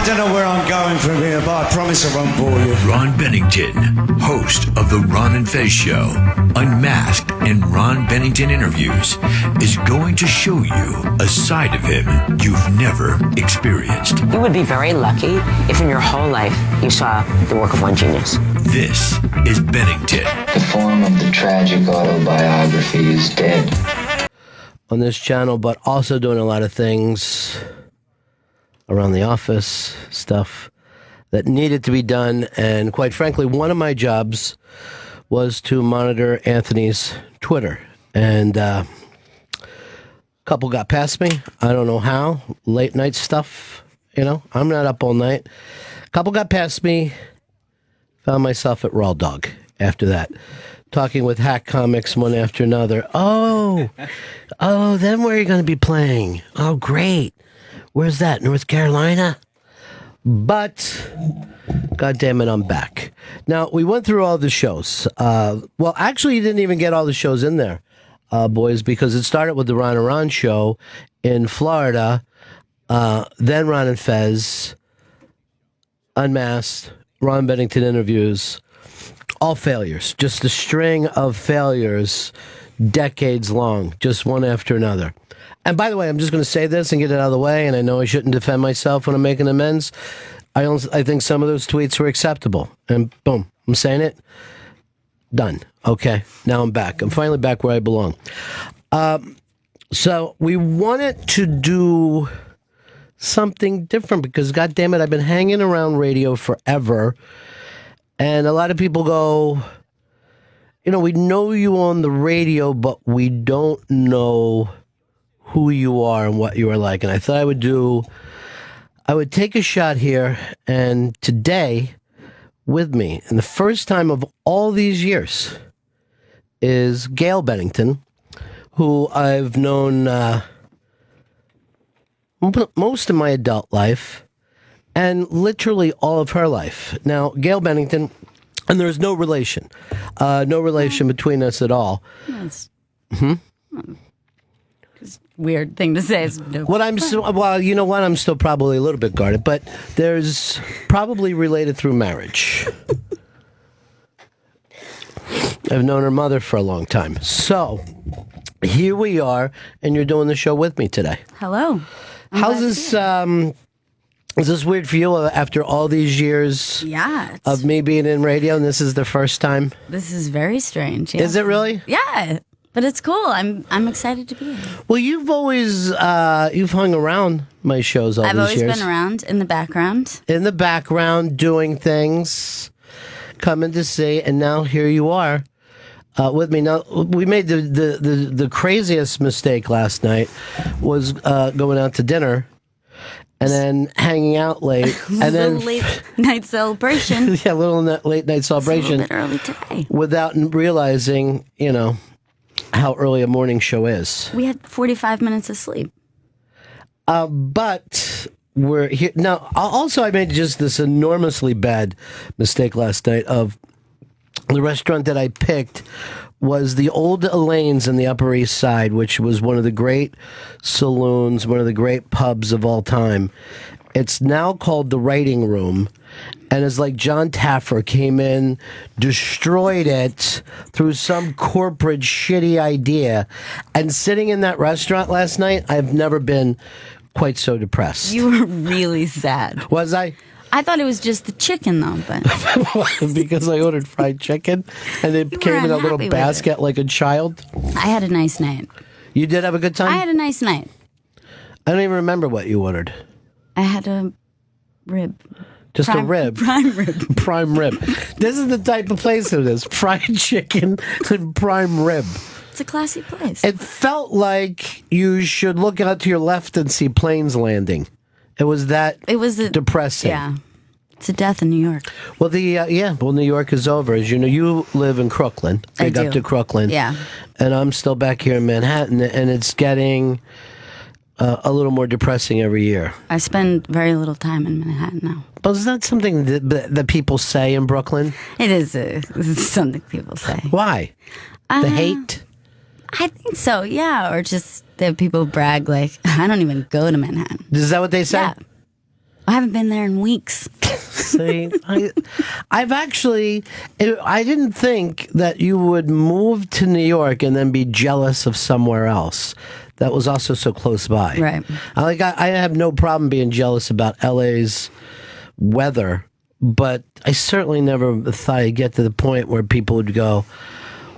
don't know where I'm going from here, but I promise I won't bore you. Ron Bennington, host of The Ron and Fez Show, Unmasked and Ron Bennington Interviews, is going to show you a side of him you've never experienced. You would be very lucky if in your whole life you saw the work of one genius. This is Bennington. The form of the tragic autobiography is dead. On this channel, but also doing a lot of things around the office, stuff that needed to be done. And quite frankly, one of my jobs was to monitor Anthony's Twitter. And a couple got past me. I don't know how. Late night stuff. You know, I'm not up all night. A couple got past me. Found myself at Raw Dog after that. Talking with hack comics one after another. Oh, then where are you going to be playing? Oh, great. Where's that? North Carolina? But, God damn it, I'm back. Now, we went through all the shows. Well, actually, you didn't even get all the shows in there, boys, because it started with the Ron and Ron show in Florida, then Ron and Fez, Unmasked, Ron Bennington Interviews, all failures. Just a string of failures, decades long, just one after another. And by the way, I'm just going to say this and get it out of the way, and I know I shouldn't defend myself when I'm making amends. I think some of those tweets were acceptable. And boom, I'm saying it. Done. Okay, now I'm back. I'm finally back where I belong. So we wanted to do something different because, God damn it, I've been hanging around radio forever. And a lot of people go, you know, we know you on the radio, but we don't know who you are and what you are like. And I thought I would take a shot here. And today, with me, and the first time of all these years, is Gail Bennington, who I've known most of my adult life and literally all of her life. Now, Gail Bennington, and there's no relation between us at all. That's weird thing to say. Is no. Well, you know what? I'm still probably a little bit guarded, but there's probably related through marriage. I've known her mother for a long time. So, here we are, and you're doing the show with me today. Hello. How's this? Is this weird for you after all these years of me being in radio, and this is the first time? This is very strange. Yeah. Is it really? Yeah, but it's cool. I'm excited to be here. Well, you've always you've hung around my shows all these years. I've always been around in the background. In the background, doing things, coming to see, and now here you are with me. Now, we made the craziest mistake last night was going out to dinner. And then hanging out late, and then late night celebration. Yeah, little late night celebration. It's a little bit early today. Without realizing, you know, how early a morning show is. We had 45 minutes of sleep. But we're here now. Also, I made just this enormously bad mistake last night of the restaurant that I picked was the old Elaine's in the Upper East Side, which was one of the great saloons, one of the great pubs of all time. It's now called the Writing Room, and it's like John Taffer came in, destroyed it through some corporate shitty idea, and sitting in that restaurant last night, I've never been quite so depressed. You were really sad. Was I? I thought it was just the chicken, though, but... Because I ordered fried chicken, and it came in a little basket like a child. I had a nice night. You did have a good time? I had a nice night. I don't even remember what you ordered. I had a rib. Just a rib? Prime rib. Prime rib. This is the type of place it is. Fried chicken and prime rib. It's a classy place. It felt like you should look out to your left and see planes landing. It was depressing. Yeah. It's a death in New York. Well, New York is over. As you know, you live in Crooklyn. I do. Up to Crooklyn. Yeah. And I'm still back here in Manhattan, and it's getting a little more depressing every year. I spend very little time in Manhattan now. But is that something that people say in Brooklyn? It is something people say. Why? The hate? I think so, yeah. Or just that people brag like, I don't even go to Manhattan. Is that what they say? Yeah. I haven't been there in weeks. See, I've actually, I didn't think that you would move to New York and then be jealous of somewhere else that was also so close by. Right. I have no problem being jealous about LA's weather, but I certainly never thought I'd get to the point where people would go,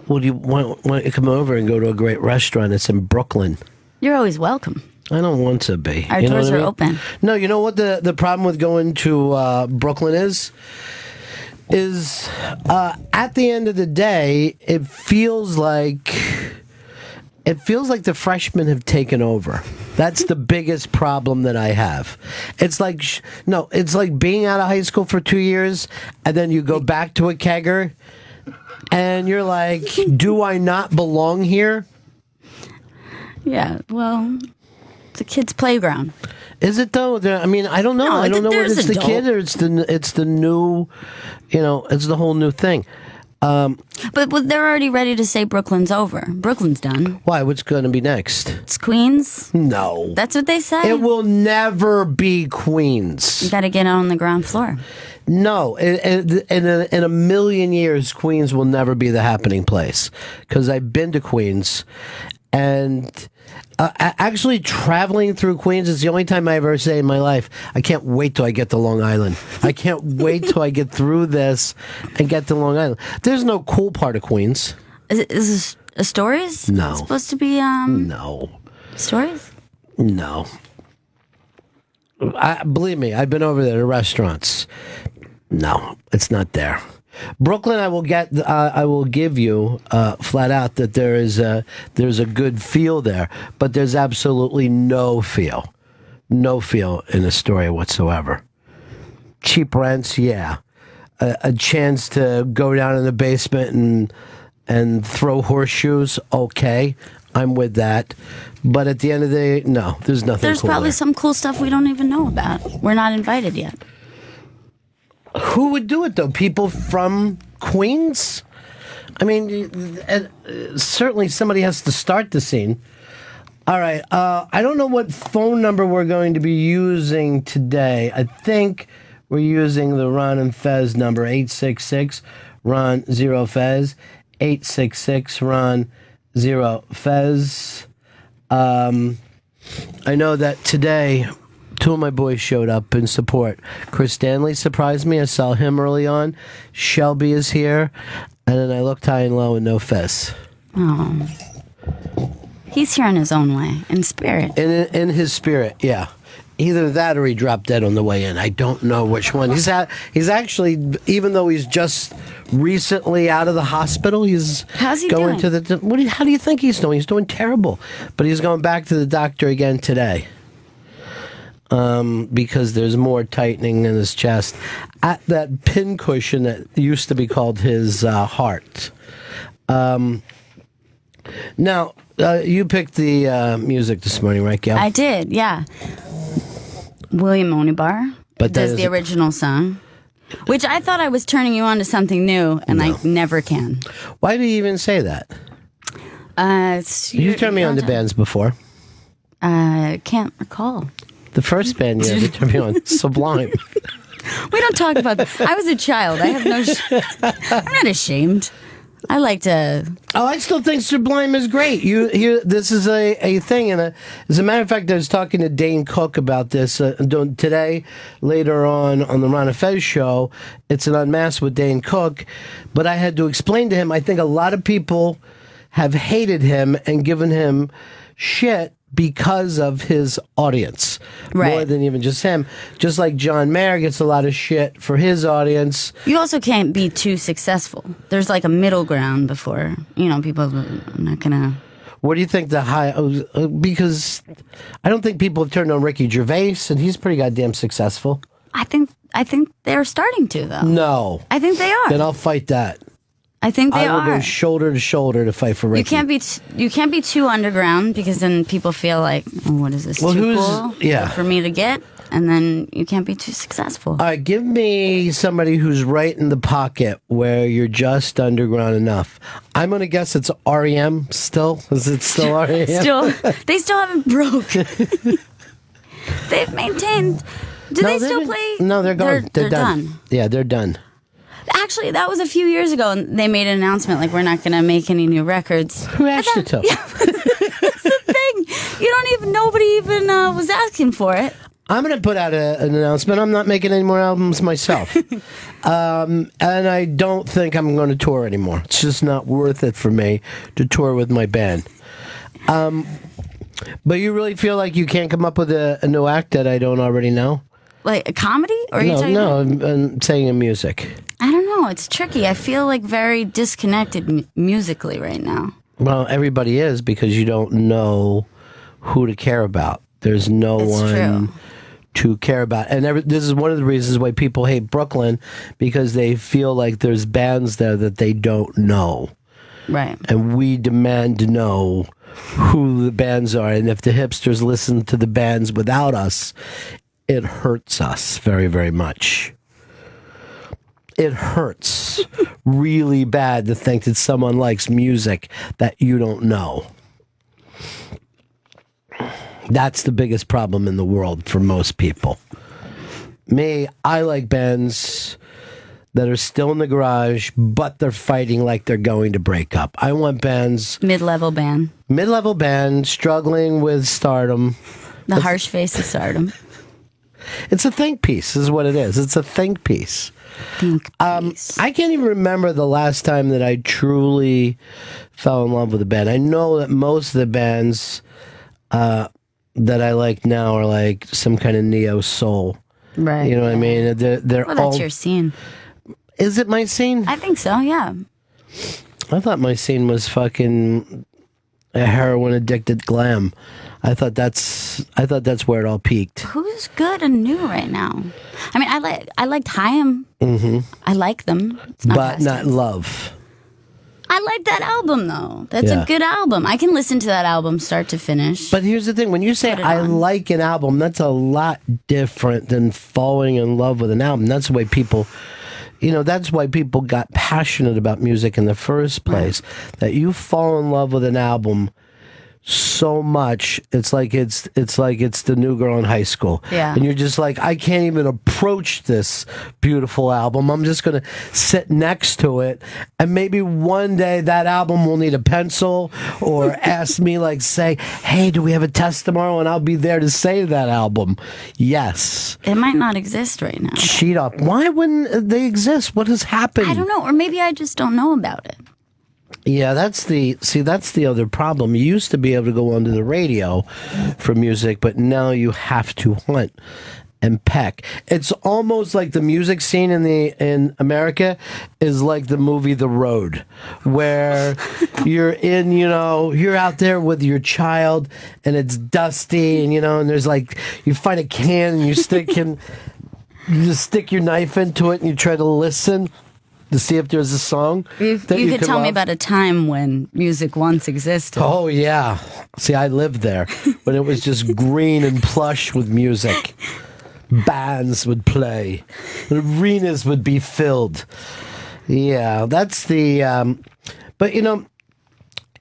well, do you want to come over and go to a great restaurant? It's in Brooklyn. You're always welcome. I don't want to be. Our You know doors what I are mean? open. No, you know what the problem with going to Brooklyn is at the end of the day, it feels like the freshmen have taken over. That's the biggest problem that I have. It's like it's like being out of high school for 2 years and then you go back to a kegger and you're like, do I not belong here? Yeah, well, it's a kid's playground. Is it though? I mean, I don't know. No, I don't know whether there's it's the adult. kid or it's the new, it's the whole new thing. But they're already ready to say Brooklyn's over. Brooklyn's done. Why? What's going to be next? It's Queens. No, That's what they say. it will never be Queens. You got to get on the ground floor. No, in a million years, Queens will never be the happening place because I've been to Queens, and actually traveling through Queens is the only time I ever say in my life, I can't wait till I get to Long Island. I can't wait till I get through this and get to Long Island. There's no cool part of Queens. Is this a Stories? No. It's supposed to be No. Stories? No. Believe me, I've been over there to restaurants. No, it's not there. Brooklyn, I will give you flat out that there's a good feel there, but there's absolutely no feel in the story whatsoever. Cheap rents, yeah, a chance to go down in the basement and throw horseshoes, okay, I'm with that. But at the end of the day, no, there's nothing. There's cool probably there. some cool stuff we don't even know about. We're not invited yet. Who would do it though? People from Queens? I mean, certainly somebody has to start the scene. All right. I don't know what phone number we're going to be using today. I think we're using the Ron and Fez number, 866 Ron 0 Fez, 866 Ron 0 Fez. I know that today, two of my boys showed up in support. Chris Stanley surprised me. I saw him early on. Shelby is here. And then I looked high and low and no Fez. Oh. He's here in his own way, in spirit. In his spirit, yeah. Either that or he dropped dead on the way in. I don't know which one. He's actually, even though he's just recently out of the hospital, How's he going doing? to the. How do you think he's doing? He's doing terrible, but he's going back to the doctor again today. Because there's more tightening in his chest at that pin cushion that used to be called his heart. Now, you picked the music this morning, right, Gail? I did, yeah. William Onibar does the original song, which I thought I was turning you on to something new, and I never can. Why do you even say that? You turned me on to bands before. Can't recall. The first band you ever turned me on, Sublime. We don't talk about that. I was a child. I have no. I'm not ashamed. I like to. Oh, I still think Sublime is great. This is a thing, and as a matter of fact, I was talking to Dane Cook about this today. Later on the Ron and Fez show, it's an Unmasked with Dane Cook, but I had to explain to him. I think a lot of people have hated him and given him shit because of his audience, right, more than even just him. Just like John Mayer gets a lot of shit for his audience. You also can't be too successful. There's like a middle ground before, people are not gonna. What do you think the high? Because I don't think people have turned on Ricky Gervais, and he's pretty goddamn successful. I think they're starting to, though. No, I think they are. Then I'll fight that. I think they I will are. go shoulder to shoulder to fight for Ricky. You can't be too underground because then people feel like, oh, what is this? Well, too cool yeah, for me to get, and then you can't be too successful. All right, give me somebody who's right in the pocket where you're just underground enough. I'm gonna guess it's REM. Still, is it still REM? They still haven't broke. They've maintained Do they still play? No, they're gone. They're done. Yeah, they're done. Actually, that was a few years ago, and they made an announcement like we're not going to make any new records. Who asked you to? Yeah, that's the thing. Nobody even was asking for it. I'm going to put out an announcement. I'm not making any more albums myself. And I don't think I'm going to tour anymore. It's just not worth it for me to tour with my band. But you really feel like you can't come up with a new act that I don't already know? Like a comedy? Or No, I'm saying in music. I don't know. It's tricky. I feel like very disconnected musically right now. Well, everybody is because you don't know who to care about. There's no one to care about. And this is one of the reasons why people hate Brooklyn, because they feel like there's bands there that they don't know. Right. And we demand to know who the bands are. And if the hipsters listen to the bands without us, it hurts us very, very much. It hurts really bad to think that someone likes music that you don't know. That's the biggest problem in the world for most people. Me, I like bands that are still in the garage, but they're fighting like they're going to break up. I want bands... Mid-level band, struggling with stardom. The harsh face of stardom. It's a think piece, is what it is. It's a think piece. I can't even remember the last time that I truly fell in love with a band. I know that most of the bands that I like now are like some kind of neo soul. Right. You know what I mean? They're well, that's your scene. Is it my scene? I think so, yeah. I thought my scene was fucking a heroin addicted glam. I thought that's where it all peaked. Who's good and new right now? I mean, I liked Haim. Mm-hmm. I like them, but not Love. I like that album though. That's a good album. I can listen to that album start to finish. But here's the thing: when you say I like an album, that's a lot different than falling in love with an album. That's the way people. That's why people got passionate about music in the first place. Right. That you fall in love with an album so much, it's like it's the new girl in high school. Yeah. And you're just like, I can't even approach this beautiful album. I'm just gonna sit next to it, and maybe one day that album will need a pencil or ask me, like, say, hey, do we have a test tomorrow? And I'll be there to save that album. Yes. It might not exist right now. Cheat up. Why wouldn't they exist? What has happened? I don't know. Or maybe I just don't know about it. Yeah, that's the other problem. You used to be able to go onto the radio for music, but now you have to hunt and peck. It's almost like the music scene in America is like the movie The Road, where you're out there with your child and it's dusty and and there's like you find a can and you just stick your knife into it and you try to listen to see if there's a song. You could tell me about a time when music once existed. Oh, yeah. See, I lived there when it was just green and plush with music. Bands would play. Arenas would be filled. Yeah, that's the... but,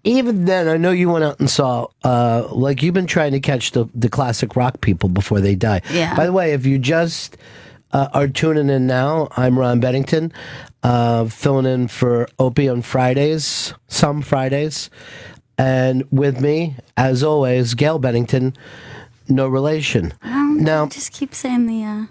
even then, I know you went out and saw... you've been trying to catch the classic rock people before they die. Yeah. By the way, if you just... are tuning in now, I'm Ron Bennington, filling in for Opie on Fridays, some Fridays. And with me, as always, Gail Bennington, no relation. Now, just keep saying the...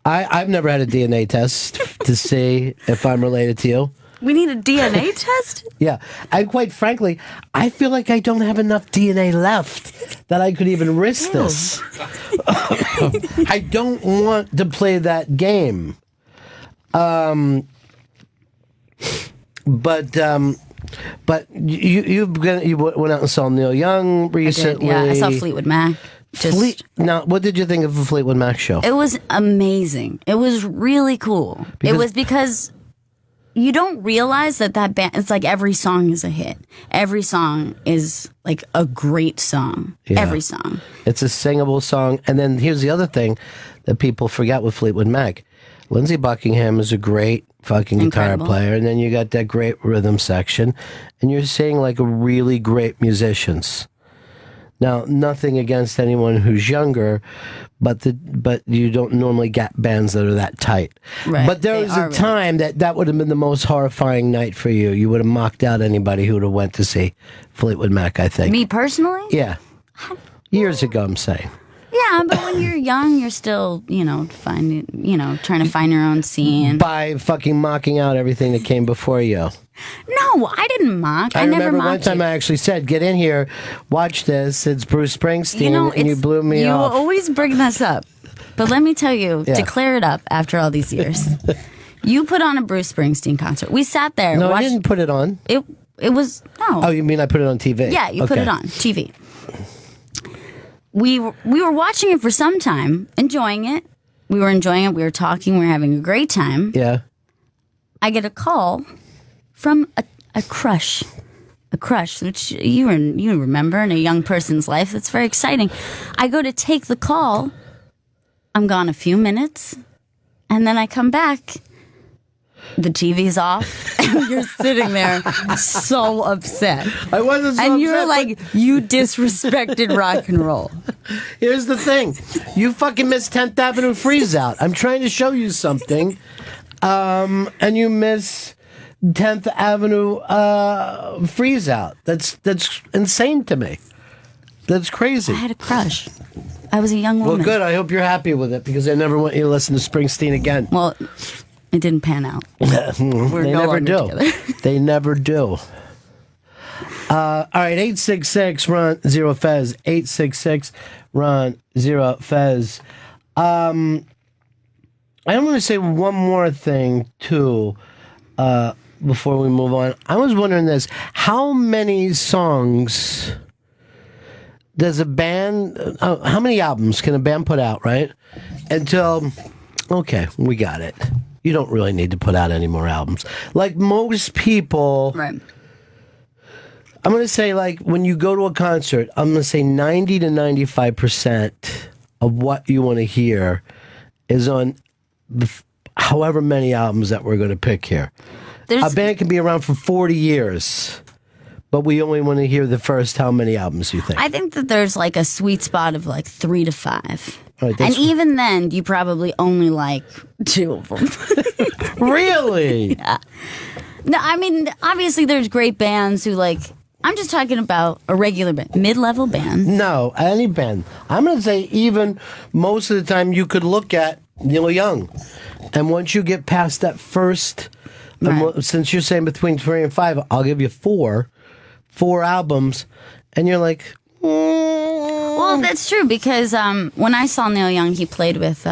I've never had a DNA test to see if I'm related to you. We need a DNA test? Yeah. And quite frankly, I feel like I don't have enough DNA left that I could even risk this. I don't want to play that game. But you went out and saw Neil Young recently. I saw Fleetwood Mac. Now, what did you think of the Fleetwood Mac show? It was amazing. It was really cool. Because you don't realize that band, it's like every song is a hit. Every song is like a great song. Yeah. Every song. It's a singable song. And then here's the other thing that people forget with Fleetwood Mac. Lindsey Buckingham is a great fucking guitar player. And then you got that great rhythm section. And you're seeing like a really great musicians. Now, nothing against anyone who's younger, but you don't normally get bands that are that tight. Right. But there They was are a really time that would have been the most horrifying night for you. You would have mocked out anybody who would have went to see Fleetwood Mac, I think. Me personally? Yeah. Years ago, I'm saying. Yeah, but when you're young, you're still, trying to find your own scene. By fucking mocking out everything that came before you. No, I didn't mock. I never remember mocked one time you. I actually said, get in here, watch this, it's Bruce Springsteen, and you blew me off. You always bring this up. But let me tell you, Yeah. to clear it up after all these years, you put on a Bruce Springsteen concert. We sat there. No, watched, I didn't put it on. It was, no. Oh, you mean I put it on TV? Yeah, you put Okay. it on TV. We were watching it for some time, enjoying it. We were enjoying it. We were talking. We were having a great time. Yeah. I get a call from a crush, which you remember in a young person's life. That's very exciting. I go to take the call. I'm gone a few minutes, and then I come back. The TV's off, and you're sitting there so upset. I wasn't so And you're upset, like, you disrespected rock and roll. Here's the thing. You fucking missed 10th Avenue Freeze Out. I'm trying to show you something, and you miss 10th Avenue Freeze Out. That's insane to me. That's crazy. I had a crush. I was a young woman. Well, good. I hope you're happy with it, because I never want you to listen to Springsteen again. Well, it didn't pan out. We're They no never longer do. together. They never do. All right, 866 Ron Zero Fez. 866 Ron Zero Fez. I want to say one more thing too before we move on. I was wondering this: how many songs does a band? How many albums can a band put out? Right until okay, we got it. You don't really need to put out any more albums. Like most people, Right. I'm going to say, like, when you go to a concert, I'm going to say 90 to 95% of what you want to hear is on however many albums that we're going to pick here. A band can be around for 40 years, but we only want to hear the first how many albums you think? I think that there's like a sweet spot of like 3 to 5. All right, And even then, you probably only like 2 of them. Really? Yeah. No, I mean, obviously there's great bands who like, I'm just talking about a regular band, mid-level band. No, any band. I'm going to say even most of the time you could look at Neil Young. And once you get past that first, Right. since you're saying between 3 and 5, I'll give you 4 albums. And you're like, Well, that's true because when I saw Neil Young, he played with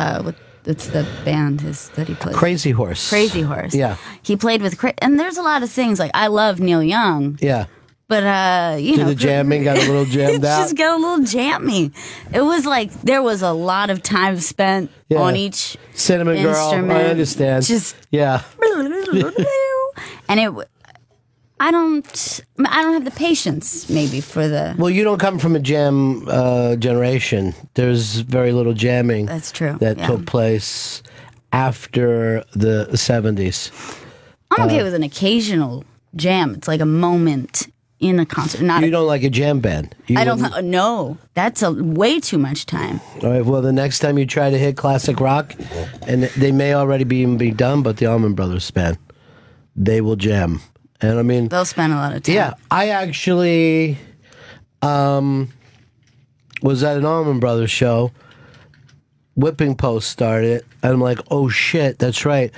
it's the band that he plays. Crazy Horse. Crazy Horse. Yeah. He played with, and there's a lot of things like I love Neil Young. Yeah. But you Do know, the jamming, got a little jammed out. Just got a little jammy. It was like there was a lot of time spent Yeah. on each Cinnamon Girl, instrument. I understand. Just yeah. and I don't have the patience maybe for the. Well, you don't come from a jam generation. There's very little jamming. That's true, That yeah. took place after the 70s. I'm okay with an occasional jam. It's like a moment in a concert. Not You don't like a jam band. You I don't. wouldn't- No, that's way too much time. All right. Well, the next time you try to hit classic rock, and they may already be done, but the Allman Brothers band, they will jam. And I mean, They'll spend a lot of time. yeah, I actually was at an Allman Brothers show. Whipping Post started, and I'm like, oh shit, that's right.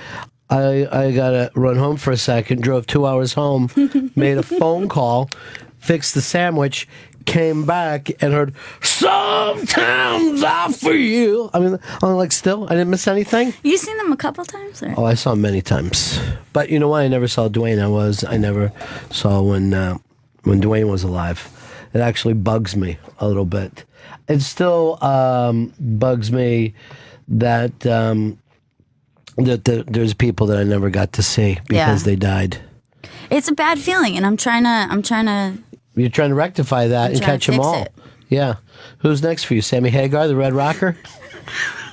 I gotta run home for a second. Drove 2 hours home, made a phone call, fixed the sandwich, came back and heard "Sometimes I Feel." I mean, I'm like, still, I didn't miss anything. You seen them a couple times? Or? Oh, I saw them many times, but you know what? I never saw Dwayne. I never saw when Dwayne was alive. It actually bugs me a little bit. It still bugs me that there's people that I never got to see because they died. It's a bad feeling, and I'm trying to. You're trying to rectify that and trying catch to them fix all. it. Yeah. Who's next for you? Sammy Hagar, the Red Rocker?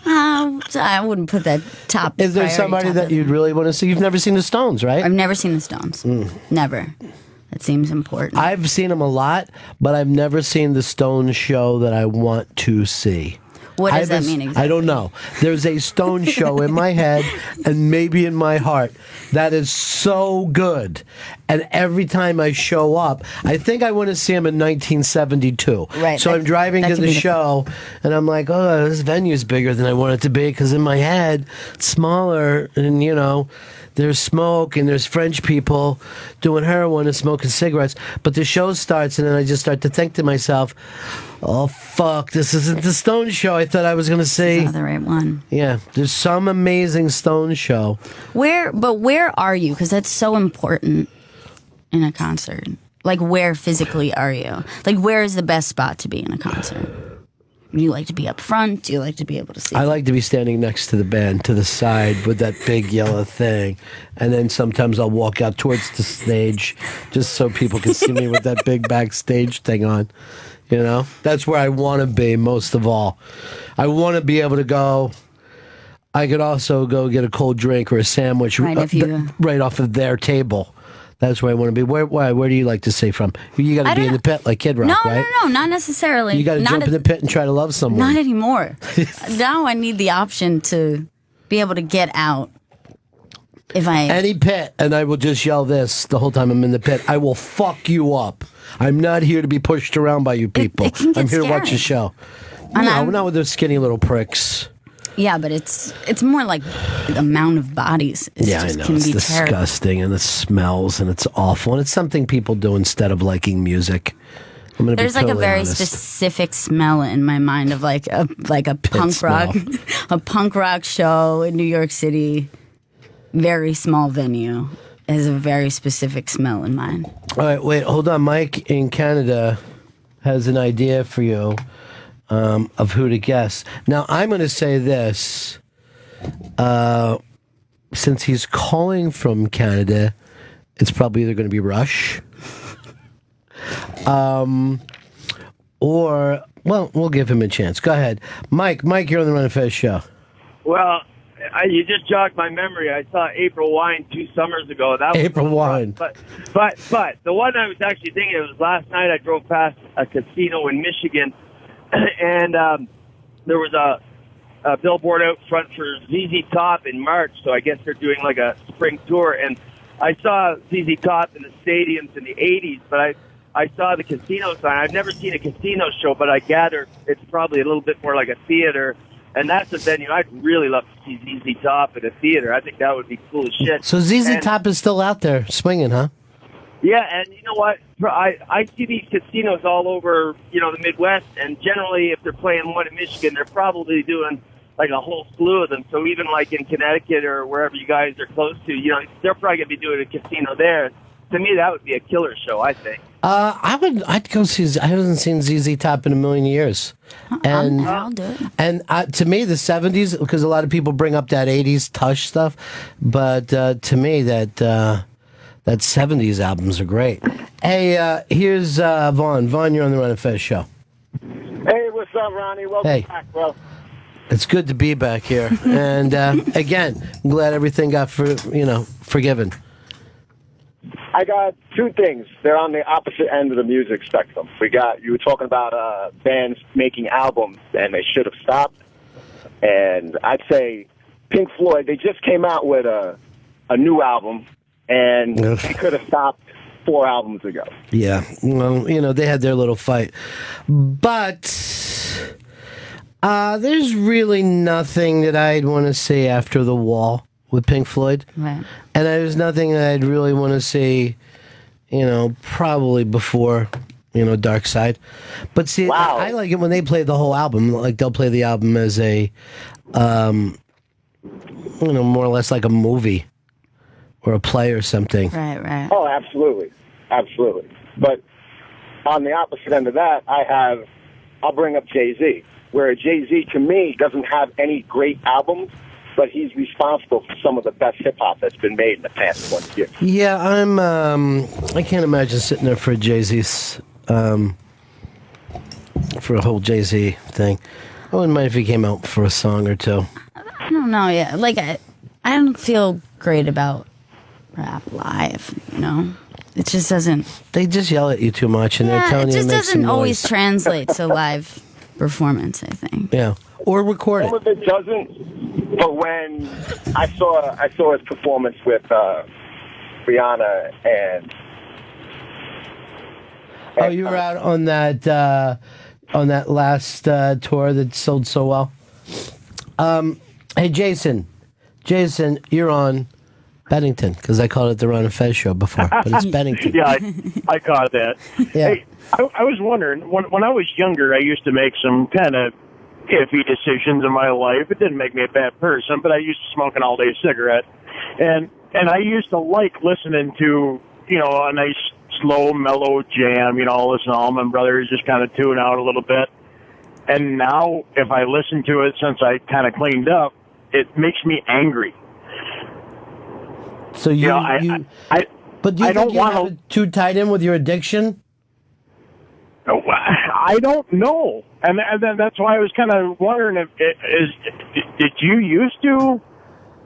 I wouldn't put that top. Is there priority somebody top that of- you'd really want to see? You've never seen the Stones, right? I've never seen the Stones. Never. That seems important. I've seen them a lot, but I've never seen the Stones show that I want to see. What does that mean exactly? I don't know. There's a Stones show in my head and maybe in my heart that is so good. And every time I show up, I think I want to see them in 1972. Right. So I'm driving to the show, and I'm like, oh, this venue's bigger than I want it to be, because in my head, it's smaller, and, you know, there's smoke, and there's French people doing heroin and smoking cigarettes. But the show starts, and then I just start to think to myself, oh, fuck, this isn't the Stones show I thought I was going to see. It's not the right one. Yeah, there's some amazing Stones show. Where are you? Because that's so important in a concert. Like, where physically are you? Like, where is the best spot to be in a concert? Do you like to be up front? Do you like to be able to see? I like to be standing next to the band, to the side, with that big yellow thing. And then sometimes I'll walk out towards the stage just so people can see me with that big backstage thing on. You know? That's where I want to be most of all. I want to be able to go. I could also go get a cold drink or a sandwich right off of their table. That's where I want to be. Where do you like to say from? You got to be in the pit like Kid Rock, right? No, not necessarily. You got to jump in the pit and try to love someone. Not anymore. Now I need the option to be able to get out. Any pit, and I will just yell this the whole time I'm in the pit. I will fuck you up. I'm not here to be pushed around by you people. I'm here to watch a show. No, not with those skinny little pricks. Yeah, but it's more like the amount of bodies. I know. It's disgusting, and it smells, and it's awful, and it's something people do instead of liking music. There's like a very specific smell in my mind of like a punk rock, a punk rock show in New York City, very small venue. Has a very specific smell in mind. All right, wait, hold on. Mike in Canada has an idea for you. Of who to guess. Now, I'm going to say this. Since he's calling from Canada, it's probably either going to be Rush. Or, well, we'll give him a chance. Go ahead. Mike, you're on the Run and Fez show. Well, you just jogged my memory. I saw April Wine 2 summers ago. That was April Wine. But the one I was actually thinking of was last night I drove past a casino in Michigan, and there was a billboard out front for ZZ Top in March, so I guess they're doing like a spring tour. And I saw ZZ Top in the stadiums in the 80s, but I saw the casino sign. I've never seen a casino show, but I gather it's probably a little bit more like a theater. And that's a venue I'd really love to see ZZ Top at a theater. I think that would be cool as shit. So ZZ Top is still out there swinging, huh? Yeah, and you know what? I see these casinos all over, the Midwest, and generally if they're playing one in Michigan, they're probably doing like a whole slew of them. So even like in Connecticut or wherever you guys are close to, they're probably going to be doing a casino there. To me, that would be a killer show, I think. I'd go see. I haven't seen ZZ Top in a million years, and I'll do it. And to me, the '70s, because a lot of people bring up that '80s Tush stuff, but to me, that '70s albums are great. Hey, here's Vaughn. Vaughn, you're on the Run and Fez show. Hey, what's up, Ronnie? Welcome back, bro. It's good to be back here, and again, I'm glad everything got forgiven. I got 2 things. They're on the opposite end of the music spectrum. You were talking about bands making albums, and they should have stopped. And I'd say Pink Floyd, they just came out with a new album, and they could have stopped 4 albums ago. Yeah, well, they had their little fight. But there's really nothing that I'd want to see after The Wall with Pink Floyd. Right. And there's nothing that I'd really want to see, probably before, Dark Side. But see, wow. I like it when they play the whole album. Like they'll play the album as a, more or less like a movie or a play or something. Right. Oh, absolutely. Absolutely. But on the opposite end of that, I'll bring up Jay-Z, where Jay-Z, to me, doesn't have any great albums, but he's responsible for some of the best hip-hop that's been made in the past 20 years. Yeah, I can't imagine sitting there for Jay-Z's, for a whole Jay-Z thing. I wouldn't mind if he came out for a song or 2. I don't know, yeah. Like, I don't feel great about rap live, it just doesn't. They just yell at you too much, and they're telling it you just to make some doesn't always noise. translate to live performance, I think. Yeah, or record Some it. of it doesn't. But when I saw his performance with Rihanna and Oh, you were out on that last tour that sold so well. Hey, Jason, you're on Bennington, because I called it the Ron and Fez show before, but it's Bennington. Yeah, I caught that. Yeah. Hey, I was wondering, when I was younger, I used to make some kind of iffy decisions in my life. It didn't make me a bad person, but I used to smoke an all-day cigarette. And I used to like listening to, a nice, slow, mellow jam, listen to Allman Brothers, just kind of tune out a little bit. And now, if I listen to it since I kind of cleaned up, it makes me angry. So but do you think you have it too tied in with your addiction? I don't know, and that's why I was kind of wondering did you used to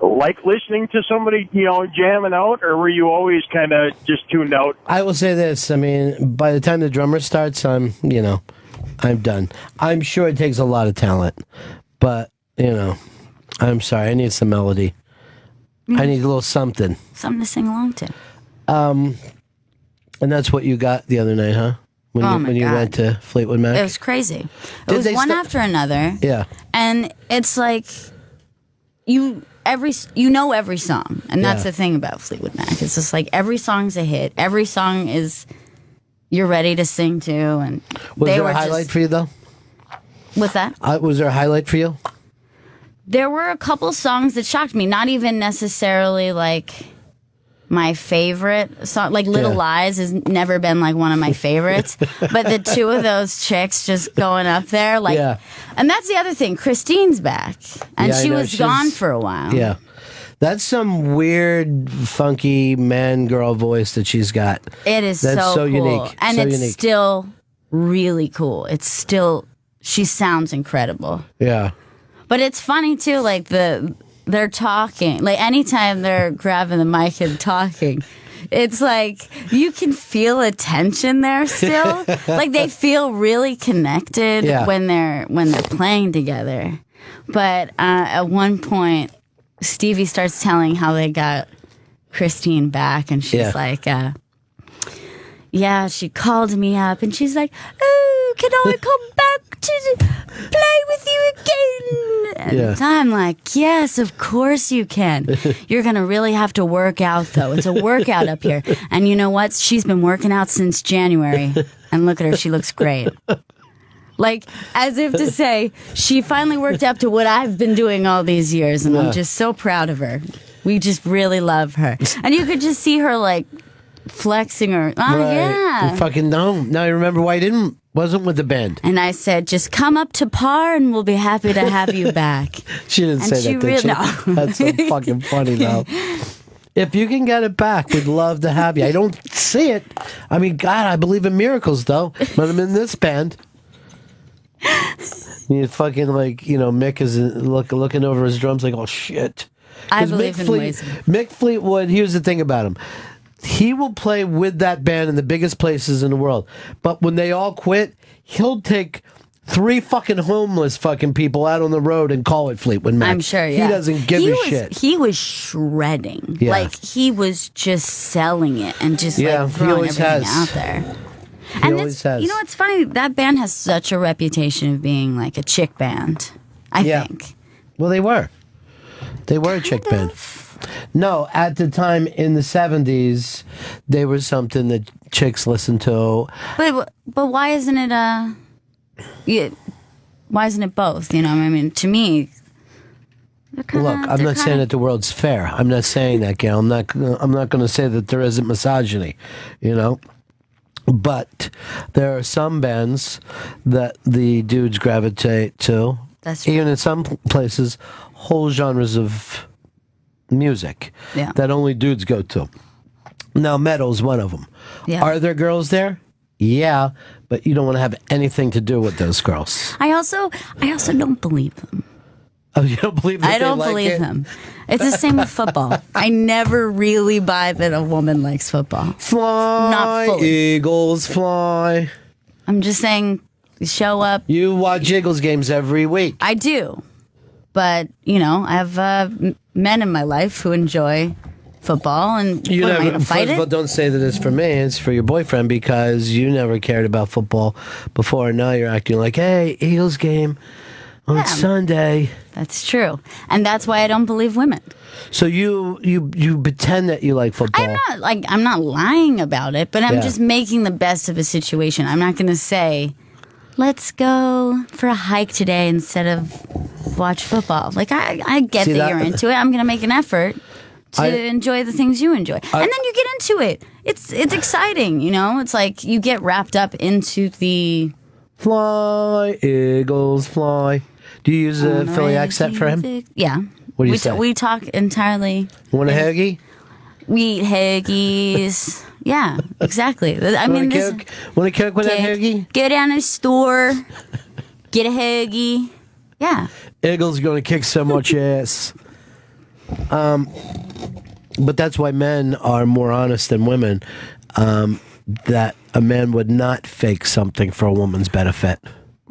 like listening to somebody jamming out, or were you always kind of just tuned out? I will say this: I mean, by the time the drummer starts, I'm done. I'm sure it takes a lot of talent, but I'm sorry, I need some melody. I need a little something. Something to sing along to. And that's what you got the other night, huh? When you went to Fleetwood Mac? It was crazy. It was one after another. Yeah. And it's like you know every song. And that's the thing about Fleetwood Mac. It's just like every song's a hit. Every song is you're ready to sing to. And was there a highlight for you, though? What's that? Was there a highlight for you? There were a couple songs that shocked me. Not even necessarily like my favorite song. Like Little Lies has never been like one of my favorites. But the two of those chicks just going up there. And that's the other thing. Christine's back. And she was gone for a while. Yeah. That's some weird, funky man-girl voice that she's got. It is so cool. unique. And so it's unique. still really cool. It's still, she sounds incredible. Yeah. But it's funny too, like they're talking. Like anytime they're grabbing the mic and talking, it's like you can feel a tension there still. Like they feel really connected when they're playing together. But at one point, Stevie starts telling how they got Christine back, and she's like, she called me up, and she's like, oh, can I come back to play with you again? And I'm like, yes, of course you can. You're going to really have to work out, though. It's a workout up here. And you know what? She's been working out since January. And look at her. She looks great. Like, as if to say, she finally worked up to what I've been doing all these years. And I'm just so proud of her. We just really love her. And you could just see her, like, flexing her. Oh, right. yeah. You fucking know. Now you remember why I wasn't with the band. And I said, just come up to par and we'll be happy to have you back. She didn't say that, did she? No. That's so fucking funny, though. If you can get it back, we'd love to have you. I don't see it. I mean, God, I believe in miracles, though. But I'm in this band. You fucking, like, Mick is looking over his drums like, oh, shit. I believe in ways. Mick Fleetwood, here's the thing about him. He will play with that band in the biggest places in the world. But when they all quit, he'll take 3 fucking homeless fucking people out on the road and call it Fleetwood Mac. I'm sure, yeah. He doesn't give a shit. He was shredding. Yeah. Like, he was just selling it and just, like, he throwing always everything has. out there. He always has. You know what's funny? That band has such a reputation of being, like, a chick band, I think. Well, they were. They were a chick band. No, at the time in the 70s, they were something that chicks listened to. But why isn't it why isn't it both? I mean, to me, Look, I'm not saying that the world's fair. I'm not saying that, Gail. I'm not going to say that there isn't misogyny, But there are some bands that the dudes gravitate to. That's true. Even in some places, whole genres of music that only dudes go to. Now, metal's one of them. Yeah. Are there girls there? Yeah, but you don't want to have anything to do with those girls. I also don't believe them. Oh, you don't believe that I don't they like believe it? him. It's the same with football. I never really buy that a woman likes football. Fly, Not fully. Eagles, fly. I'm just saying, show up. You watch Eagles games every week. I do. But, you know, I have men in my life who enjoy football, and You what, am I never, going to fight first of all, it? don't say that it's for me. It's for your boyfriend because you never cared about football before, and now you're acting like, hey, Eagles game on Sunday. That's true. And that's why I don't believe women. So you pretend that you like football. I'm not lying about it, but I'm Yeah. just making the best of a situation. I'm not going to say, let's go for a hike today instead of watch football. Like, I get See that that- you're into it. I'm going to make an effort to enjoy the things you enjoy. And then you get into it. It's exciting, you know? It's like you get wrapped up into the... Fly, Eagles, fly. Do you use a Philly accent for him? Yeah. What do you say? We talk entirely... Want a hoagie? We eat hoagies. Yeah, exactly. I mean, Want a Coke with that hoagie? Go down to the store, get a hoagie. Yeah. Eagles going to kick so much ass. But that's why men are more honest than women. That a man would not fake something for a woman's benefit.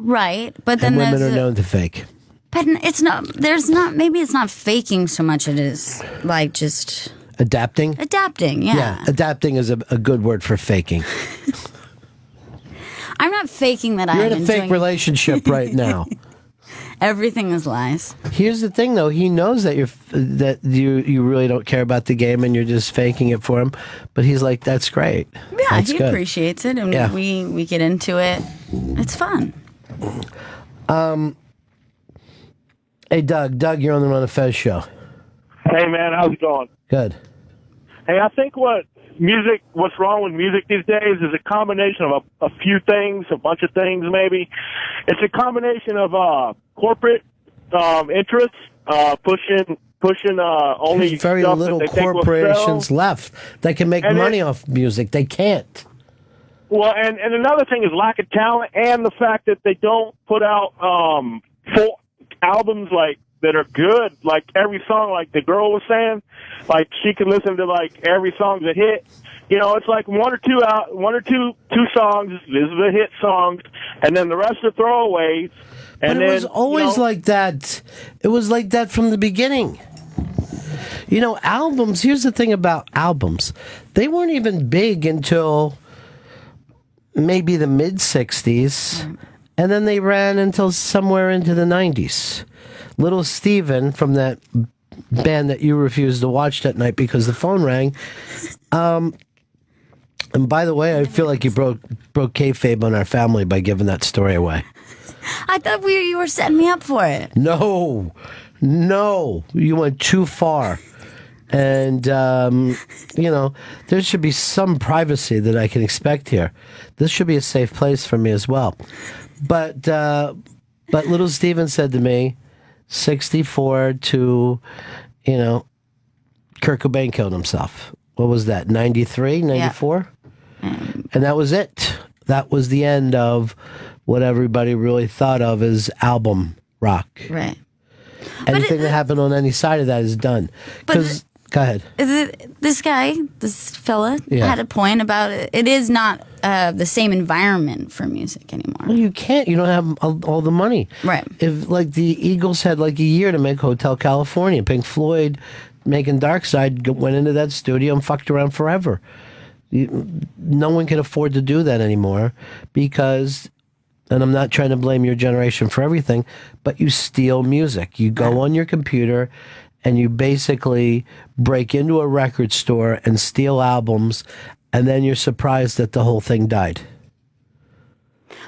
Right, but then And women there's are known to fake. but it's not. There's not. Maybe it's not faking so much. It is like just Adapting? adapting. Yeah. Adapting is a good word for faking. I'm not faking that. You're I'm in a fake enjoying- relationship right now. Everything is lies. Here's the thing, though. He knows that you really don't care about the game and you're just faking it for him. But he's like, that's great. Yeah, That's he good. appreciates it, and Yeah. we get into it. It's fun. Hey, Doug, you're on the Run of Fez show. Hey, man, how's it going? Good. Hey, I think what's wrong with music these days is a combination of a few things, a bunch of things maybe. It's a combination of corporate interests pushing only There's very stuff little that they think will corporations sell. left that can make And money off music. They can't. Well, and another thing is lack of talent and the fact that they don't put out full albums like that are good. Like every song, like the girl was saying, like she could listen to like every song that hit. You know, it's like one or two songs. This is the hit songs, and then the rest are throwaways. And But it was always like that. It was like that from the beginning. You know, albums, here's the thing about albums. They weren't even big until maybe the mid-'60s, and then they ran until somewhere into the 90s. Little Steven from that band that you refused to watch that night because the phone rang. And by the way, I feel like you broke kayfabe on our family by giving that story away. I thought you were setting me up for it. No, you went too far. And, you know, there should be some privacy that I can expect here. This should be a safe place for me as well. But little Steven said to me, 64 to, you know, Kurt Cobain killed himself. What was that, 93, 94? And that was it. That was the end of what everybody really thought of as album rock. Right. Anything that happened on any side of that is done. Because, go ahead. This fella Yeah. had a point about it. It is not the same environment for music anymore. Well, you can't. You don't have all the money. Right. If, like, the Eagles had, like, a year to make Hotel California, Pink Floyd making Dark Side went into that studio and fucked around forever. No one can afford to do that anymore because, and I'm not trying to blame your generation for everything, but you steal music. You go on your computer and you basically break into a record store and steal albums, and then you're surprised that the whole thing died.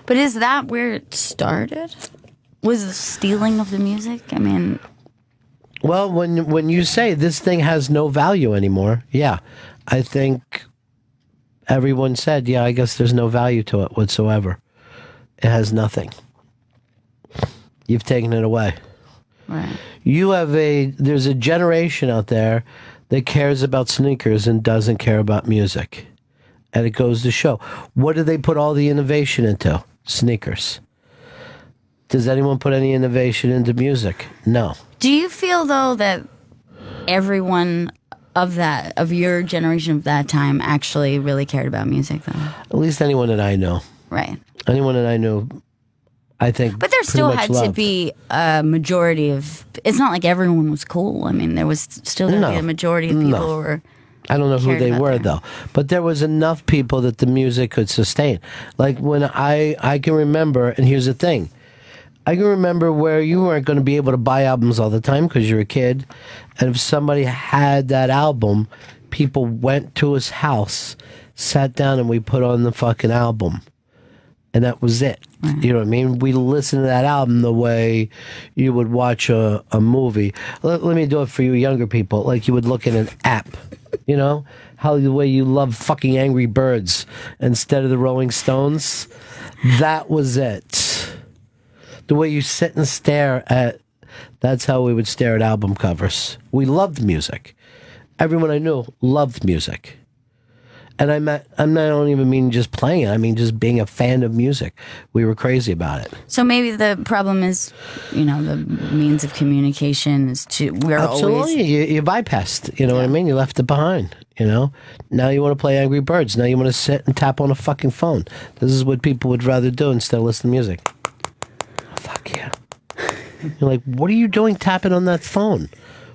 But is that where it started? Was the stealing of the music? I mean... Well, when you say this thing has no value anymore, yeah, I think everyone said, yeah, I guess there's no value to it whatsoever. It has nothing. You've taken it away. Right. There's a generation out there that cares about sneakers and doesn't care about music. And it goes to show. What do they put all the innovation into? Sneakers. Does anyone put any innovation into music? No. Do you feel though that everyone of your generation of that time actually really cared about music though? At least anyone that I know. Right. Anyone that I know, I think. But there still had loved. to be a majority of. It's not like everyone was cool. I mean, there was still going to be a majority of people who were. I don't know who they were though, but there was enough people that the music could sustain. Like when I can remember, and here's the thing, I can remember where you weren't going to be able to buy albums all the time because you're a kid, and if somebody had that album, people went to his house, sat down, and we put on the fucking album, and that was it. You know what I mean? We listened to that album the way you would watch a movie. Let me do it for you younger people. Like you would look at an app. You know? How the way you love fucking Angry Birds instead of the Rolling Stones. That was it. The way you sit and stare at... That's how we would stare at album covers. We loved music. Everyone I knew loved music. And I don't even mean just playing it. I mean just being a fan of music. We were crazy about it. So maybe the problem is, the means of communication is we're Absolutely. always... You bypassed, you know what I mean? You left it behind, Now you want to play Angry Birds. Now you want to sit and tap on a fucking phone. This is what people would rather do instead of listen to music. Fuck yeah. You're like, what are you doing tapping on that phone?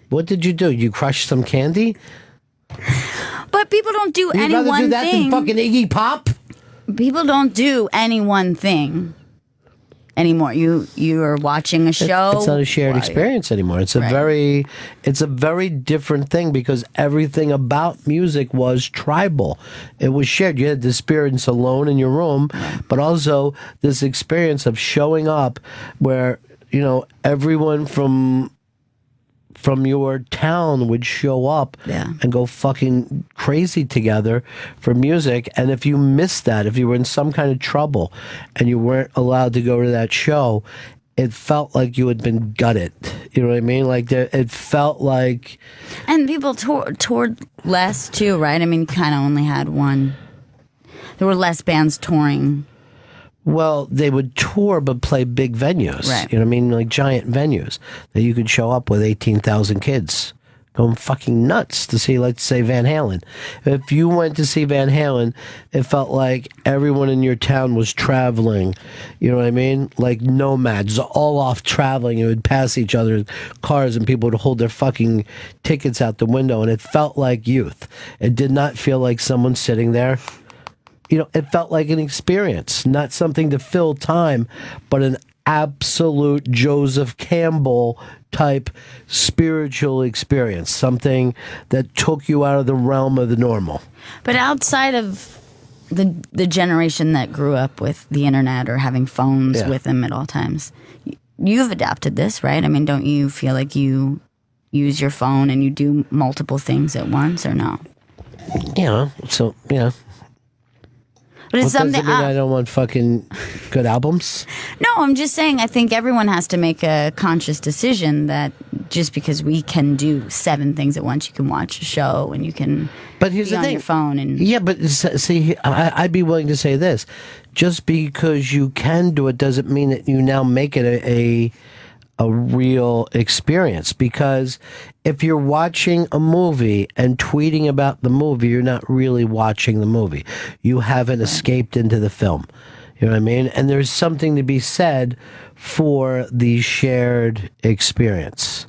What did you do? You crushed some candy? But people don't do any one thing. You'd rather do that than fucking Iggy Pop? People don't do any one thing anymore. You are watching a show. It's not a shared experience anymore. It's a very different thing because everything about music was tribal. It was shared. You had the experience alone in your room, but also this experience of showing up where, everyone from your town would show up and go fucking crazy together for music. And if you missed that, if you were in some kind of trouble and you weren't allowed to go to that show, it felt like you had been gutted. You know what I mean? Like it felt like... And people toured less too, right? I mean, you kind of only had one. There were less bands touring. Well, they would tour but play big venues. Right. You know what I mean? Like giant venues that you could show up with 18,000 kids going fucking nuts to see, let's say, Van Halen. If you went to see Van Halen, it felt like everyone in your town was traveling. You know what I mean? Like nomads, all off traveling. You would pass each other's cars and people would hold their fucking tickets out the window, and it felt like youth. It did not feel like someone sitting there. It felt like an experience, not something to fill time, but an absolute Joseph Campbell type spiritual experience, something that took you out of the realm of the normal. But outside of the generation that grew up with the internet or having phones with them at all times, you've adapted this, right? I mean, don't you feel like you use your phone and you do multiple things at once, or no? But it's something. Does it mean I don't want fucking good albums? No, I'm just saying I think everyone has to make a conscious decision that just because we can do 7 things at once, you can watch a show and you can be on your phone. And but see, I'd be willing to say this. Just because you can do it doesn't mean that you now make it a real experience, because if you're watching a movie and tweeting about the movie, you're not really watching the movie. You haven't escaped into the film. You know what I mean? And there's something to be said for the shared experience.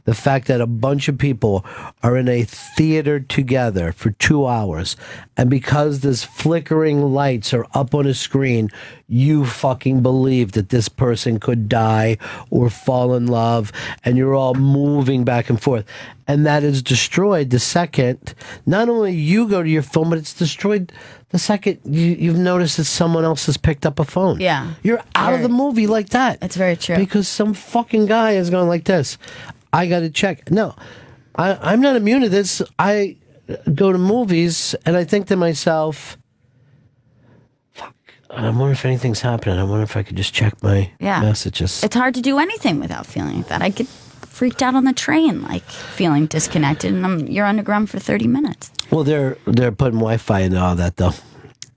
The fact that a bunch of people are in a theater together for 2 hours, and because this flickering lights are up on a screen, you fucking believe that this person could die or fall in love, and you're all moving back and forth. And that is destroyed the second, not only you go to your phone, but it's destroyed the second you've noticed that someone else has picked up a phone. Yeah. You're out of the movie like that. That's very true. Because some fucking guy is going like this. I got to check. No, I'm not immune to this. I go to movies and I think to myself, fuck, I wonder if anything's happening. I wonder if I could just check my messages. It's hard to do anything without feeling like that. I get freaked out on the train, like feeling disconnected, and you're underground for 30 minutes. Well, they're putting Wi-Fi into all that, though.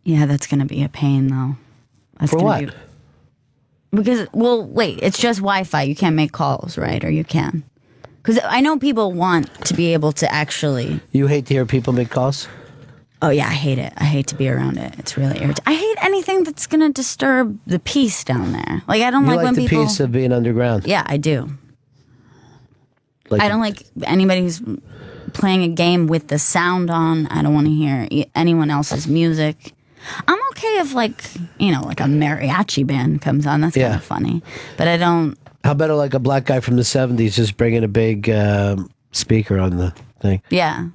Yeah, that's going to be a pain, though. That's for what? Because, well, wait, it's just Wi-Fi. You can't make calls, right? Or you can? Because I know people want to be able to actually... You hate to hear people make calls? Oh, yeah, I hate it. I hate to be around it. It's really irritating. I hate anything that's going to disturb the peace down there. Like, I don't You like when the people... peace of being underground? Yeah, I do. Like I don't like anybody who's playing a game with the sound on. I don't want to hear anyone else's music. I'm okay if, like, you know, like a mariachi band comes on. That's kind of funny. But I don't... How about like a black guy from the 70s just bringing a big speaker on the thing? Yeah.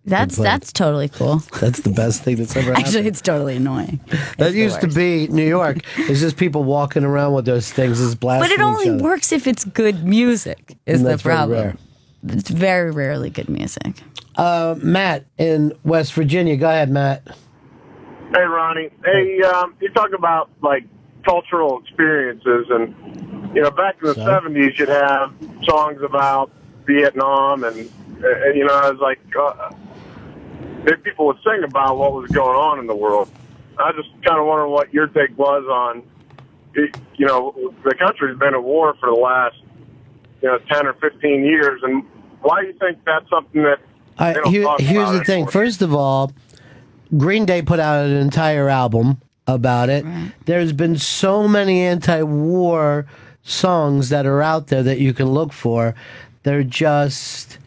That's totally cool. That's the best thing that's ever happened. Actually, it's totally annoying. That used to be New York. It's just people walking around with those things as blasting But it only works if it's good music, is the problem. It's very rarely good music. Matt in West Virginia. Go ahead, Matt. Hey, Ronnie. Hey, you talk about, like, cultural experiences, and, you know, back in the 70s, you'd have songs about Vietnam, and you know, I was like, people would sing about what was going on in the world. I just kind of wonder what your take was on, you know, the country's been at war for the last, 10 or 15 years, and why do you think that's something that they don't talk about here's the thing. anymore? First of all, Green Day put out an entire album about it. Right. There's been so many anti-war songs that are out there that you can look for. They're just...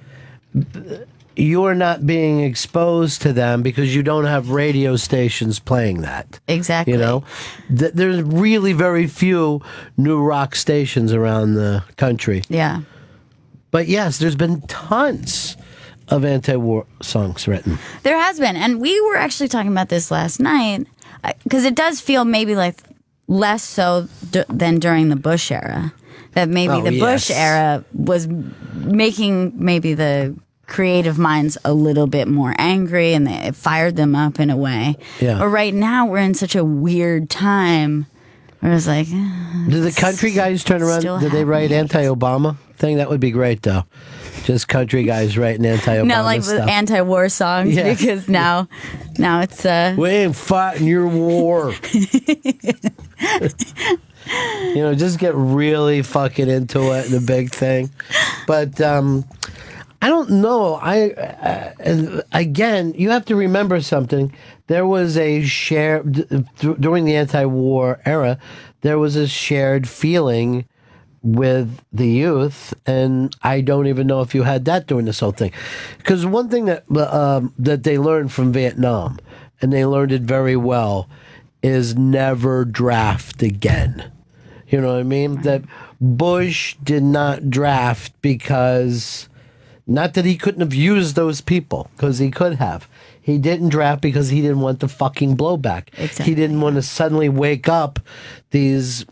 You're not being exposed to them because you don't have radio stations playing that. Exactly. You know? There's really very few new rock stations around the country. Yeah. But yes, there's been tons of anti-war songs written. There has been. And we were actually talking about this last night because it does feel maybe like less so than during the Bush era. That maybe the Bush era was making maybe the creative minds a little bit more angry, and it fired them up in a way. Yeah. But right now we're in such a weird time where it's like... Do the country guys turn around? Do they write anti-Obama thing? That would be great, though. Just country guys writing anti-Obama Not like stuff. with anti-war songs, because now it's... We ain't fighting your war. You know, just get really fucking into it and a big thing. But I don't know. Again, you have to remember something. There was a shared during the anti-war era. There was a shared feeling with the youth, and I don't even know if you had that during this whole thing. Because one thing that they learned from Vietnam, and they learned it very well, is never draft again. You know what I mean? That Bush did not draft because, not that he couldn't have used those people, because he could have. He didn't draft because he didn't want the fucking blowback. Exactly. He didn't want to suddenly wake up these,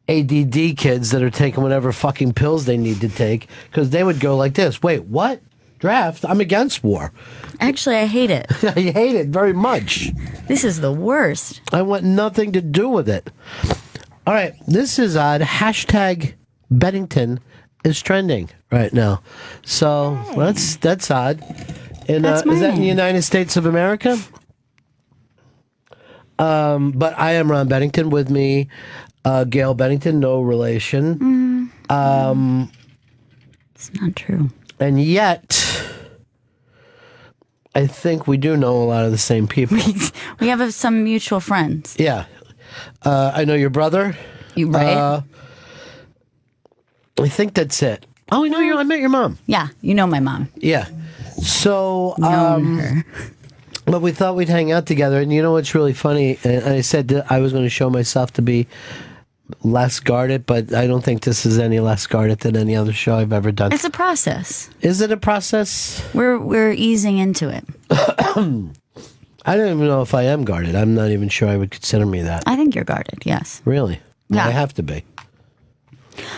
ADD kids that are taking whatever fucking pills they need to take, because they would go like this: wait, what? Draft? I'm against war. Actually, I hate it. I hate it very much. This is the worst. I want nothing to do with it. All right, this is odd. Hashtag Bennington is trending right now. So that's odd. And That's is that in mine. the United States of America? But I am Ron Bennington. With me, Gail Bennington, no relation. It's not true. And yet, I think we do know a lot of the same people. We have some mutual friends. Yeah. I know your brother. You right? I think that's it. Oh, I met your mom. Yeah, you know my mom. Yeah. So, Known her. but we thought we'd hang out together. And you know what's really funny? And I said that I was going to show myself to be less guarded, but I don't think this is any less guarded than any other show I've ever done. It's a process. Is it a process? We're easing into it. I don't even know if I am guarded. I'm not even sure I would consider me that. I think you're guarded, yes. Really? Yeah. I have to be.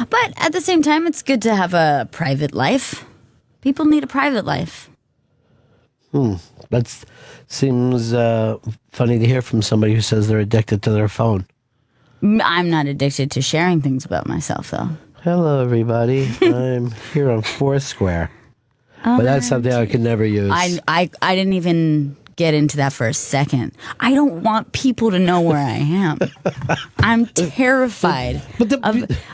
But at the same time, it's good to have a private life. People need a private life. That seems funny to hear from somebody who says they're addicted to their phone. I'm not addicted to sharing things about myself, though. Hello, everybody. I'm here on Foursquare. But that's something I could never use. I didn't even get into that for a second. I don't want people to know where I am. I'm terrified.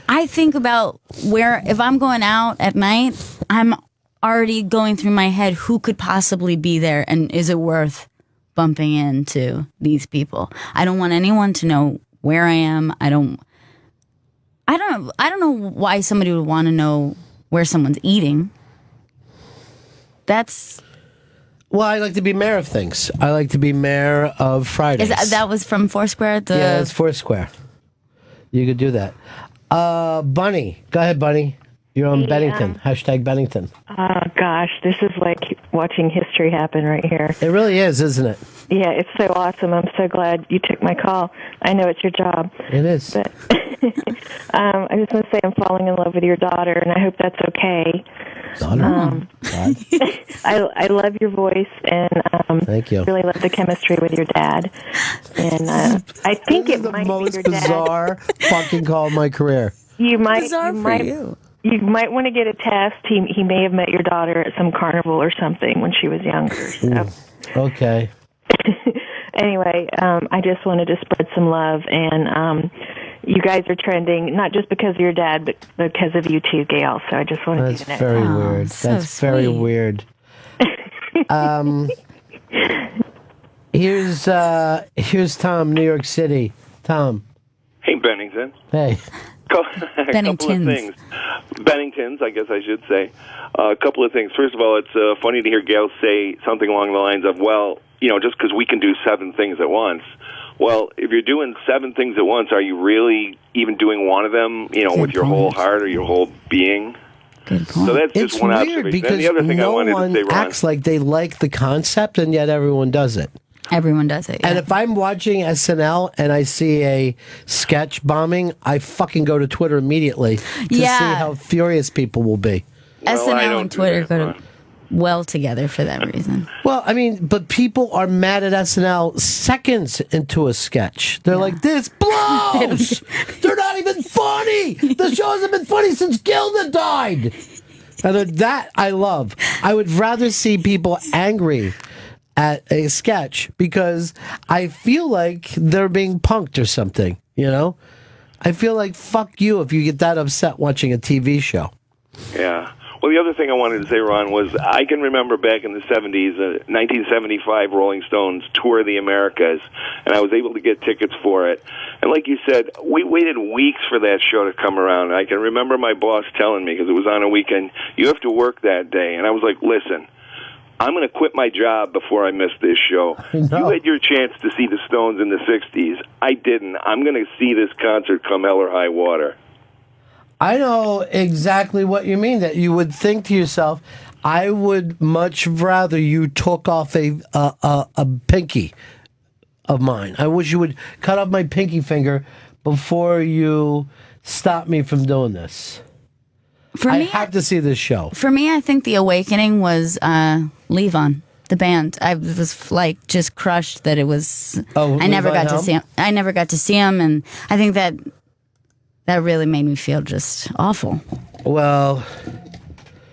I think about if I'm going out at night, I'm already going through my head who could possibly be there, and is it worth bumping into these people? I don't want anyone to know where I am. I don't know why somebody would want to know where someone's eating. Well, I like to be mayor of things. I like to be mayor of Fridays. That was from Foursquare? Yeah, it's Foursquare. You could do that. Bunny. Go ahead, Bunny. You're on Bennington. Hashtag Bennington. Oh, gosh. This is like watching history happen right here. It really is, isn't it? Yeah, it's so awesome. I'm so glad you took my call. I know it's your job. It is. But I just want to say I'm falling in love with your daughter, and I hope that's okay. I love your voice, and thank you. Really love the chemistry with your dad. And I think it might be your dad. The most bizarre fucking call of my career. You might want to get a test. He may have met your daughter at some carnival or something when she was younger. So. Okay. Anyway, I just wanted to spread some love, and you guys are trending, not just because of your dad, but because of you too, Gail. So I just wanted you to know. That's very weird. That's very weird. Here's Tom, New York City. Tom. Hey, Bennington. Hey. A couple of things. Benningtons, I guess I should say. A couple of things. First of all, it's funny to hear Gail say something along the lines of, well, just because we can do 7 things at once. Well, if you're doing 7 things at once, are you really even doing one of them, with your whole heart or your whole being? Good point. So that's just It's one weird observation. because And the other thing I no wanted one to say, Ron, acts like they like the concept, and yet everyone does it. Everyone does it. Yeah. And if I'm watching SNL and I see a sketch bombing, I fucking go to Twitter immediately to see how furious people will be. SNL and Twitter go well together for that reason. Well, I mean, but people are mad at SNL seconds into a sketch. They're like, this blows! They're not even funny! The show hasn't been funny since Gilda died! And that I love. I would rather see people angry at a sketch because I feel like they're being punked or something, I feel like fuck you if you get that upset watching a TV show. Yeah. Well, the other thing I wanted to say, Ron, was I can remember back in the 70s, 1975 Rolling Stones Tour of the Americas, and I was able to get tickets for it. And like you said, we waited weeks for that show to come around. I can remember my boss telling me, because it was on a weekend, you have to work that day. And I was like, listen, I'm going to quit my job before I miss this show. You had your chance to see the Stones in the 60s. I didn't. I'm going to see this concert come hell or high water. I know exactly what you mean, that you would think to yourself, I would much rather you took off a pinky of mine. I wish you would cut off my pinky finger before you stop me from doing this. I have to see this show. For me, I think the awakening was Levon, the band. I was like just crushed that it was. I never got to see him. I never got to see him, and I think that really made me feel just awful. Well,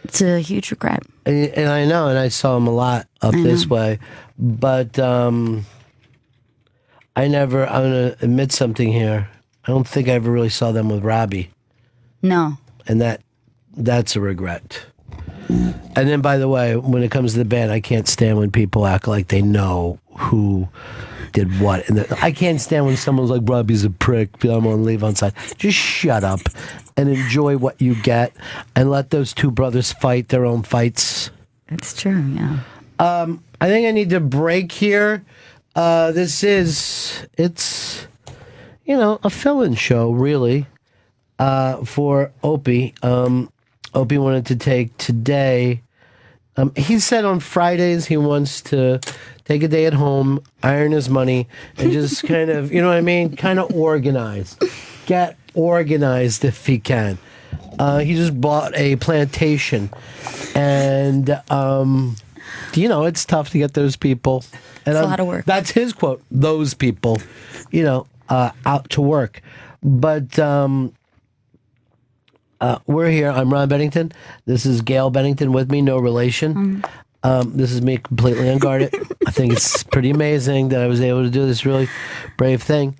it's a huge regret. And I know, and I saw him a lot up this way, but I'm going to admit something here. I don't think I ever really saw them with Robbie. No. And that's a regret. And then, by the way, when it comes to the band, I can't stand when people act like they know who did what. And I can't stand when someone's like, Robbie's a prick, I'm going to leave on side. Just shut up and enjoy what you get and let those two brothers fight their own fights. It's true, yeah. I think I need to break here. It's a fill-in show, really, for Opie. Opie wanted to take today. He said on Fridays he wants to take a day at home, iron his money, and just kind of, kind of organize. Get organized if he can. He just bought a plantation. And, it's tough to get those people. And it's a lot of work. That's his quote, those people, out to work. But we're here. I'm Ron Bennington. This is Gail Bennington with me, no relation. This is me completely unguarded. I think it's pretty amazing that I was able to do this really brave thing.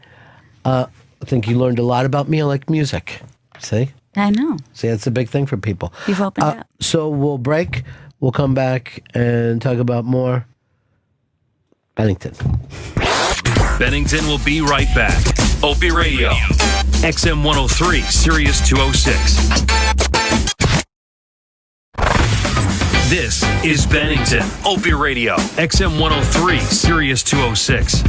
I think you learned a lot about me. I like music. See? I know. See, that's a big thing for people. You've opened up. So we'll break. We'll come back and talk about more Bennington. Bennington will be right back. Opie Radio, XM 103, Sirius 206. This is Bennington, Opie Radio, XM 103, Sirius 206.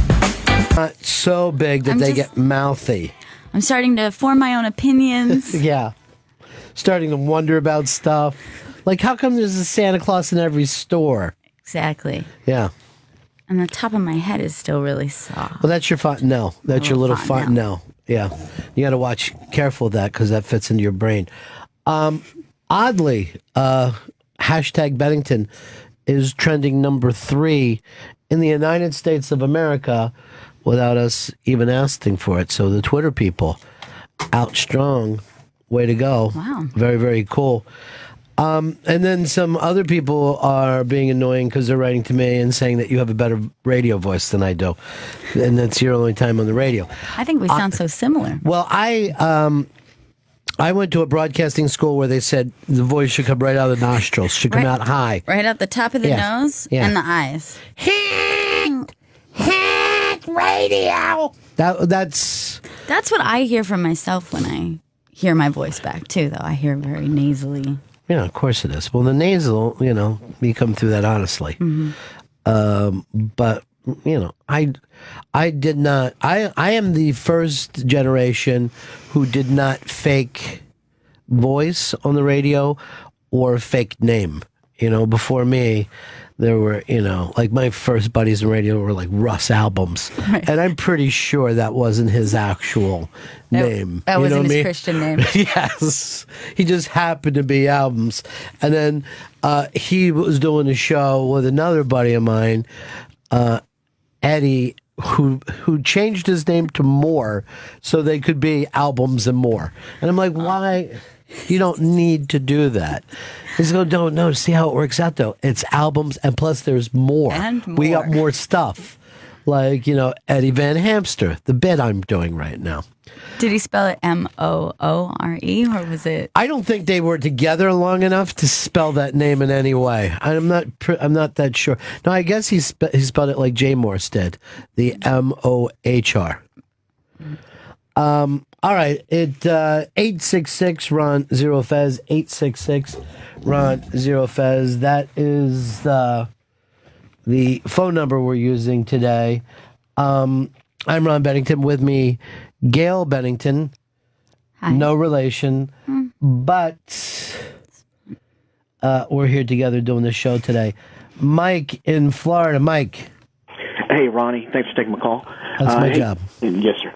Not so big that they get mouthy. I'm starting to form my own opinions. Yeah. Starting to wonder about stuff. Like, how come there's a Santa Claus in every store? Exactly. Yeah. And the top of my head is still really soft. Well, that's your fontanelle. That's your little fontanelle. Yeah. You got to watch careful of that because that fits into your brain. Oddly, hashtag Bennington is trending number 3 in the United States of America without us even asking for it. So the Twitter people, out strong. Way to go. Wow. Very, very cool. And then some other people are being annoying because they're writing to me and saying that you have a better radio voice than I do. And that's your only time on the radio. I think we sound so similar. Well, I went to a broadcasting school where they said the voice should come right out of the nostrils, should come out high. Right out the top of the nose and the eyes. Radio. That's what I hear from myself when I hear my voice back, too, though. I hear very nasally. Yeah, of course it is. Well, the nasal, you come through that honestly. Mm-hmm. But, I did not. I am the first generation who did not fake voice on the radio or fake name. Before me, there were, like my first buddies in radio were like Russ Albums. Right. And I'm pretty sure that wasn't his actual name. That wasn't his Christian name. Yes. He just happened to be Albums. And then he was doing a show with another buddy of mine, Eddie, who changed his name to Moore so they could be Albums and More. And I'm like, why? You don't need to do that. He's going, no, see how it works out, though. It's albums, and plus there's more. And more. We got more stuff. Like, Eddie Van Hamster, the bit I'm doing right now. Did he spell it Moore, or was it? I don't think they were together long enough to spell that name in any way. I'm not that sure. No, I guess he spelled it like Jay Morse did, the Mohr. All right, 866 Ron Zero Fez, 866 Ron Zero Fez. That is the phone number we're using today. I'm Ron Bennington. With me, Gail Bennington. Hi. No relation, but we're here together doing the show today. Mike in Florida. Mike. Hey, Ronnie. Thanks for taking my call. That's my job. Yes, sir.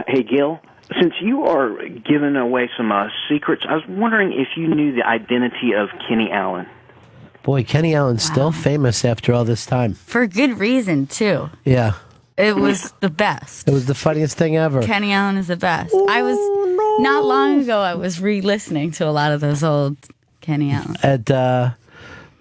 Hey, Gail. Since you are giving away some secrets, I was wondering if you knew the identity of Kenny Allen. Boy, Kenny Allen's still famous after all this time. For good reason, too. Yeah. It was the best. It was the funniest thing ever. Kenny Allen is the best. Not long ago, I was re-listening to a lot of those old Kenny Allen.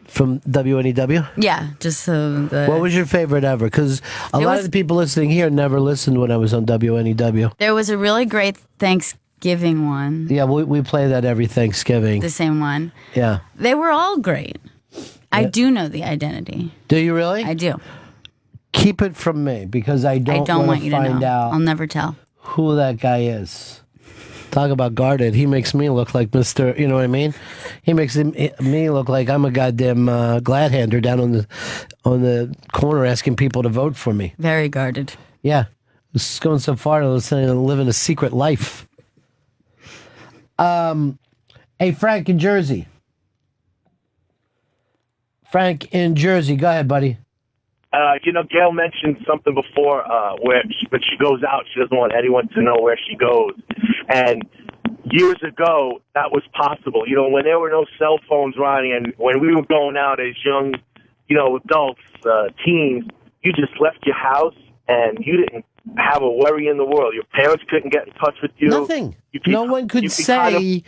From WNEW? Yeah, just What was your favorite ever? Because a lot of the people listening here never listened when I was on WNEW. There was a really great Thanksgiving one. Yeah, we play that every Thanksgiving. The same one. Yeah. They were all great. I do know the identity. Do you really? I do. Keep it from me because I don't want you to find out. I'll never tell who that guy is. Talk about guarded. He makes me look like Mr. You know what I mean? He makes me look like I'm a goddamn glad-hander down on the corner asking people to vote for me. Very guarded. Yeah. It's going so far to living a secret life. Hey, Frank in Jersey. Frank in Jersey. Go ahead, buddy. Gail mentioned something before where when she goes out, she doesn't want anyone to know where she goes. And years ago, that was possible. When there were no cell phones, Ronnie, and when we were going out as young, adults, teens, you just left your house and you didn't have a worry in the world. Your parents couldn't get in touch with you. Nothing. No one could say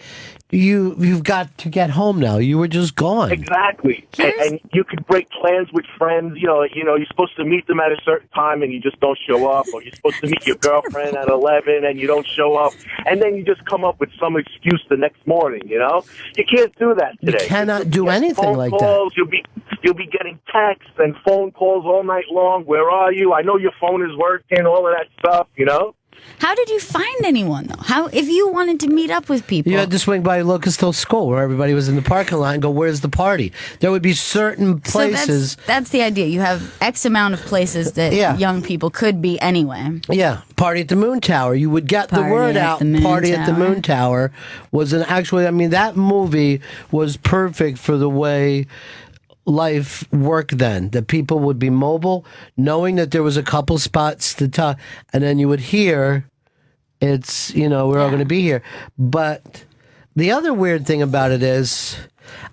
you've got to get home now. You were just gone. Exactly. And you could break plans with friends. You're supposed to meet them at a certain time and you just don't show up, or you're supposed to meet your girlfriend at 11 and you don't show up, and then you just come up with some excuse the next morning. You can't do that today. You cannot do anything like calls, that. You'll be getting texts and phone calls all night long. Where are you? I know your phone is working. All of that stuff. How did you find anyone, though? How, if you wanted to meet up with people? You had to swing by Locust Hill School where everybody was in the parking lot and go, where's the party? There would be certain places. So that's the idea. You have X amount of places that young people could be anyway. Yeah. Party at the Moon Tower. You would get the word out. Party at the Moon Tower was that movie was perfect for the way life worked then, that people would be mobile, knowing that there was a couple spots to talk, and then you would hear it's, we're all going to be here. But the other weird thing about it is,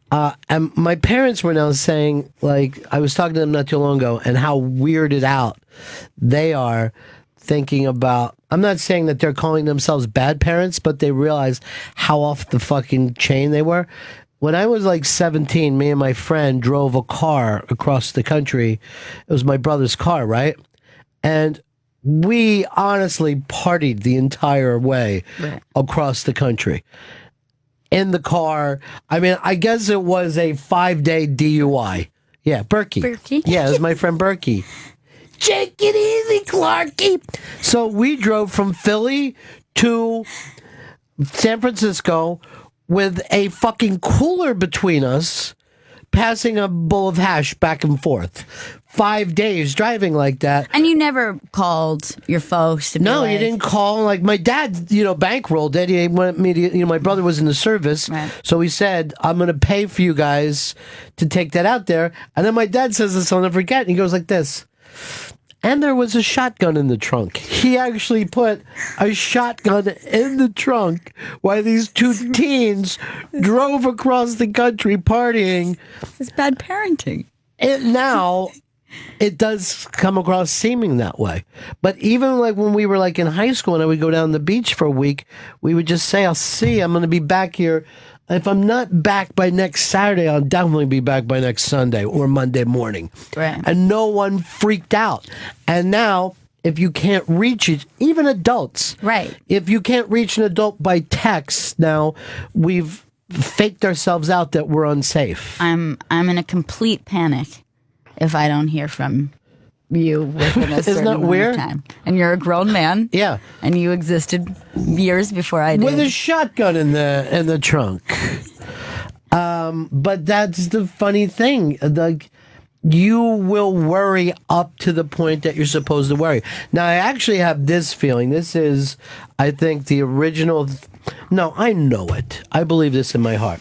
and my parents were now saying, like, I was talking to them not too long ago, and how weirded out they are thinking about, I'm not saying that they're calling themselves bad parents, but they realize how off the fucking chain they were. When I was like 17, me and my friend drove a car across the country. It was my brother's car, right? And we honestly partied the entire way across the country. In the car, I guess it was a 5-day DUI. Yeah, Berkey. Yeah, it was my friend Berkey. Take it easy, Clarky. So we drove from Philly to San Francisco with a fucking cooler between us, passing a bowl of hash back and forth. 5 days driving like that. And you never called your folks to be No, you didn't call. Like, my dad, bankrolled it. He wanted me to, my brother was in the service. Right. So he said, I'm going to pay for you guys to take that out there. And then my dad says this, I'll never forget. And he goes like this. And there was a shotgun in the trunk. He actually put a shotgun in the trunk while these two teens drove across the country partying. It's bad parenting. Now, it does come across seeming that way. But even like when we were like in high school and I would go down the beach for a week, we would just say, I'll see, I'm going to be back here. If I'm not back by next Saturday, I'll definitely be back by next Sunday or Monday morning. Right. And no one freaked out. And now, if you can't reach it, even adults. Right. If you can't reach an adult by text, now we've faked ourselves out that we're unsafe. I'm in a complete panic if I don't hear from you within a certain amount of time. And you're a grown man. Yeah. And you existed years before I did. With a shotgun in the trunk. But that's the funny thing. Like, you will worry up to the point that you're supposed to worry. Now, I actually have this feeling. This is, I think, the original. No, I know it. I believe this in my heart.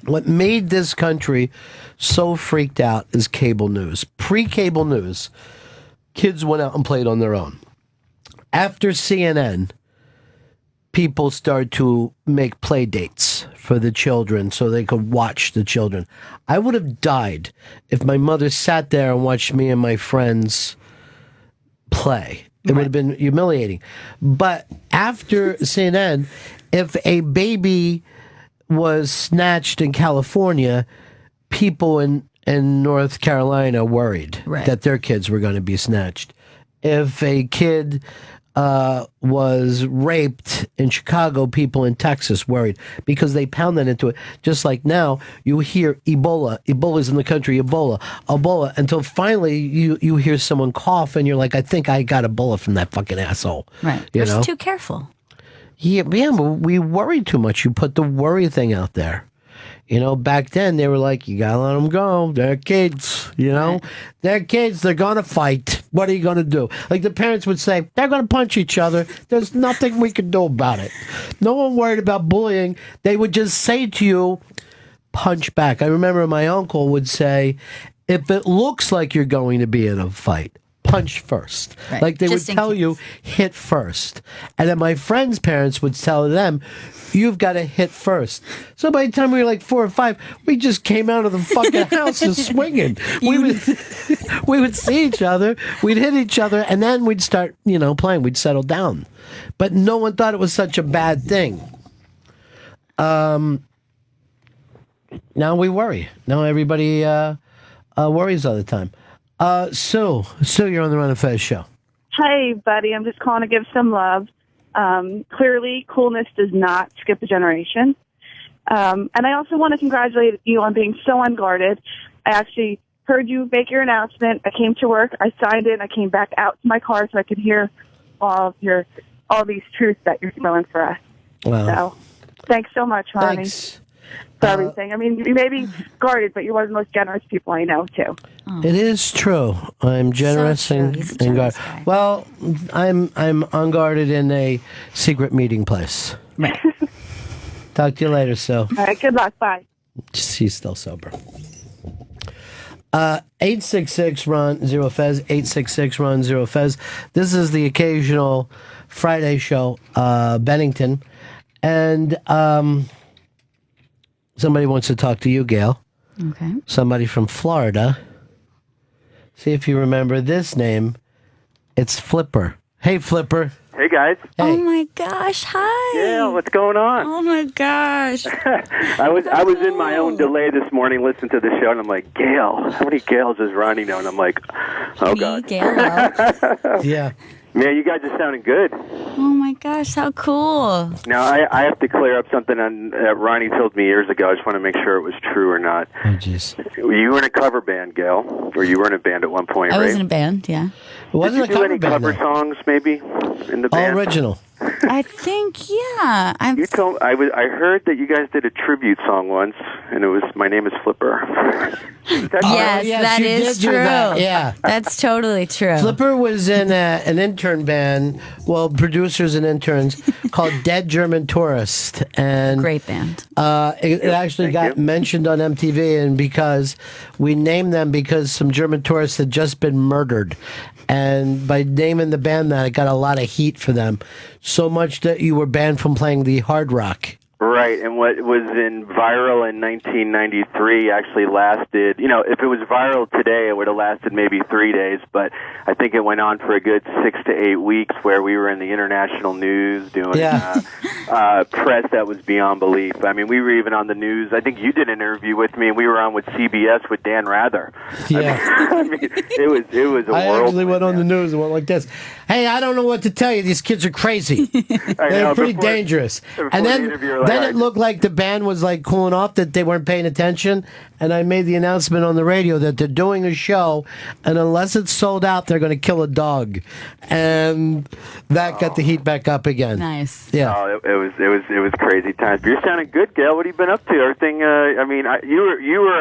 What made this country so freaked out is cable news. Pre-cable news, kids went out and played on their own. After CNN, people started to make play dates for the children so they could watch the children. I would have died if my mother sat there and watched me and my friends play. It would have been humiliating. But after CNN, if a baby was snatched in California, people in North Carolina worried that their kids were going to be snatched. If a kid was raped in Chicago, people in Texas worried because they pound that into it. Just like now, you hear Ebola. Ebola's in the country, Ebola, until finally you hear someone cough and you're like, I think I got Ebola from that fucking asshole. Right. You're just too careful. Yeah, but we worry too much. You put the worry thing out there. Back then they were like, you gotta let them go. They're kids, They're kids. They're gonna fight. What are you gonna do? Like the parents would say, they're gonna punch each other. There's nothing we can do about it. No one worried about bullying. They would just say to you, punch back. I remember my uncle would say, if it looks like you're going to be in a fight, punch first. Right. Like they Just would tell you, hit first. And then my friends' parents would tell them, you've got to hit first. So by the time we were like 4 or 5, we just came out of the fucking house and swinging. We would see each other, we'd hit each other, and then we'd start, playing. We'd settle down. But no one thought it was such a bad thing. Now we worry. Now everybody worries all the time. Sue, you're on the Ron and Fez show. Hey, buddy. I'm just calling to give some love. Clearly, coolness does not skip a generation. And I also want to congratulate you on being so unguarded. I actually heard you make your announcement. I came to work. I signed it. I came back out to my car so I could hear all these truths that you're spilling for us. Wow. So, thanks so much, Ronnie. Thanks. For everything. I mean, you may be guarded, but you're one of the most generous people I know, too. It is true. I'm generous and guarded. Well, I'm unguarded in a secret meeting place. Right. Talk to you later, Sue. All right, good luck. Bye. She's still sober. 866-RON-0-FEZ, 866-RON-0-FEZ. This is the occasional Friday show, Bennington. And somebody wants to talk to you, Gail. Okay. Somebody from Florida. See if you remember this name. It's Flipper. Hey, Flipper. Hey, guys. Oh my gosh! Hi. Yeah, what's going on? Oh my gosh! I was in my own delay this morning listening to the show, and I'm like, Gail, how many Gails does Ronnie know? And I'm like, oh God. Gail. Yeah. Man, you guys are sounding good. Oh my gosh! How cool! Now, I have to clear up something that Ronnie told me years ago. I just want to make sure it was true or not. Oh, jeez. You were in a cover band, Gail, or you were in a band at one point, I right? was in a band, yeah. It wasn't Did you do any cover songs, maybe, in the band? All original. I think, yeah. You told I heard that you guys did a tribute song once, and it was "My Name Is Flipper." Yes, that you is did do true. that, yeah. That's totally true. Flipper was in an intern band, producers and interns, called Dead German Tourist. And great band. It actually got mentioned on MTV, and because we named them because some German tourists had just been murdered. And by naming the band that, it got a lot of heat for them. So much that you were banned from playing the Hard Rock. Right, and what was viral in 1993 actually lasted, if it was viral today, it would have lasted maybe 3 days, but I think it went on for a good 6 to 8 weeks where we were in the international news doing press that was beyond belief. I mean, we were even on the news. I think you did an interview with me, and we were on with CBS with Dan Rather. Yeah. I mean, it was a I world. actually went on the news and went like this. Hey, I don't know what to tell you. These kids are crazy. They're pretty dangerous. And then it looked like the band was like cooling off, that they weren't paying attention. And I made the announcement on the radio that they're doing a show, and unless it's sold out, they're going to kill a dog. And that got the heat back up again. Nice. Yeah. Oh, it was crazy times. But you're sounding good, Gail. What have you been up to? Everything. I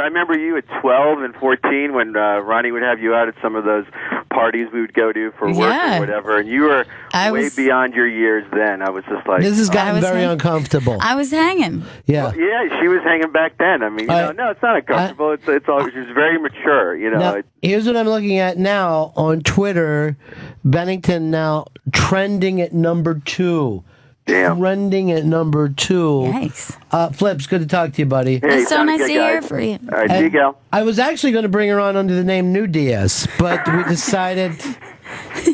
remember you at 12 and 14 when Ronnie would have you out at some of those parties we would go to for work or whatever, and you were way beyond your years then. I was just like, this has gotten very uncomfortable. I was hanging. Yeah. Well, yeah, she was hanging back then. I mean, no, it's not uncomfortable. It's all. She was very mature. Now, here's what I'm looking at now on Twitter. Bennington now trending at number 2. Damn. Trending at number 2. Yikes. Flips, good to talk to you, buddy. It's so nice to hear from you. All right, see you, Gail. I was actually going to bring her on under the name New Diaz, but we decided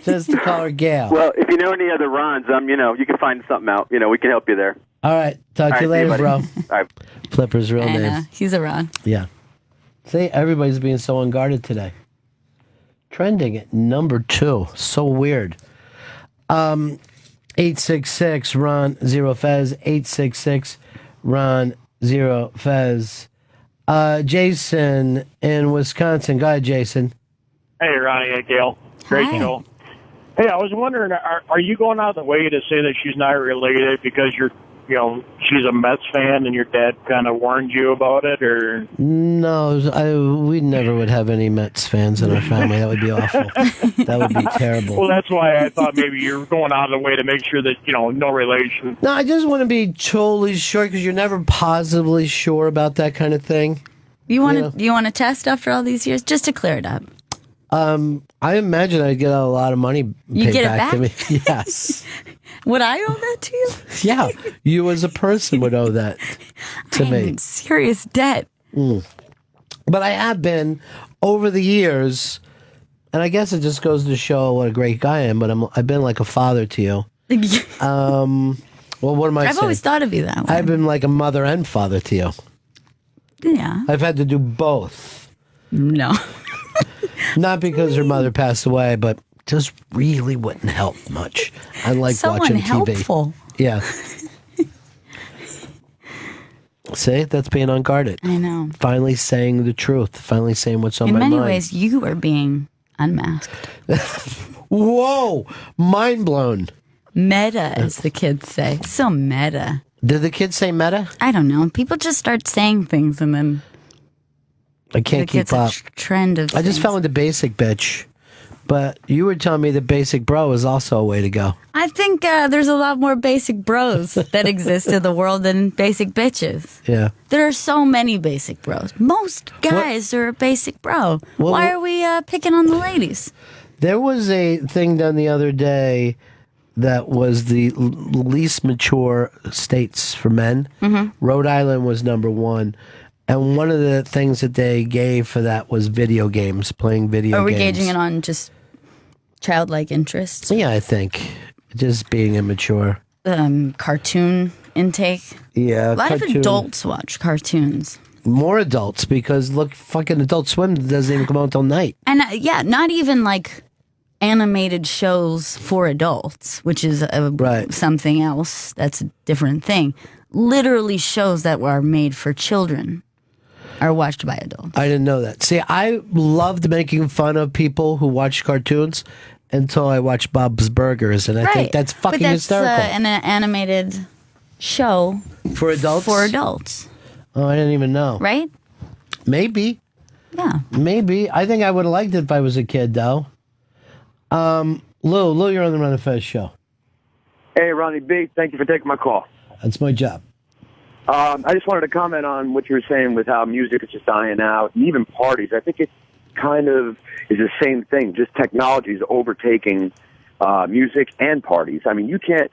just to call her Gail. Well, if you know any other Rons, you can find something out. We can help you there. All right. Talk to you later, bro. All right. Flipper's real name. He's a Ron. Yeah. See, everybody's being so unguarded today. Trending at number 2. So weird. 866-RON-0-FEZ, 866-RON-0-FEZ. Jason in Wisconsin. Go ahead, Jason. Hey, Ronnie. Hey, Gail. Great show. Hey, I was wondering, are you going out of the way to say that she's not related because she's a Mets fan and your dad kind of warned you about it, or? No, we never would have any Mets fans in our family. That would be awful. That would be terrible. Well, that's why I thought maybe you're going out of the way to make sure that, no relation. No, I just want to be totally sure, because you're never positively sure about that kind of thing. You want to test after all these years, just to clear it up? I imagine I'd get a lot of money paid back to me. Yes. Would I owe that to you? Yeah, you as a person would owe that to me. In serious debt. But I have been over the years, and I guess it just goes to show what a great guy I am. But I've been like a father to you. Well, what am I saying? I've always thought of you that way. I've been like a mother and father to you. Yeah. I've had to do both. No. Not because her mother passed away, but just really wouldn't help much. I like So watching unhelpful. TV. Yeah. See, that's being unguarded. I know. Finally saying the truth. Finally saying what's on In my mind. many ways, you are being unmasked. Whoa! Mind blown. Meta, as the kids say. So meta. Did the kids say meta? I don't know. People just start saying things and then I can't keep it's up. a trend of I just things. fell into basic bitch. But you were telling me that basic bro is also a way to go. I think there's a lot more basic bros that exist in the world than basic bitches. Yeah. There are so many basic bros. Most guys are a basic bro. What- Why are we picking on the ladies? There was a thing done the other day that was the least mature states for men. Mhm. Rhode Island was number one. And one of the things that they gave for that was video games, playing video Are we games. gauging it on just childlike interests? Yeah, I think. Just being immature. Cartoon intake? Yeah. A lot of cartoon. adults watch cartoons. More adults, because look, fucking Adult Swim doesn't even come out until night. And yeah, not even like animated shows for adults, which is something else. That's a different thing. Literally shows that were made for children are watched by adults. I didn't know that. See, I loved making fun of people who watch cartoons until I watched Bob's Burgers, and I think that's fucking but that's, hysterical. an animated show for adults? For adults. Oh, I didn't even know. Right? Maybe. Yeah. Maybe. I think I would have liked it if I was a kid, though. Lou, you're on the Run and Fez show. Hey, Ronnie B, thank you for taking my call. That's my job. I just wanted to comment on what you were saying with how music is just dying out, and even parties. I think it kind of is the same thing. Just technology is overtaking music and parties. I mean, you can't.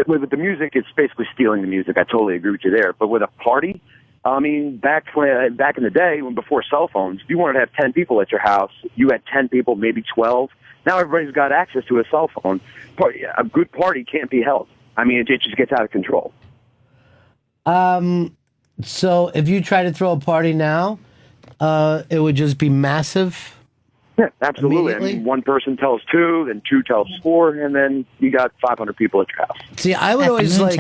With the music, it's basically stealing the music. I totally agree with you there. But with a party, I mean, back in the day, when before cell phones, if you wanted to have 10 people at your house, you had 10 people, maybe 12. Now everybody's got access to a cell phone. A good party can't be held. I mean, it just gets out of control. So if you try to throw a party now, it would just be massive. Yeah, absolutely. I mean, one person tells two, then two tells four, and then you got 500 people at your house. See, I would always like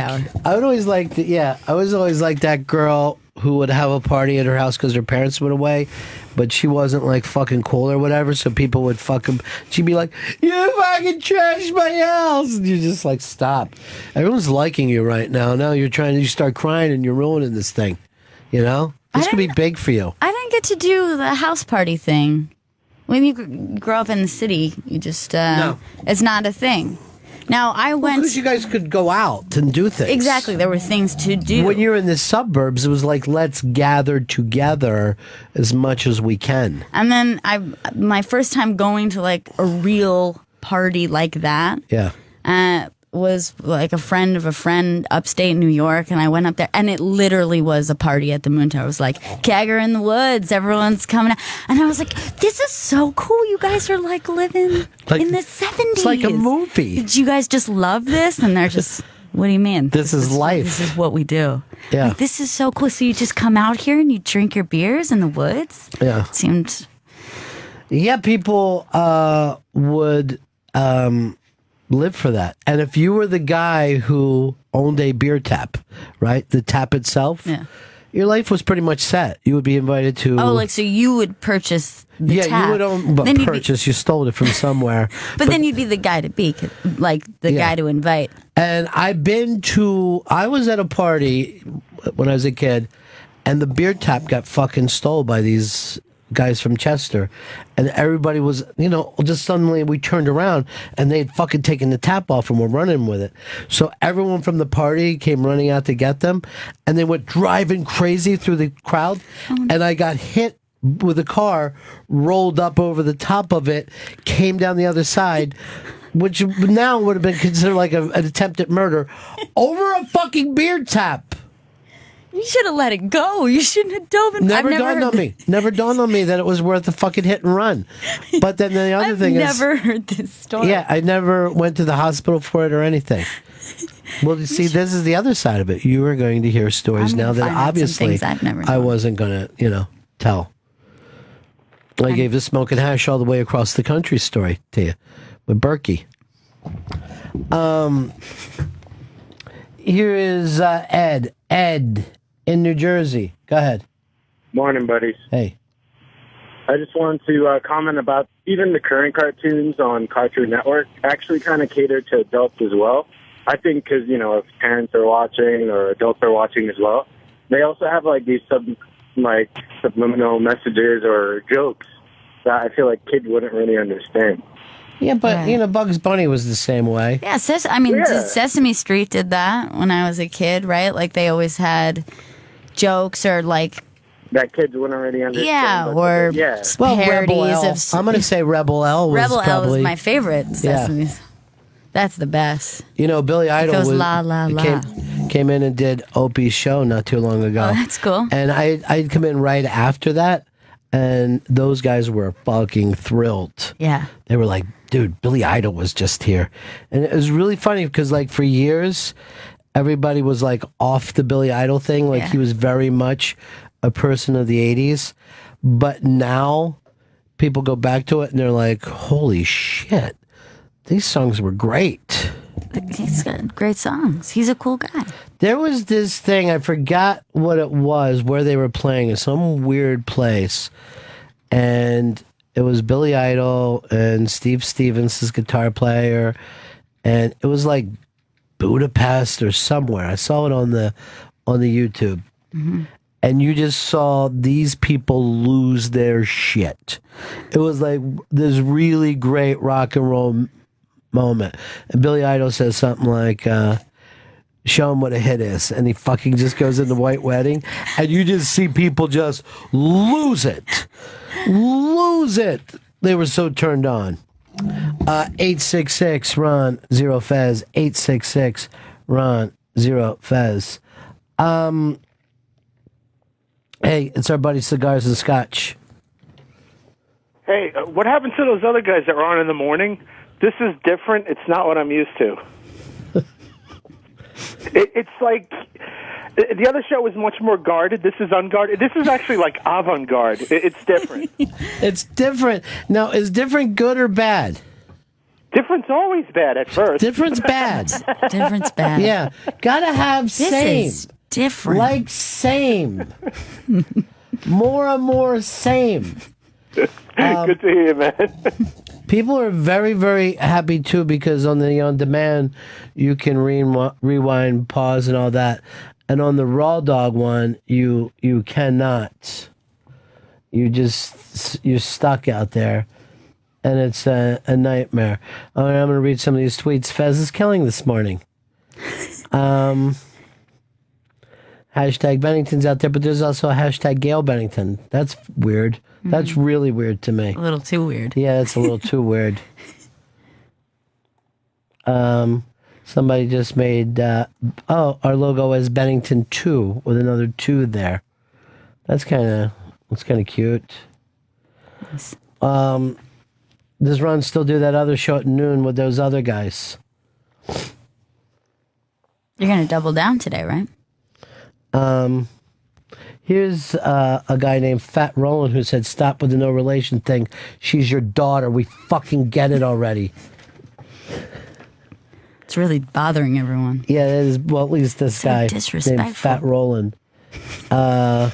that girl who would have a party at her house because her parents went away, but she wasn't like fucking cool or whatever, so people would fucking, she'd be like, you fucking trashed my house, and you just like, stop. Everyone's liking you right now. Now you start crying and you're ruining this thing, you know? This could be big for you. I didn't get to do the house party thing. When you grow up in the city, you just, it's not a thing. Now, I went... Because you guys could go out and do things. Exactly. There were things to do. When you're in the suburbs, it was like, let's gather together as much as we can. And then my first time going to like a real party like that was like a friend of a friend upstate New York, and I went up there, and it literally was a party at the Moon Tower. It was like kegger in the woods, everyone's coming out, and I was like, this is so cool. You guys are like living in the 70s. It's like a movie. Did you guys just love this? And they're just, what do you mean? This is life. This is what we do. Yeah. Like, this is so cool. So you just come out here and you drink your beers in the woods? Yeah. It seemed... Yeah, people would live for that. And if you were the guy who owned a beer tap, right? The tap itself, your life was pretty much set. You would be invited to... Oh, like, so you would purchase the tap. You would own... But Then purchase, you stole it from somewhere. But then you'd be the guy to be, like, the guy to invite. And I was at a party when I was a kid, and the beer tap got fucking stole by these guys from Chester, and everybody was, just suddenly we turned around and they had fucking taken the tap off and were running with it. So everyone from the party came running out to get them, and they went driving crazy through the crowd, and I got hit with a car, rolled up over the top of it, came down the other side, which now would have been considered like an attempt at murder, over a fucking beer tap. You should have let it go. You shouldn't have dove in. Never dawned on me that it was worth a fucking hit and run. But then the other thing is... I've never heard this story. Yeah, I never went to the hospital for it or anything. Well, you see, this is the other side of it. You are going to hear stories now that obviously I wasn't going to, tell. I gave the Smoke and Hash all the way across the country story to you with Berkey. Here is Ed. Ed in New Jersey. Go ahead. Morning, buddies. Hey. I just wanted to comment about even the current cartoons on Cartoon Network actually kind of cater to adults as well. I think because, if parents are watching or adults are watching as well, they also have these subliminal messages or jokes that I feel like kids wouldn't really understand. Yeah, but, Bugs Bunny was the same way. Yeah, Sesame Street did that when I was a kid, right? Like, they always had jokes or, that kids wouldn't really understand. Yeah, or parodies of... I'm going to say Rebel L was Rebel probably... L was my favorite Sesame's. Yeah. That's the best. Billy Idol goes la, la, la. Came in and did Opie's show not too long ago. Oh, that's cool. And I'd come in right after that, and those guys were fucking thrilled. Yeah. They were like, dude, Billy Idol was just here. And it was really funny because, for years, everybody was, off the Billy Idol thing. He was very much a person of the 80s. But now, people go back to it, and they're like, holy shit. These songs were great. He's got great songs. He's a cool guy. There was this thing, I forgot what it was, where they were playing in some weird place. And it was Billy Idol and Steve Stevens, his guitar player. And it was Budapest or somewhere. I saw it on the YouTube. Mm-hmm. And you just saw these people lose their shit. It was this really great rock and roll moment. And Billy Idol says something like, show him what a hit is. And he fucking just goes into White Wedding. And you just see people just lose it. Lose it. They were so turned on. 866 Ron Zero Fez. 866 Ron Zero Fez. Hey, it's our buddy Cigars and Scotch. Hey, what happened to those other guys that were on in the morning? This is different. It's not what I'm used to. It's like the other show was much more guarded. This is unguarded. This is actually avant-garde. It's different. It's different. Now, is different good or bad? Different's always bad at first. Different's bad. Different's bad. Yeah. Gotta have same. This is different. Same. More and more same. Good to hear you, man. People are very, very happy, too, because on the on-demand, you can rewind, pause, and all that. And on the Raw Dog one, you cannot. You're stuck out there. And it's a nightmare. All right, I'm going to read some of these tweets. Fez is killing this morning. Hashtag Bennington's out there, but there's also a hashtag Gail Bennington. That's weird. Mm-hmm. That's really weird to me. A little too weird. Yeah, it's a little too weird. Somebody just made, our logo is Bennington 2 with another 2 there. That's kind of cute. Nice. Does Ron still do that other show at noon with those other guys? You're going to double down today, right? Here's a guy named Fat Roland who said, stop with the no relation thing. She's your daughter. We fucking get it already. It's really bothering everyone. Yeah, it is. Well, at least this guy named Fat Roland. Bill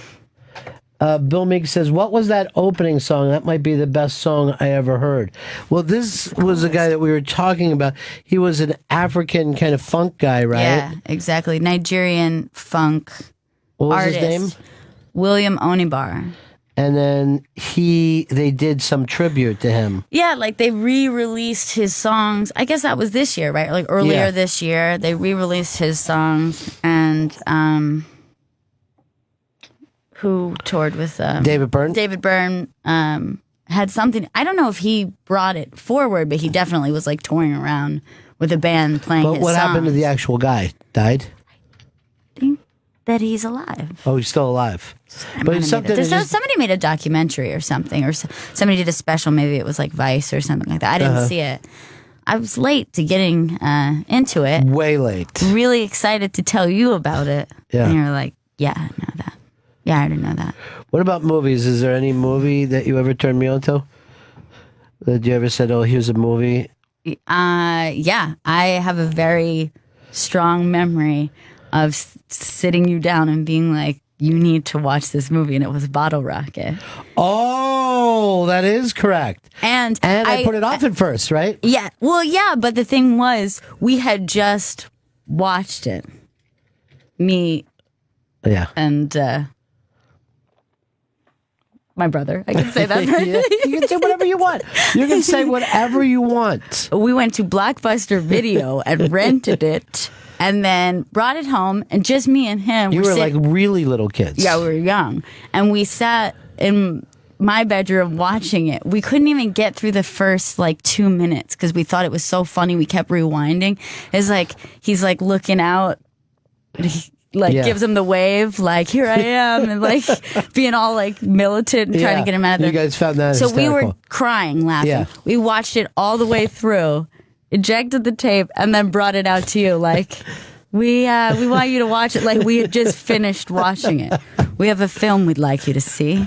Meek says, what was that opening song? That might be the best song I ever heard. Well, this was a guy that we were talking about. He was an African kind of funk guy, right? Yeah, exactly. Nigerian funk What was artist. his name? William Onibar. And then they did some tribute to him. Yeah, they re-released his songs. I guess that was this year, right? Earlier this year, they re-released his songs. And who toured with David Byrne? David Byrne had something. I don't know if he brought it forward, but he definitely was touring around with a band playing his songs. But what happened to the actual guy? Died? I think that he's alive. Oh, he's still alive. But it's something. Somebody made a documentary or something, or somebody did a special. Maybe it was Vice or something like that. I didn't see it. I was late to getting into it. Way late. Really excited to tell you about it. Yeah. And you're like, yeah, I know that. Yeah, I didn't know that. What about movies? Is there any movie that you ever turned me on to? That you ever said, oh, here's a movie? Yeah, I have a very strong memory of sitting you down and being like, you need to watch this movie, and it was Bottle Rocket. Oh, that is correct. And I put it off at first, right? Yeah. Well, yeah, but the thing was, we had just watched it. Me. Yeah. And my brother. I can say that. Right? Yeah, you can say whatever you want. You can say whatever you want. We went to Blockbuster Video and rented it. And then brought it home, and just me and him. You were like really little kids. Yeah, we were young. And we sat in my bedroom watching it. We couldn't even get through the first 2 minutes because we thought it was so funny. We kept rewinding. It's like he's like looking out. He gives him the wave, like, here I am, and being all militant and trying to get him out of there. You guys found that So hysterical. we were crying, laughing. Yeah. We watched it all the way through. Ejected the tape and then brought it out to you we want you to watch it. We had just finished watching it. We have a film we'd like you to see.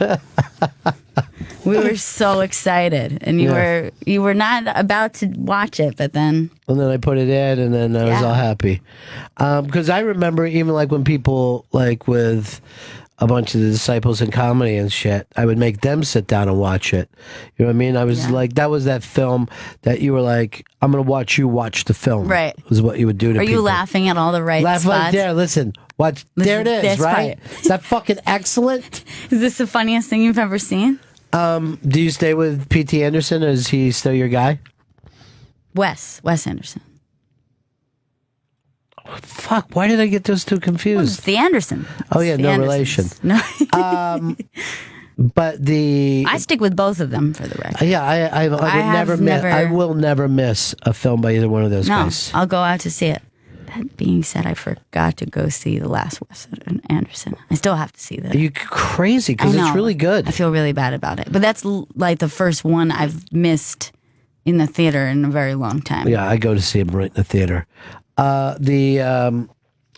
We were so excited, and you were not about to watch it, but then. And then I put it in, and then I was all happy. Because I remember even when people with a bunch of the disciples in comedy and shit, I would make them sit down and watch it. You know what I mean? I was that was that film that you were like, I'm going to watch you watch the film. Right. Was what you would do to Are people. you laughing at all the right Laugh spots? right there. Listen. Watch. There it is, this right? part. Is that fucking excellent? Is this the funniest thing you've ever seen? Do you stay with P.T. Anderson? Is he still your guy? Wes Anderson. Fuck, why did I get those two confused? It's the Anderson. Oh, yeah, It's the no Andersons. relation. No. But I stick with both of them for the record. Yeah, I would I will never miss a film by either one of those guys. I'll go out to see it. That being said, I forgot to go see the last Wes Anderson. I still have to see that. Are you crazy? Because it's really good. I feel really bad about it. But that's the first one I've missed in the theater in a very long time. Yeah, I go to see him right in the theater. The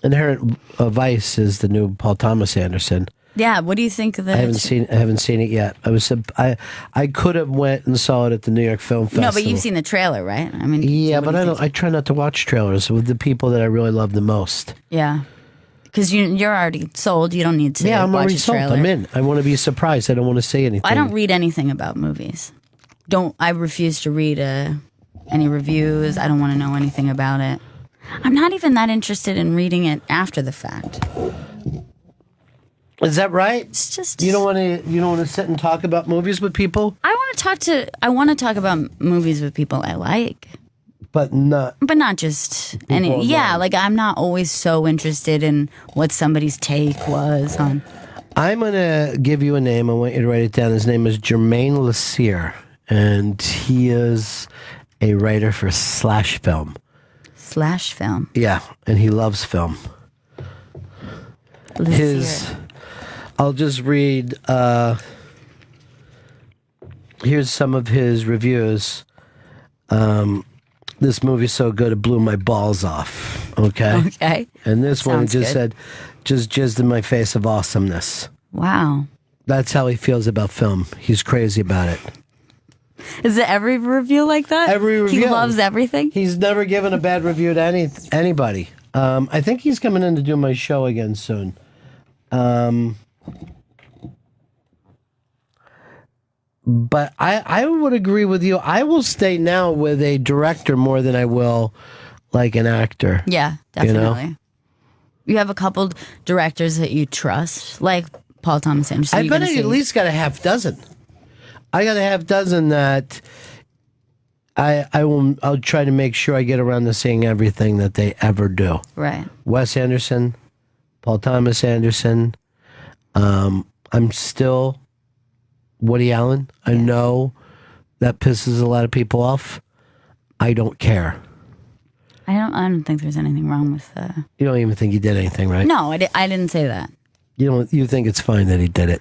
Inherent Vice is the new Paul Thomas Anderson. Yeah, what do you think of that? I haven't seen it yet. I could have went and saw it at the New York Film Festival. No, but you've seen the trailer, right? I mean, yeah, but I try not to watch trailers with the people that I really love the most. Yeah, because you're already sold. You don't need to. Yeah, I'm watch already a sold. trailer. I'm in. I want to be surprised. I don't want to say anything. I don't read anything about movies. I refuse to read any reviews. I don't want to know anything about it. I'm not even that interested in reading it after the fact. Is that right? It's just you don't want to sit and talk about movies with people. I want to talk about movies with people I like, but not just any. Yeah, I'm not always so interested in what somebody's take was on. I'm gonna give you a name. I want you to write it down. His name is Jermaine Lassier, and he is a writer for Slash Film. Slash Film. Yeah, and he loves film. I'll just read, here's some of his reviews. This movie's so good, it blew my balls off. Okay? Okay. And this one Sounds just good. said, just jizzed in my face of awesomeness. Wow. That's how he feels about film. He's crazy about it. Is it every review like that? Every review. He loves everything? He's never given a bad review to anybody. I think he's coming in to do my show again soon. But I would agree with you. I will stay now with a director more than I will an actor. Yeah, definitely. You have a couple directors that you trust, like Paul Thomas Anderson. I bet I at least got a half dozen. I got a half dozen that I'll try to make sure I get around to seeing everything that they ever do. Right. Wes Anderson, Paul Thomas Anderson. I'm still Woody Allen. I know that pisses a lot of people off. I don't care. I don't think there's anything wrong with. You don't even think he did anything, right? No, I didn't say that. You think it's fine that he did it?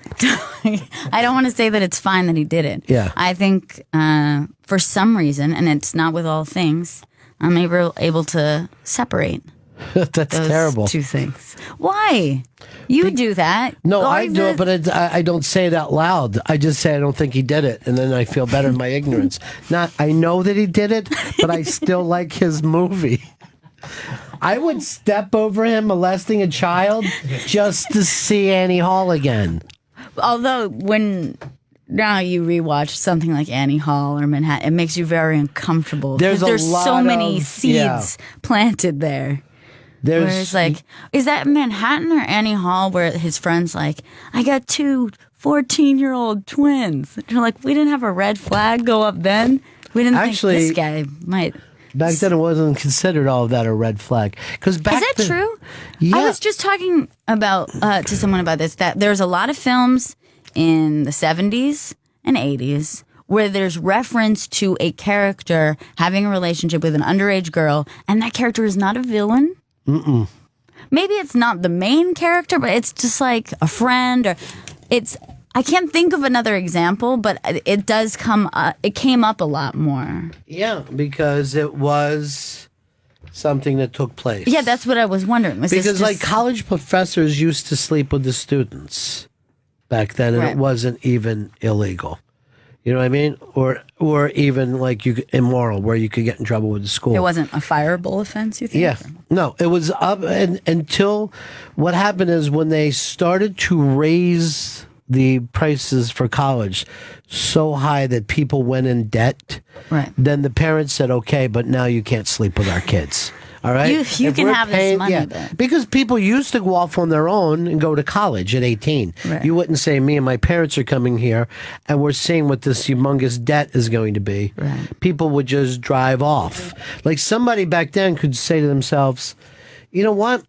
I don't want to say that it's fine that he did it. Yeah. I think for some reason, and it's not with all things, I'm able to separate. That's those terrible. two things. Why? You do that. No, Going I do it, but I don't say it out loud. I just say I don't think he did it, and then I feel better in my ignorance. I know that he did it, but I still like his movie. I would step over him molesting a child just to see Annie Hall again. Although when now you rewatch something like Annie Hall or Manhattan, it makes you very uncomfortable. There's so many seeds planted there. Where it's like, is that Manhattan or Annie Hall where his friend's like, I got 2 14-year-old twins. And you're like, we didn't have a red flag go up then? We didn't think this guy might... Back then, it wasn't considered all of that a red flag. Is that true? Yeah. I was just talking about to someone about this, that there's a lot of films in the 70s and 80s where there's reference to a character having a relationship with an underage girl, and that character is not a villain. Mm-mm. Maybe it's not the main character, but it's just like a friend, or it's... I can't think of another example, but it does come up. It came up a lot more. Yeah, because it was something that took place. Yeah, that's what I was wondering. Because like college professors used to sleep with the students back then, and it wasn't even illegal. You know what I mean? Or even like immoral, where you could get in trouble with the school. It wasn't a fireable offense, you think? Yeah. No, it was up until what happened is when they started to raise the prices for college so high that people went in debt. Right. Then the parents said, okay, but now you can't sleep with our kids. All right? You can have this money. Yeah. Because people used to go off on their own and go to college at 18. Right. You wouldn't say, me and my parents are coming here and we're seeing what this humongous debt is going to be. Right. People would just drive off. Like somebody back then could say to themselves, you know what?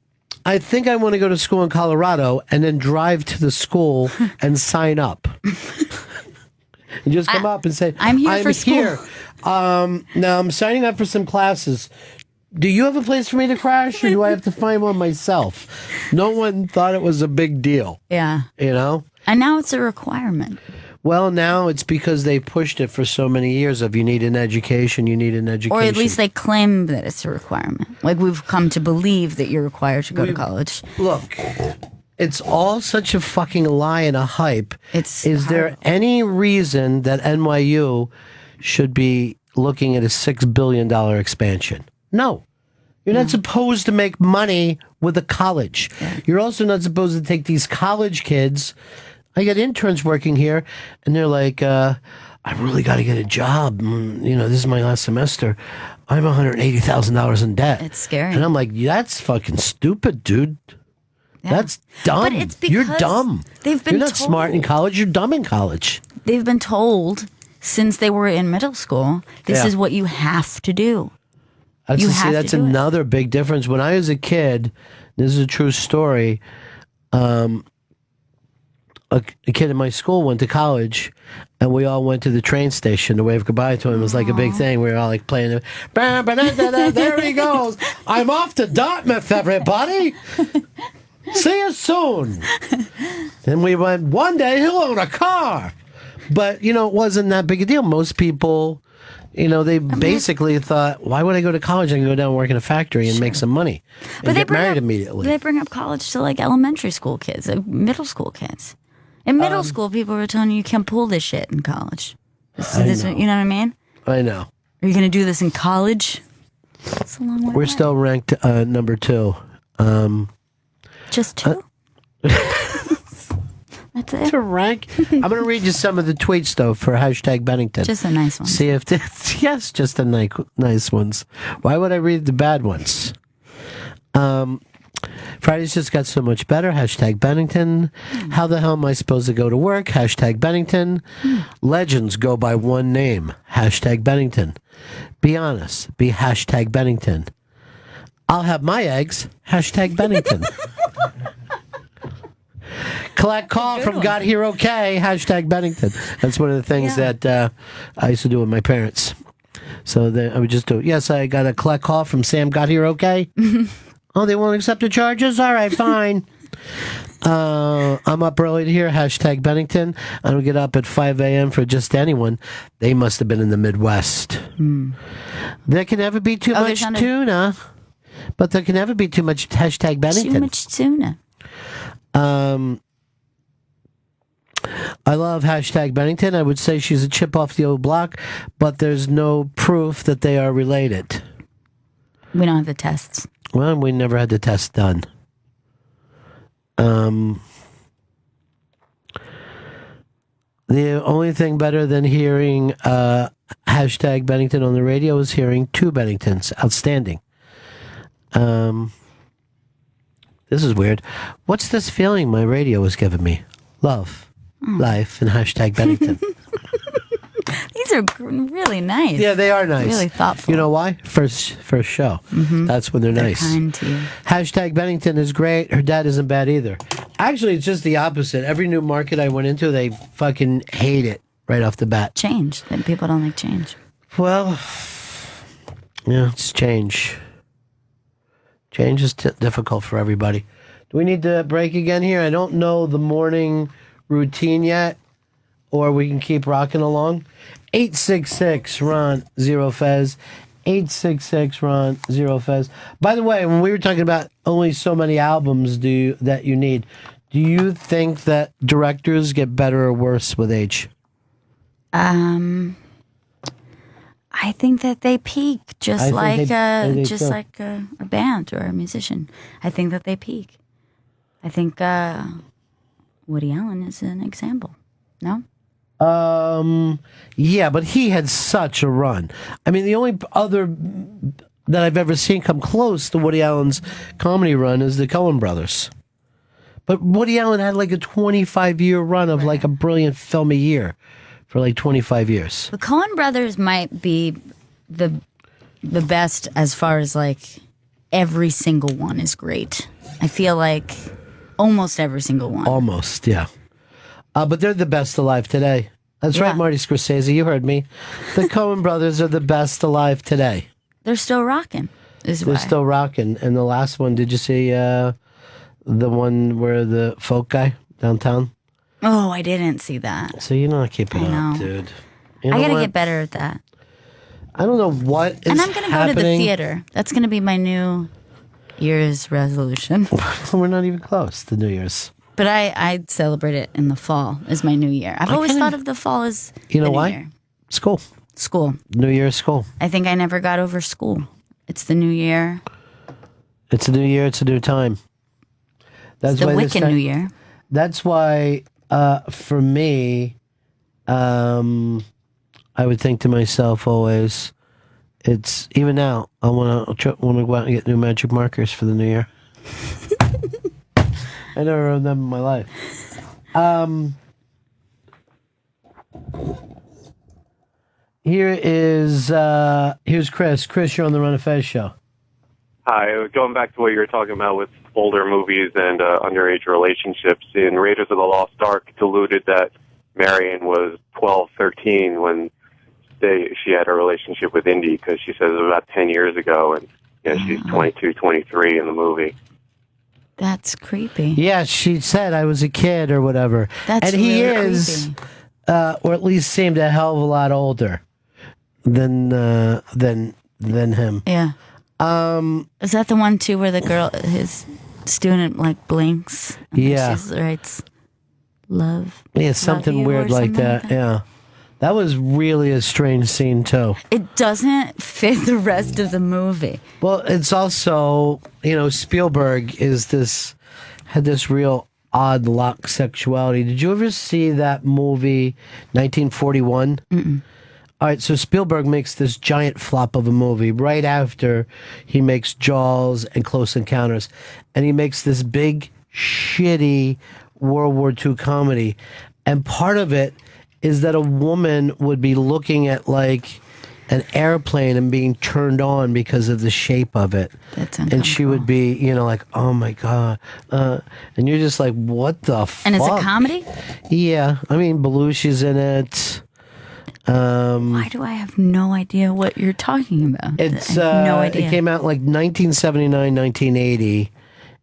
I think I want to go to school in Colorado and then drive to the school and sign up. And just come up and say, I'm here for school. Here. Now I'm signing up for some classes. Do you have a place for me to crash, or do I have to find one myself? No one thought it was a big deal. Yeah. You know? And now it's a requirement. Well, now it's because they pushed it for so many years of you need an education, you need an education. Or at least they claim that it's a requirement. Like we've come to believe that you're required to go to college. Look, it's all such a fucking lie and a hype. Is there any reason that NYU should be looking at a $6 billion expansion? No. You're not supposed to make money with a college. Yeah. You're also not supposed to take these college kids. I got interns working here, and they're like, I really got to get a job. This is my last semester. I'm $180,000 in debt. It's scary. And I'm like, that's fucking stupid, dude. Yeah. That's dumb. But it's because you're dumb. They've been You're not smart in college. You're dumb in college. They've been told since they were in middle school, this is what you have to do. That's another big difference. When I was a kid, this is a true story. A kid in my school went to college, and we all went to the train station to wave goodbye to him. It was like a big thing. We were all like playing. There he goes. I'm off to Dartmouth, everybody. See you soon. Then we went, one day he'll own a car. But, it wasn't that big a deal. Most people, they basically thought, why would I go to college? I can go down and work in a factory and make some money and get married immediately. They bring up college to like elementary school kids, like middle school kids. In middle school, people were telling you can't pull this shit in college. You know what I mean? I know. Are you going to do this in college? It's a long way We're away. still ranked number 2. Just 2? That's it? To rank? I'm going to read you some of the tweets, though, for hashtag Bennington. Just the nice ones. See if yes, just the nice ones. Why would I read the bad ones? Friday's just got so much better. Hashtag Bennington. How the hell am I supposed to go to work? Hashtag Bennington. Legends go by one name. Hashtag Bennington. Be honest. Be hashtag Bennington. I'll have my eggs. Hashtag Bennington. Collect call from Got Here Okay. Hashtag Bennington. That's one of the things that I used to do with my parents. So I would just do, yes, I got a collect call from Sam Got Here Okay. Oh, they won't accept the charges? All right, fine. I'm up early to hear hashtag Bennington. I don't get up at 5 a.m. for just anyone. They must have been in the Midwest. There can never be too much tuna, but there can never be too much hashtag Bennington. Too much tuna. I love hashtag Bennington. I would say she's a chip off the old block, but there's no proof that they are related. We don't have the tests. Well, we never had the test done. The only thing better than hearing hashtag Bennington on the radio is hearing two Benningtons. Outstanding. This is weird. What's this feeling my radio is giving me? Love, life, and hashtag Bennington. These are really nice. Yeah, they are nice. Really thoughtful. You know why? First show. That's when they're nice. Kind to you. Hashtag Bennington is great. Her dad isn't bad either. Actually, it's just the opposite. Every new market I went into, they fucking hate it right off the bat. Change. People don't like change. Well, yeah, it's change. Change is difficult for everybody. Do we need to break again here? I don't know the morning routine yet, or we can keep rocking along. 866-RON-0-FEZ. 866-RON-0-FEZ. By the way, when we were talking about only so many albums that you need, do you think that directors get better or worse with age? I think that they peak just like a band or a musician. I think that they peak. I think Woody Allen is an example. No? Yeah, but he had such a run. I mean, the only other that I've ever seen come close to Woody Allen's comedy run is the Coen Brothers. But Woody Allen had like a 25-year run of like a brilliant film a year for like 25 years. The Coen Brothers might be the best as far as like every single one is great. I feel like almost every single one. Almost, yeah. But they're the best alive today. That's right, Marty Scorsese. You heard me. The Coen Brothers are the best alive today. They're still rocking. They're still rocking. And the last one, did you see the one where the folk guy downtown? Oh, I didn't see that. So you're not keeping up, dude. You know I got to what? get better at that. I don't know what is And I'm going to go to the theater. That's going to be my New Year's resolution. We're not even close to New Year's. But I celebrate it in the fall as my new year. I've always thought of the fall as You know the new why? year. School. School. New Year's school. I think I never got over school. It's the new year. It's a new year. It's a new time. It's the why Wiccan New Year. That's why, for me, I would think to myself always, it's even now. I want to go out and get new magic markers for the new year. I never owned them in my life. Here's Chris. Chris, you're on the Run of Fez show. Hi, going back to what you were talking about with older movies and underage relationships, in Raiders of the Lost Ark, alluded that Marion was 12, 13 when she had a relationship with Indy, because she says it was about 10 years ago, and she's 22, 23 in the movie. That's creepy. Yeah, she said I was a kid or whatever. That's and he really is, or at least seemed a hell of a lot older than him. Yeah. Is that the one too where the girl, his student, like blinks? And Yeah. She writes, "Love." Yeah, something you," weird or like something that. Yeah, that was really a strange scene too. It doesn't fit the rest of the movie. Well, it's also, Spielberg had this real odd lock sexuality. Did you ever see that movie 1941? Mm-mm. All right, so Spielberg makes this giant flop of a movie right after he makes Jaws and Close Encounters, and he makes this big, shitty World War II comedy. And part of it is that a woman would be looking at like an airplane and being turned on because of the shape of it. And she would be, like, oh my God. And you're just like, what the fuck? And it's a comedy? Yeah. I mean, Belushi's in it. Why do I have no idea what you're talking about? It's I have no idea. It came out in like 1979, 1980.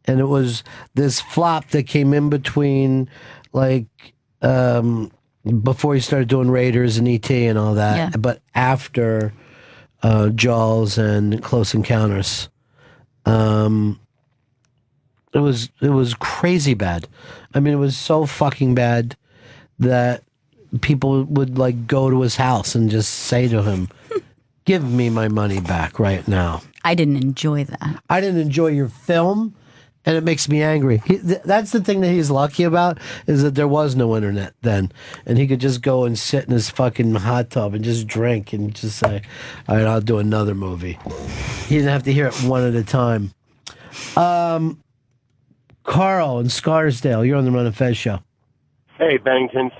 and it was this flop that came in between, like, before he started doing Raiders and E.T. and all that, Yeah. but after Jaws and Close Encounters. It was crazy bad. I mean, it was so fucking bad that people would like go to his house and just say to him, "Give me my money back right now." I didn't enjoy that. I didn't enjoy your film, and it makes me angry. That's the thing that he's lucky about, is that there was no internet then, and he could just go and sit in his fucking hot tub and just drink and just say, "All right, I'll do another movie." He didn't have to hear it one at a time. Carl in Scarsdale, you're on the Run and Fez show. Hey, Bennington.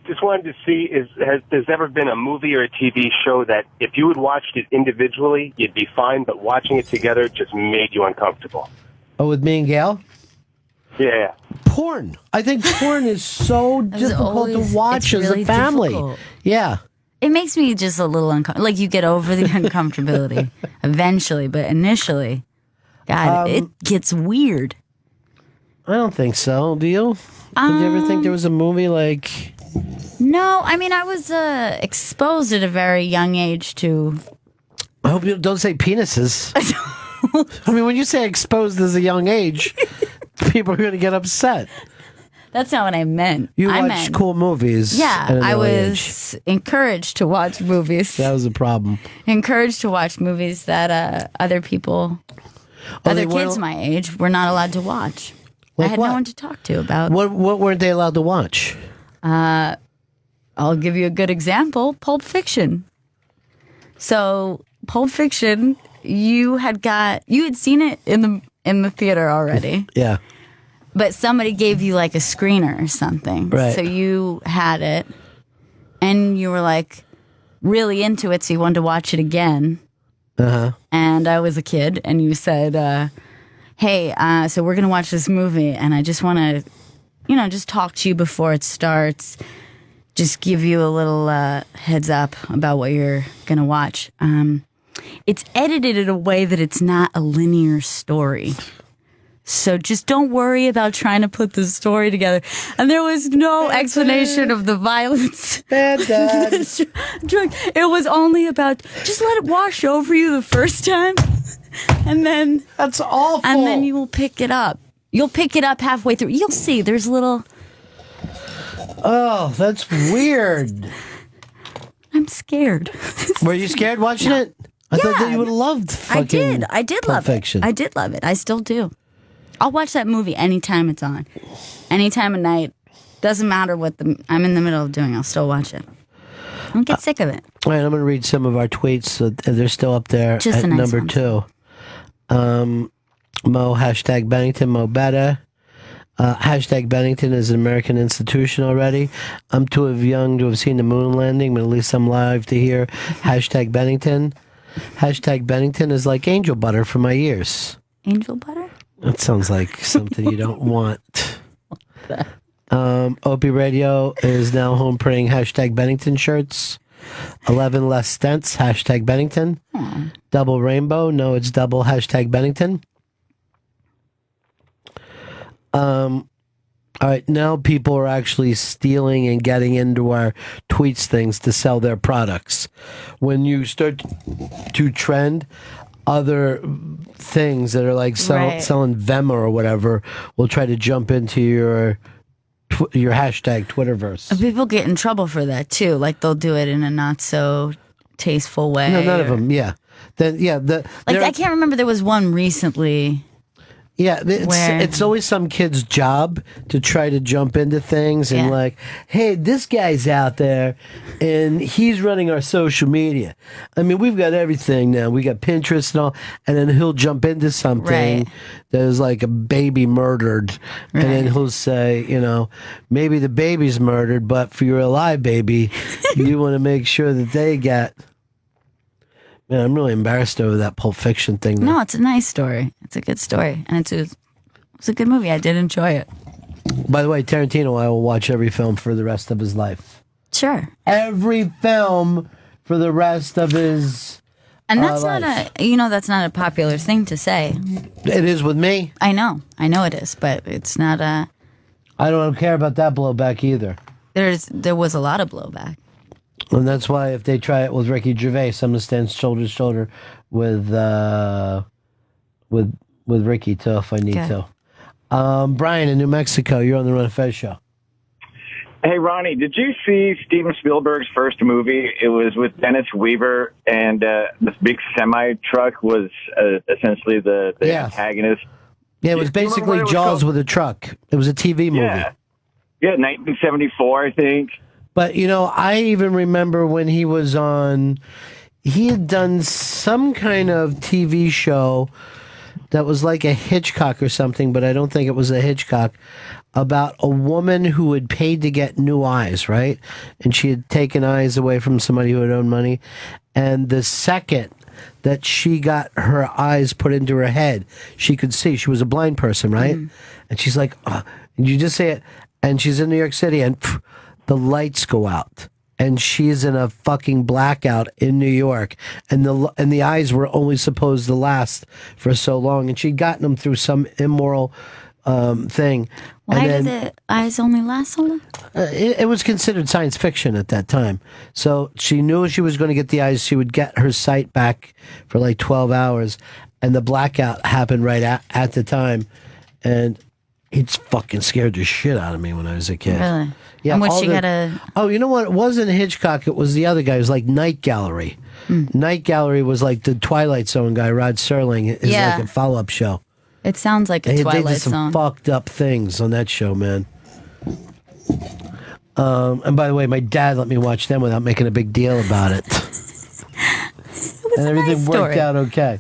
Just wanted to see, has there ever been a movie or a TV show that if you had watched it individually, you'd be fine, but watching it together just made you uncomfortable? Oh, with me and Gail? Yeah. Porn. I think porn is so difficult to watch as a family. Difficult. Yeah. It makes me just a little uncomfortable. Like, you get over the uncomfortability eventually, but initially, God, it gets weird. I don't think so. Do you? Did you ever think there was a movie like... No, I mean, I was exposed at a very young age to... I hope you don't say penises. I mean, when you say exposed as a young age, people are going to get upset. That's not what I meant. You I watch meant, cool movies. Yeah, at an I early was encouraged to watch movies. That was the problem. Encouraged to watch movies that other people, other kids my age, were not allowed to watch. Like I had what? no one to talk to about. What weren't they allowed to watch? I'll give you a good example. Pulp Fiction. So, Pulp Fiction, you had seen it in the theater already. Yeah. But somebody gave you like a screener or something. Right. So you had it and you were like really into it, so you wanted to watch it again. Uh-huh. And I was a kid and you said, hey, so we're going to watch this movie and I just want to, just talk to you before it starts. Just give you a little heads up about what you're going to watch. It's edited in a way that it's not a linear story. So just don't worry about trying to put the story together. And there was no explanation of the violence. Bad dad. It was only about just let it wash over you the first time. And then... That's awful. And then you will pick it up. You'll pick it up halfway through. You'll see there's little... Oh, that's weird. I'm scared. Were you scared watching it? I thought that you would have loved fucking I did Pulp love Fiction. it. I did love it. I still do. I'll watch that movie anytime it's on. Any time of night. Doesn't matter what I'm in the middle of doing. I'll still watch it. I don't get sick of it. All right, I'm going to read some of our tweets. So they're still up there Just at the nice number ones. 2. Mo, hashtag Bennington, Mo better. Hashtag Bennington is an American institution already. I'm too young to have seen the moon landing, but at least I'm live to hear hashtag Bennington. Hashtag Bennington is like angel butter for my ears. Angel butter? That sounds like something you don't want. Opie Radio is now home printing hashtag Bennington shirts. 11 less stents, hashtag Bennington. Double rainbow, no, it's double hashtag Bennington. All right, now people are actually stealing and getting into our tweets things to sell their products. When you start to trend, other things that are like selling Vema or whatever will try to jump into your hashtag Twitterverse. People get in trouble for that too. Like they'll do it in a not so tasteful way. No, none of them. Yeah, then I can't remember. There was one recently. Yeah, it's always some kid's job to try to jump into things and like, hey, this guy's out there and he's running our social media. I mean, we've got everything now. We got Pinterest and all, and then he'll jump into something that is like a baby murdered, and then he'll say, maybe the baby's murdered, but for your alive baby, you want to make sure that they get... Man, I'm really embarrassed over that Pulp Fiction thing. No, it's a nice story. It's a good story. And it's a good movie. I did enjoy it. By the way, Tarantino, I will watch every film for the rest of his life. Sure. Every film for the rest of his And that's not that's not a popular thing to say. It is with me. I know it is, but it's not a. I don't care about that blowback either. There was a lot of blowback. And that's why if they try it with Ricky Gervais, I'm going to stand shoulder to shoulder with Ricky too if I need to. Brian in New Mexico, you're on the Ron and Fez show. Hey, Ronnie, did you see Steven Spielberg's first movie? It was with Dennis Weaver, and this big semi-truck was essentially the antagonist. Yeah, it was basically Jaws with a truck. It was a TV movie. Yeah, 1974, I think. But, I even remember when he was on... He had done some kind of TV show that was like a Hitchcock or something, but I don't think it was a Hitchcock, about a woman who had paid to get new eyes, right? And she had taken eyes away from somebody who had owed money. And the second that she got her eyes put into her head, she could see. She was a blind person, right? Mm-hmm. And she's like, and you just say it, and she's in New York City, and the lights go out. And she's in a fucking blackout in New York, and the eyes were only supposed to last for so long, and she'd gotten them through some immoral thing. Why did the eyes only last so long? It was considered science fiction at that time. So she knew she was going to get the eyes. She would get her sight back for like 12 hours, and the blackout happened right at the time, and it's fucking scared the shit out of me when I was a kid. Really? Yeah, and what she got a... Oh, you know what? It wasn't Hitchcock. It was the other guy. It was like Night Gallery. Night Gallery was like the Twilight Zone guy, Rod Serling. It's like a follow-up show. It sounds like a Twilight Zone. They did some fucked up things on that show, man. And by the way, my dad let me watch them without making a big deal about it. And everything worked out okay.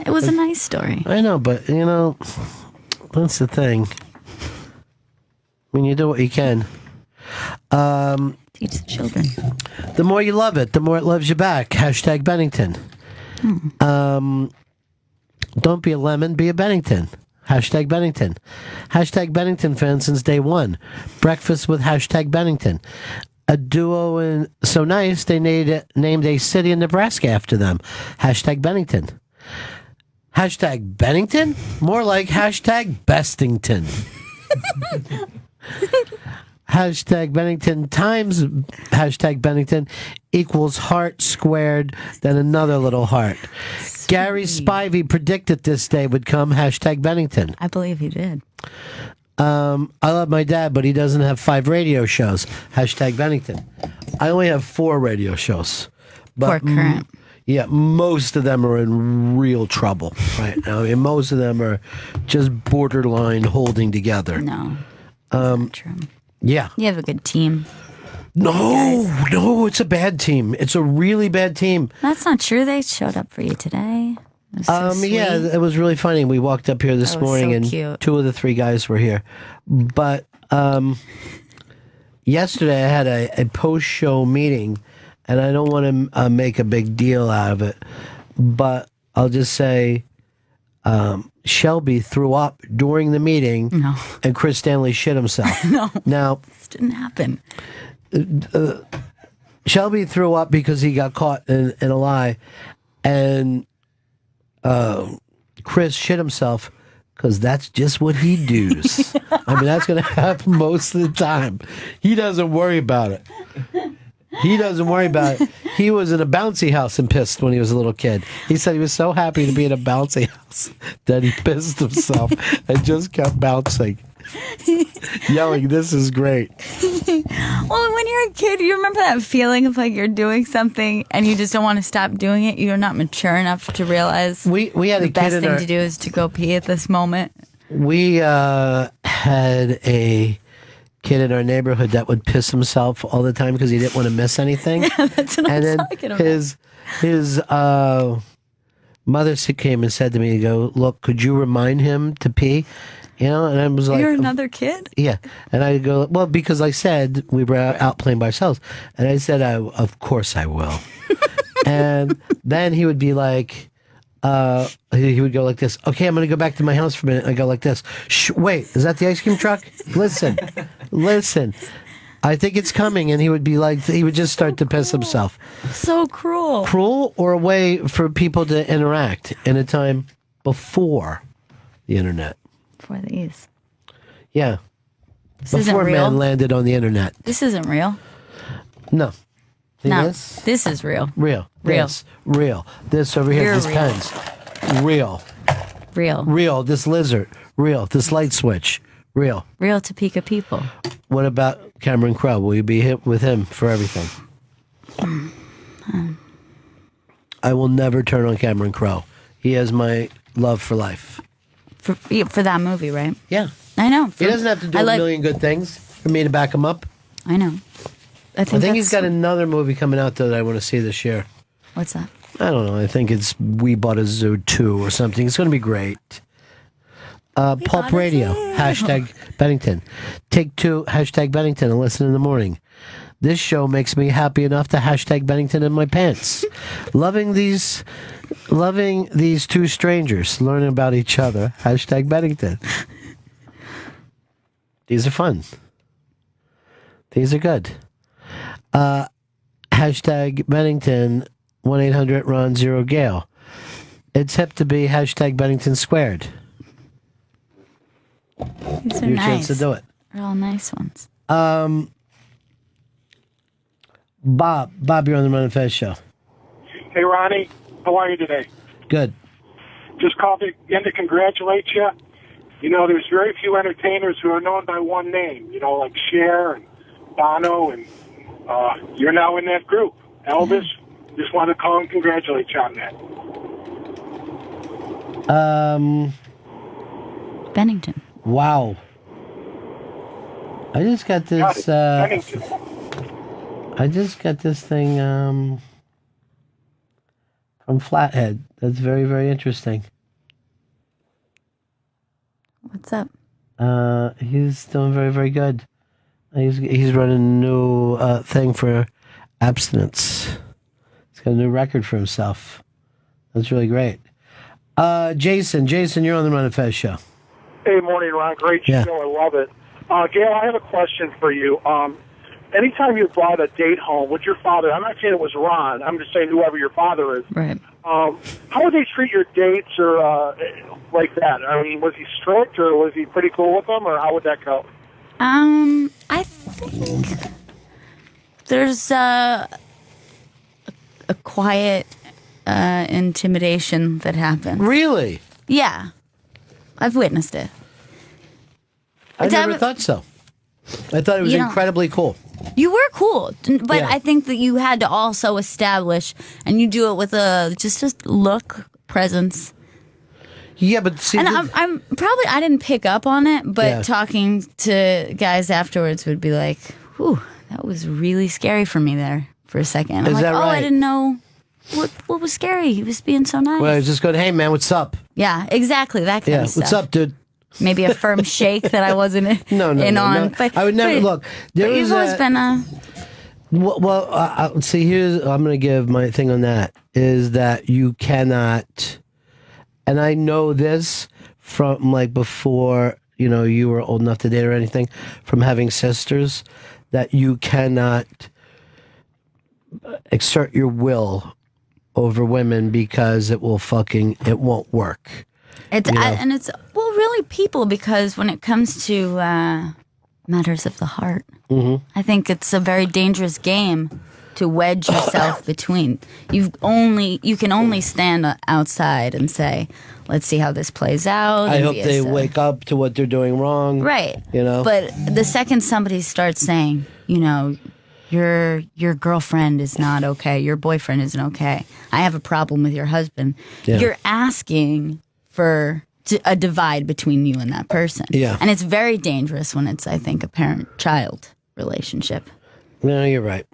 It was a nice story. I know, but, that's the thing. I mean, you do what you can. Teach the children. The more you love it, the more it loves you back. Hashtag Bennington. Don't be a lemon, be a Bennington. Hashtag Bennington. Hashtag Bennington fan since day one. Breakfast with hashtag Bennington. A duo in So Nice, they named a city in Nebraska after them. Hashtag Bennington. Hashtag Bennington? More like hashtag Bestington. Hashtag Bennington times hashtag Bennington equals heart squared, then another little heart. Gary Spivey predicted this day would come. Hashtag Bennington. I believe he did. I love my dad, but he doesn't have 5 radio shows. Hashtag Bennington. I only have 4 radio shows. But Poor current. Yeah, most of them are in real trouble right now. And most of them are just borderline holding together. No, that's not true. Yeah. You have a good team. No, it's a bad team. It's a really bad team. That's not true. They showed up for you today. It was so yeah, it was really funny. We walked up here this morning, and cute. 2 of the 3 guys were here. But yesterday I had a post-show meeting, and I don't want to make a big deal out of it, but I'll just say Shelby threw up during the meeting, and Chris Stanley shit himself. Now, this didn't happen. Shelby threw up because he got caught in a lie, and Chris shit himself because that's just what he does. I mean, that's going to happen most of the time. He doesn't worry about it. He doesn't worry about it. He was in a bouncy house and pissed when he was a little kid. He said he was so happy to be in a bouncy house that he pissed himself and just kept bouncing. Yelling, "This is great." Well, when you're a kid, you remember that feeling of like you're doing something and you just don't want to stop doing it. You're not mature enough to realize we had the a kid best in thing our, to do is to go pee at this moment. We had a kid in our neighborhood that would piss himself all the time because he didn't want to miss anything. Yeah, that's what and I'm then talking about. his mother came and said to me, "Look, could you remind him to pee?" And I was like, "You're another kid?" Yeah. And I go, "Well, because I said we were out playing by ourselves." And I said, "Of course I will." And then he would be like, he would go like this. "Okay, I'm going to go back to my house for a minute." I go like this. "Shh, wait, is that the ice cream truck? Listen. I think it's coming, and he would just start to piss himself. So cruel. Cruel, or a way for people to interact in a time before the internet. For these. Yeah. This isn't Before real. man landed on the internet. This isn't real. No. See No, this? this is real. Real. Real. This. Real. This over here, You're these real. pens. Real. Real. Real. This lizard. Real. This light switch. Real. Real Topeka people. What about Cameron Crowe? Will you be hit with him for everything? I will never turn on Cameron Crowe. He has my love for life. For that movie, right? Yeah. I know. He doesn't have to do a million good things for me to back him up. I know. I think he's got another movie coming out that I want to see this year. What's that? I don't know. I think it's We Bought a Zoo 2 or something. It's going to be great. Pulp Radio, hashtag Bennington. Take 2, hashtag Bennington, and listen in the morning. This show makes me happy enough to hashtag Bennington in my pants. Loving these two strangers, learning about each other, hashtag Bennington. These are fun. These are good. Hashtag Bennington, 1-800-RON-0-GAIL. It's hip to be hashtag Bennington squared. These are Your nice. chance to do it. They're all nice ones. Bob, you're on the Run and Fez show. Hey, Ronnie, how are you today? Good. Just called again to congratulate you. You know, there's very few entertainers who are known by one name, like Cher and Bono, and you're now in that group. Elvis, just want to call and congratulate you on that. Bennington. Wow. I just got this. Bennington. I just got this thing from Flathead. That's very, very interesting. What's up? He's doing very, very good. He's running a new thing for abstinence. He's got a new record for himself. That's really great. Jason, you're on the Run and Fez show. Hey, morning, Ron. Great show. Yeah. I love it. Gail, I have a question for you. Anytime you brought a date home with your father, I'm not saying it was Ron, I'm just saying whoever your father is. Right. How would they treat your dates or like that? I mean, was he strict or was he pretty cool with them, or how would that go? I think there's a quiet intimidation that happens. Really? Yeah. I've witnessed it. I never thought so. I thought it was incredibly cool. You were cool, but Yeah. I think that you had to also establish, and you do it with just a look, presence. Yeah, but see, and I'm probably I didn't pick up on it, but Yeah. talking to guys afterwards would be like, "Whew, that was really scary for me there for a second." I'm Is like, that "Oh, right? I didn't know what was scary. He was being so nice." well, I was just going, hey, man, what's up? Yeah, exactly that kind Yeah, of stuff. what's up, dude? Maybe a firm shake that I wasn't No, in on. no. But I would never look. There But was you've always been a. Well, see, I'm going to give my thing on that is that you cannot, and I know this from like before, you were old enough to date or anything, from having sisters, that you cannot exert your will over women because it won't work. And it's really people, because when it comes to matters of the heart, I think it's a very dangerous game to wedge yourself between. You can only stand outside and say, "Let's see how this plays out." I and hope be they wake up to what they're doing wrong. Right. But But the second somebody starts saying, your girlfriend is not okay, your boyfriend isn't okay, I have a problem with your husband, Yeah. you're asking for a divide between you and that person. Yeah. And it's very dangerous when it's, I think, a parent-child relationship. No, you're right.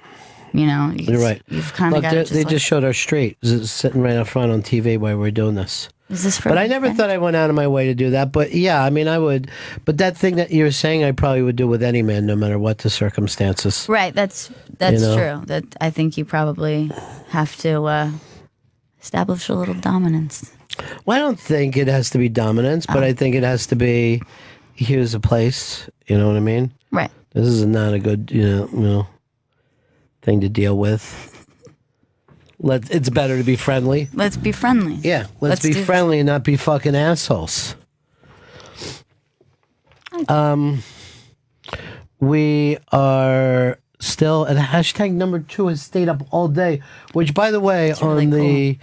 You're right. You've kind of Look, got to they just showed our street sitting right up front on TV while we're doing this. Is this for? But I never thought I went out of my way to do that. But yeah, I mean, I would. But that thing that you're saying, I probably would do with any man, no matter what the circumstances. Right. That's true. That I think you probably have to establish a little dominance. Well, I don't think it has to be dominance, but I think it has to be, here's a place, you know what I mean? Right. This is not a good, thing to deal with. It's better to be friendly. Let's be friendly. Yeah, let's be friendly and not be fucking assholes. We are still at hashtag number 2 has stayed up all day, which, by the way, It's really on the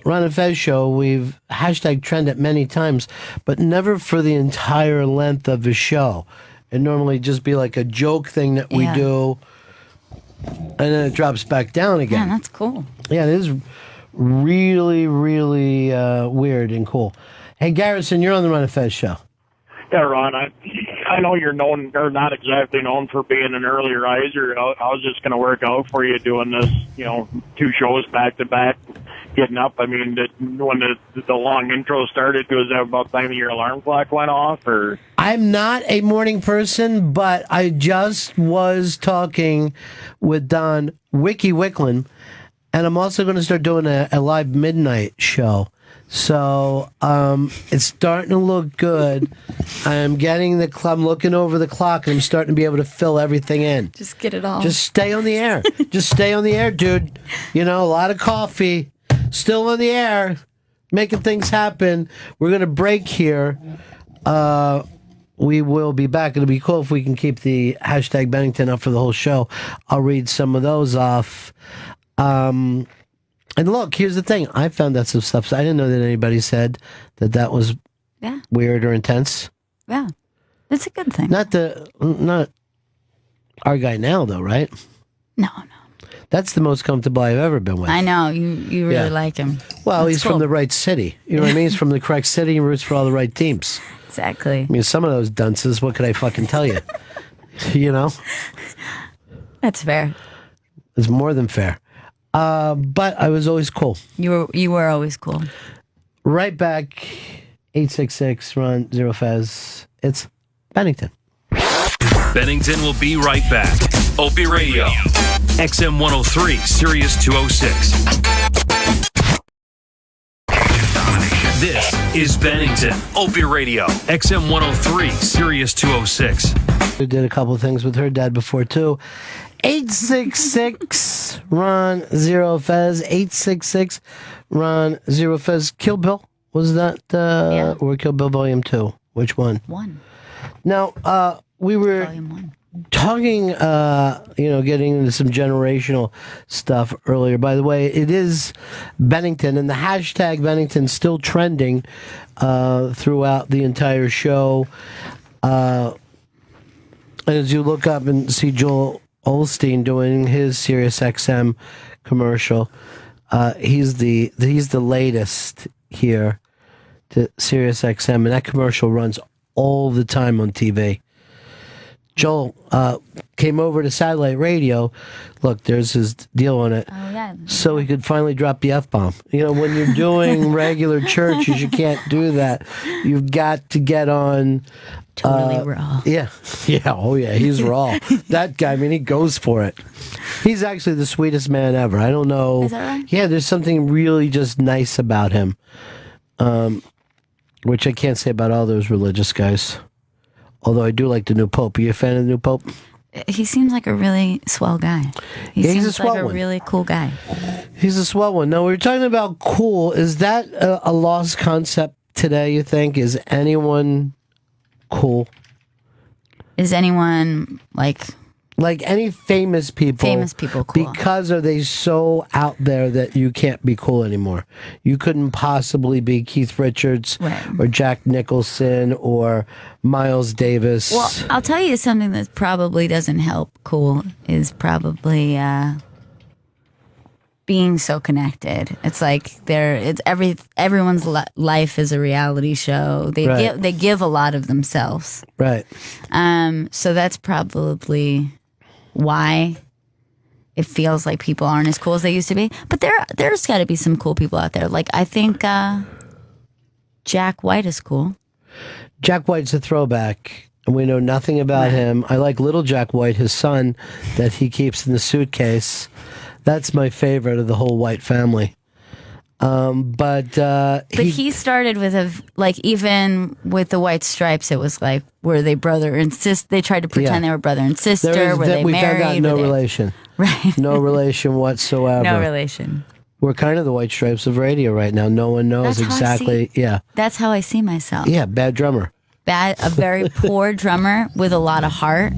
Ron and Fez show, we've hashtag trended many times, but never for the entire length of the show. It normally just be like a joke thing that we do, and then it drops back down again. Yeah, that's cool. Yeah, it is really, really weird and cool. Hey, Garrison, you're on the Ron and Fez show. Yeah, Ron, I know you're known, or not exactly known for being an early riser. I was just going to work out for you doing this, 2 shows back to back, getting up. I mean, when the long intro started, was that about the time your alarm clock went off, or? I'm not a morning person, but I just was talking with Don Wiki Wicklin, and I'm also going to start doing a live midnight show. So it's starting to look good. I'm looking over the clock, and I'm starting to be able to fill everything in. Just get it all. Just stay on the air. Just stay on the air, dude. A lot of coffee. Still on the air. Making things happen. We're going to break here. We will be back. It'll be cool if we can keep the hashtag Bennington up for the whole show. I'll read some of those off. And look, here's the thing. I found out some stuff. So I didn't know that anybody said that was weird or intense. Yeah. It's a good thing. Not our guy now, though, right? No. That's the most comfortable I've ever been with. I know. You really like him. Well, That's he's cool. from the right city. You know what I mean? He's from the correct city and roots for all the right teams. Exactly. I mean, some of those dunces, what could I fucking tell you? That's fair. It's more than fair. But I was always cool. You were always cool. Right back, 866 Ron Zero Fez. It's Bennington. Bennington will be right back. Opie Radio, XM 103, Sirius 206. This is Bennington, Opie Radio, XM 103, Sirius 206. We did a couple of things with her dad before, too. 866 Ron Zero Fez. 866 Ron Zero Fez. Kill Bill? Was that or Kill Bill Volume 2? Which one? One. Now, we were talking, getting into some generational stuff earlier. By the way, it is Bennington, and the hashtag Bennington's still trending throughout the entire show. And as you look up and see Joel Olstein doing his Sirius XM commercial, he's the latest here to Sirius XM, and that commercial runs all the time on TV. Joel came over to satellite radio. Look, there's his deal on it. Oh, yeah. So he could finally drop the F-bomb. When you're doing regular churches, you can't do that. You've got to get on... Totally raw. Yeah. Oh, yeah. He's raw. That guy, he goes for it. He's actually the sweetest man ever. I don't know. Is that right? Yeah, there's something really just nice about him, which I can't say about all those religious guys. Although I do like the new Pope. Are you a fan of the new Pope? He seems like a really swell guy. He Yeah, he's seems a swell like a one. really cool guy. He's a swell one. Now, we were talking about cool. Is that a lost concept today, you think? Is anyone cool? Is anyone like any famous people? Famous people cool. Because are they so out there that you can't be cool anymore? You couldn't possibly be Keith Richards or Jack Nicholson or Miles Davis. Well, I'll tell you something that probably doesn't help cool is probably being so connected. It's like everyone's life is a reality show. They give a lot of themselves. Right. So that's probably why it feels like people aren't as cool as they used to be. But there's got to be some cool people out there. Like I think Jack White is cool. Jack White's a throwback, and we know nothing about him. I like little Jack White, his son, that he keeps in the suitcase. That's my favorite of the whole White family. But he started with even with the White Stripes, it was like, were they brother and sister? They tried to pretend they were brother and sister. Were they we married? found out no relation. Right. No relation whatsoever. No relation. We're kind of the White Stripes of radio right now. No one knows That's how I exactly. Yeah. That's how I see myself. Yeah, bad drummer. A very poor drummer with a lot of heart.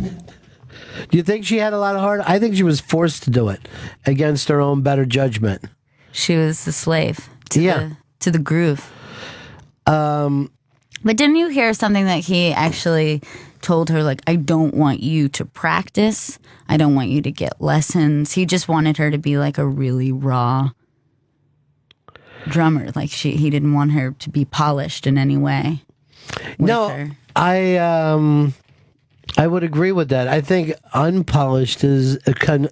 Do you think she had a lot of heart? I think she was forced to do it against her own better judgment. She was the slave to the groove. But didn't you hear something that he actually told her, like, I don't want you to practice. I don't want you to get lessons. He just wanted her to be like a really raw drummer. Like he didn't want her to be polished in any way. I would agree with that. I think unpolished is kind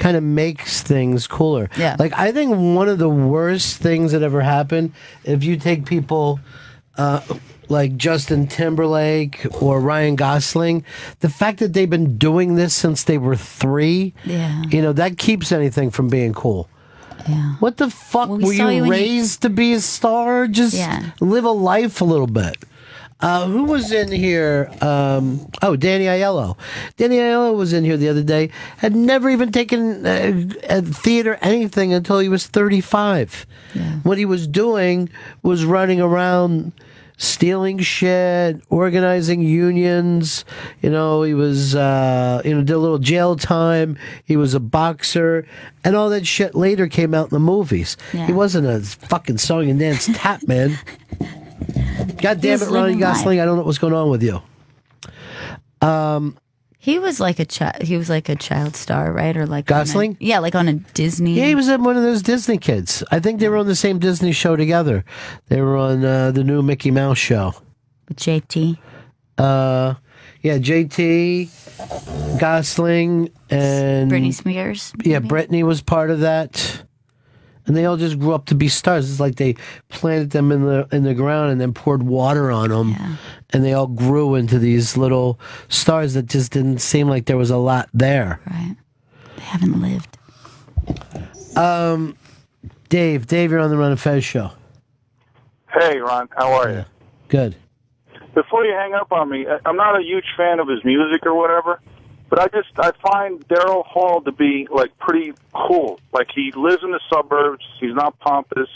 of makes things cooler. Yeah. Like, I think one of the worst things that ever happened, if you take people like Justin Timberlake or Ryan Gosling, the fact that they've been doing this since they were 3, that keeps anything from being cool. Yeah. What the fuck? Were you raised to be a star? Just live a life a little bit. Who was in here? Danny Aiello. Danny Aiello was in here the other day. Had never even taken a theater anything until he was 35. Yeah. What he was doing was running around stealing shit, organizing unions. He was, did a little jail time. He was a boxer. And all that shit later came out in the movies. Yeah. He wasn't a fucking song and dance tap man. God damn it, Ronnie Gosling! I don't know what's going on with you. He was like a child star, right? Or like Gosling? Like on a Disney. Yeah, he was one of those Disney kids. I think they were on the same Disney show together. They were on the new Mickey Mouse show with JT. JT, Gosling, and Britney Spears. Maybe? Yeah, Britney was part of that. And they all just grew up to be stars. It's like they planted them in the ground and then poured water on them, and they all grew into these little stars that just didn't seem like there was a lot there. Right? They haven't lived. Dave, you're on the Ron and Fez show. Hey, Ron, how are you? Good. Before you hang up on me, I'm not a huge fan of his music or whatever. But I find Daryl Hall to be, like, pretty cool. Like, he lives in the suburbs. He's not pompous.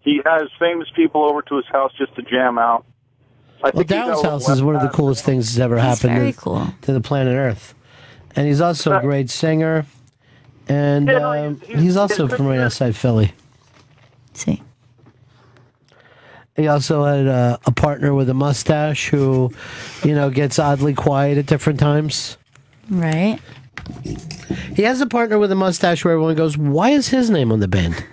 He has famous people over to his house just to jam out. Daryl's house is one of the coolest things that's ever happened to the planet Earth. And he's also a great singer. And he's also from right outside Philly. See. He also had a partner with a mustache who, gets oddly quiet at different times. Right. He has a partner with a mustache where everyone goes, why is his name on the band?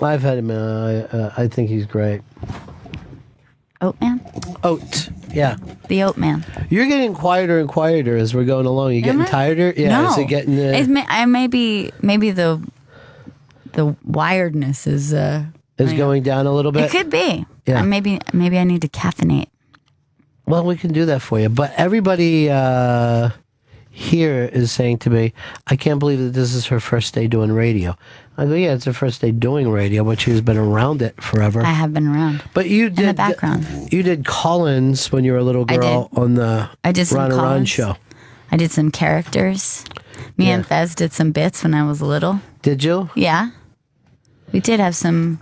I've had him. I think he's great. Oatman? Oat, yeah. The Oatman. You're getting quieter and quieter as we're going along. You getting tireder? Yeah. No. Is it getting? Maybe the wiredness is going down a little bit. It could be. Yeah. Maybe I need to caffeinate. Well, we can do that for you. But everybody here is saying to me, I can't believe that this is her first day doing radio. I go, yeah, it's her first day doing radio, but she's been around it forever. I have been around. But you did in the background. You did Collins when you were a little girl on the Ron and Ron show. I did some characters. Me and Fez did some bits when I was little. Did you? Yeah. We did have some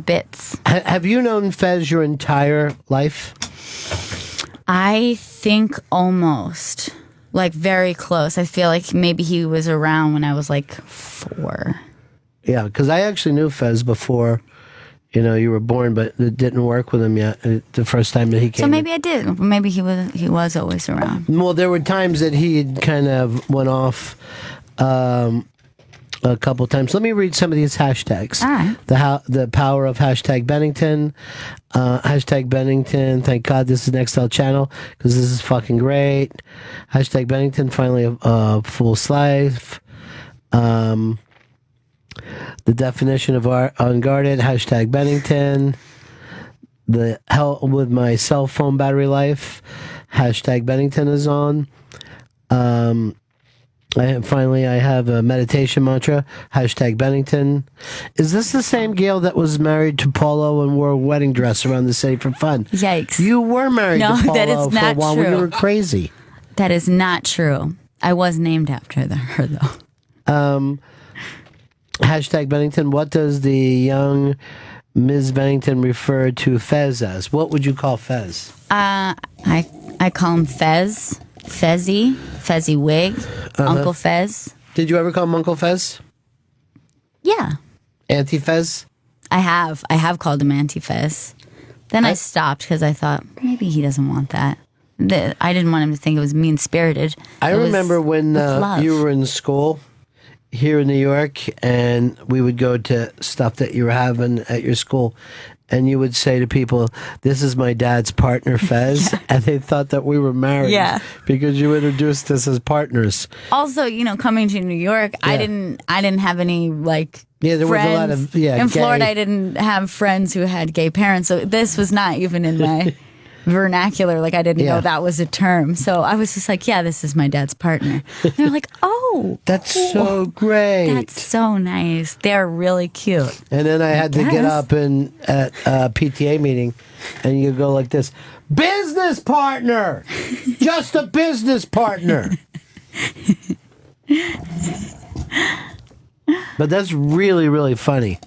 bits. Have you known Fez your entire life? I think almost. Like, very close. I feel like maybe he was around when I was, 4. Yeah, because I actually knew Fez before, you were born, but it didn't work with him yet the first time that he came. So maybe I did. Maybe he was always around. Well, there were times that he kind of went off a couple times. Let me read some of these hashtags. All right. The power of hashtag Bennington. Hashtag Bennington. Thank God this is an XL channel because this is fucking great. Hashtag Bennington. Finally a full life. The definition of unguarded. Hashtag Bennington. The hell with my cell phone battery life. Hashtag Bennington is on. Finally, I have a meditation mantra. #Bennington. Is this the same Gail that was married to Paulo and wore a wedding dress around the city for fun? Yikes. You were married to Paulo that is for a not while true. when you were crazy. That is not true. I was named after her, though. #Bennington. What does the young Ms. Bennington refer to Fez as? What would you call Fez? I call him Fez. Fezzy Wig, Uncle Fez. Did you ever call him Uncle Fez? Yeah. Auntie Fez? I have called him Auntie Fez. Then I stopped because I thought maybe he doesn't want that. I didn't want him to think it was mean-spirited. I remember when you were in school here in New York, and we would go to stuff that you were having at your school, and you would say to people, "This is my dad's partner, Fez," and they thought that we were married because you introduced us as partners. Also, coming to New York, I didn't have any there friends. was a lot of in Florida, gay. I didn't have friends who had gay parents, so this was not even in my vernacular. I didn't know that was a term. So I was just like, this is my dad's partner. And they're like, oh, that's cool. so great. That's so nice. They're really cute. And then I had to get up at a PTA meeting, and you go like this: business partner, just a business partner. But that's really, really funny.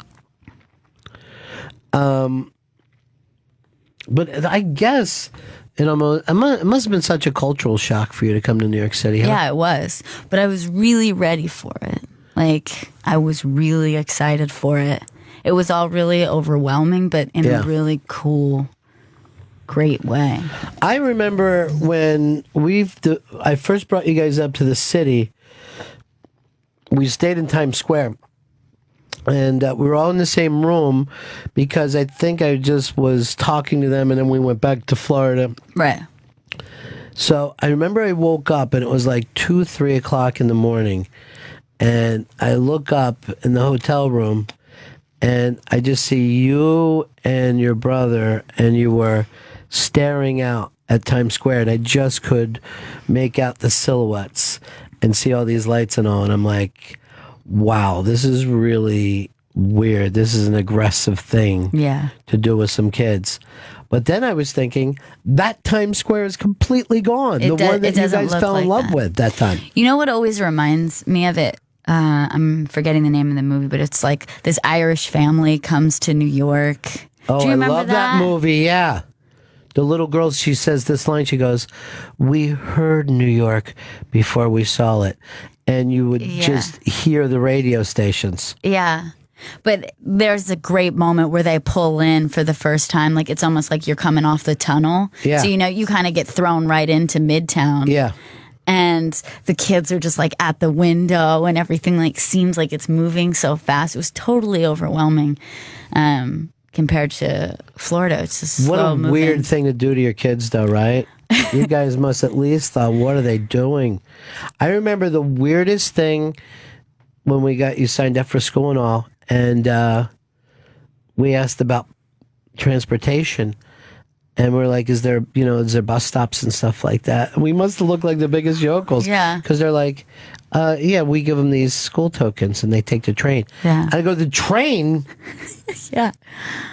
But I guess it must have been such a cultural shock for you to come to New York City, huh? Yeah, it was. But I was really ready for it. I was really excited for it. It was all really overwhelming, but in a really cool, great way. I remember when I first brought you guys up to the city, we stayed in Times Square. And we were all in the same room because I think I just was talking to them, and then we went back to Florida. Right. So I remember I woke up, and it was 2, 3 o'clock in the morning. And I look up in the hotel room, and I just see you and your brother, and you were staring out at Times Square, and I just could make out the silhouettes and see all these lights and all. And I'm like, wow, this is really weird. This is an aggressive thing to do with some kids. But then I was thinking, that Times Square is completely gone. The one that you guys fell in love with that time. You know what always reminds me of it? I'm forgetting the name of the movie, but it's this Irish family comes to New York. Oh, Do you remember I love that movie, yeah. The little girl, she says this line, she goes, "We heard New York before we saw it." And you would just hear the radio stations. Yeah. But there's a great moment where they pull in for the first time. It's almost like you're coming off the tunnel. Yeah. So, you kind of get thrown right into Midtown. Yeah. And the kids are just at the window, and everything seems like it's moving so fast. It was totally overwhelming compared to Florida. It's just what slow a moving. weird thing to do to your kids, though, right? You guys must at least thought, what are they doing? I remember the weirdest thing when we got you signed up for school and all, and we asked about transportation, and we're like, is there bus stops and stuff like that? And we must have looked like the biggest yokels. Yeah. Because they're like, we give them these school tokens, and they take the train. Yeah. I go, the train? Yeah.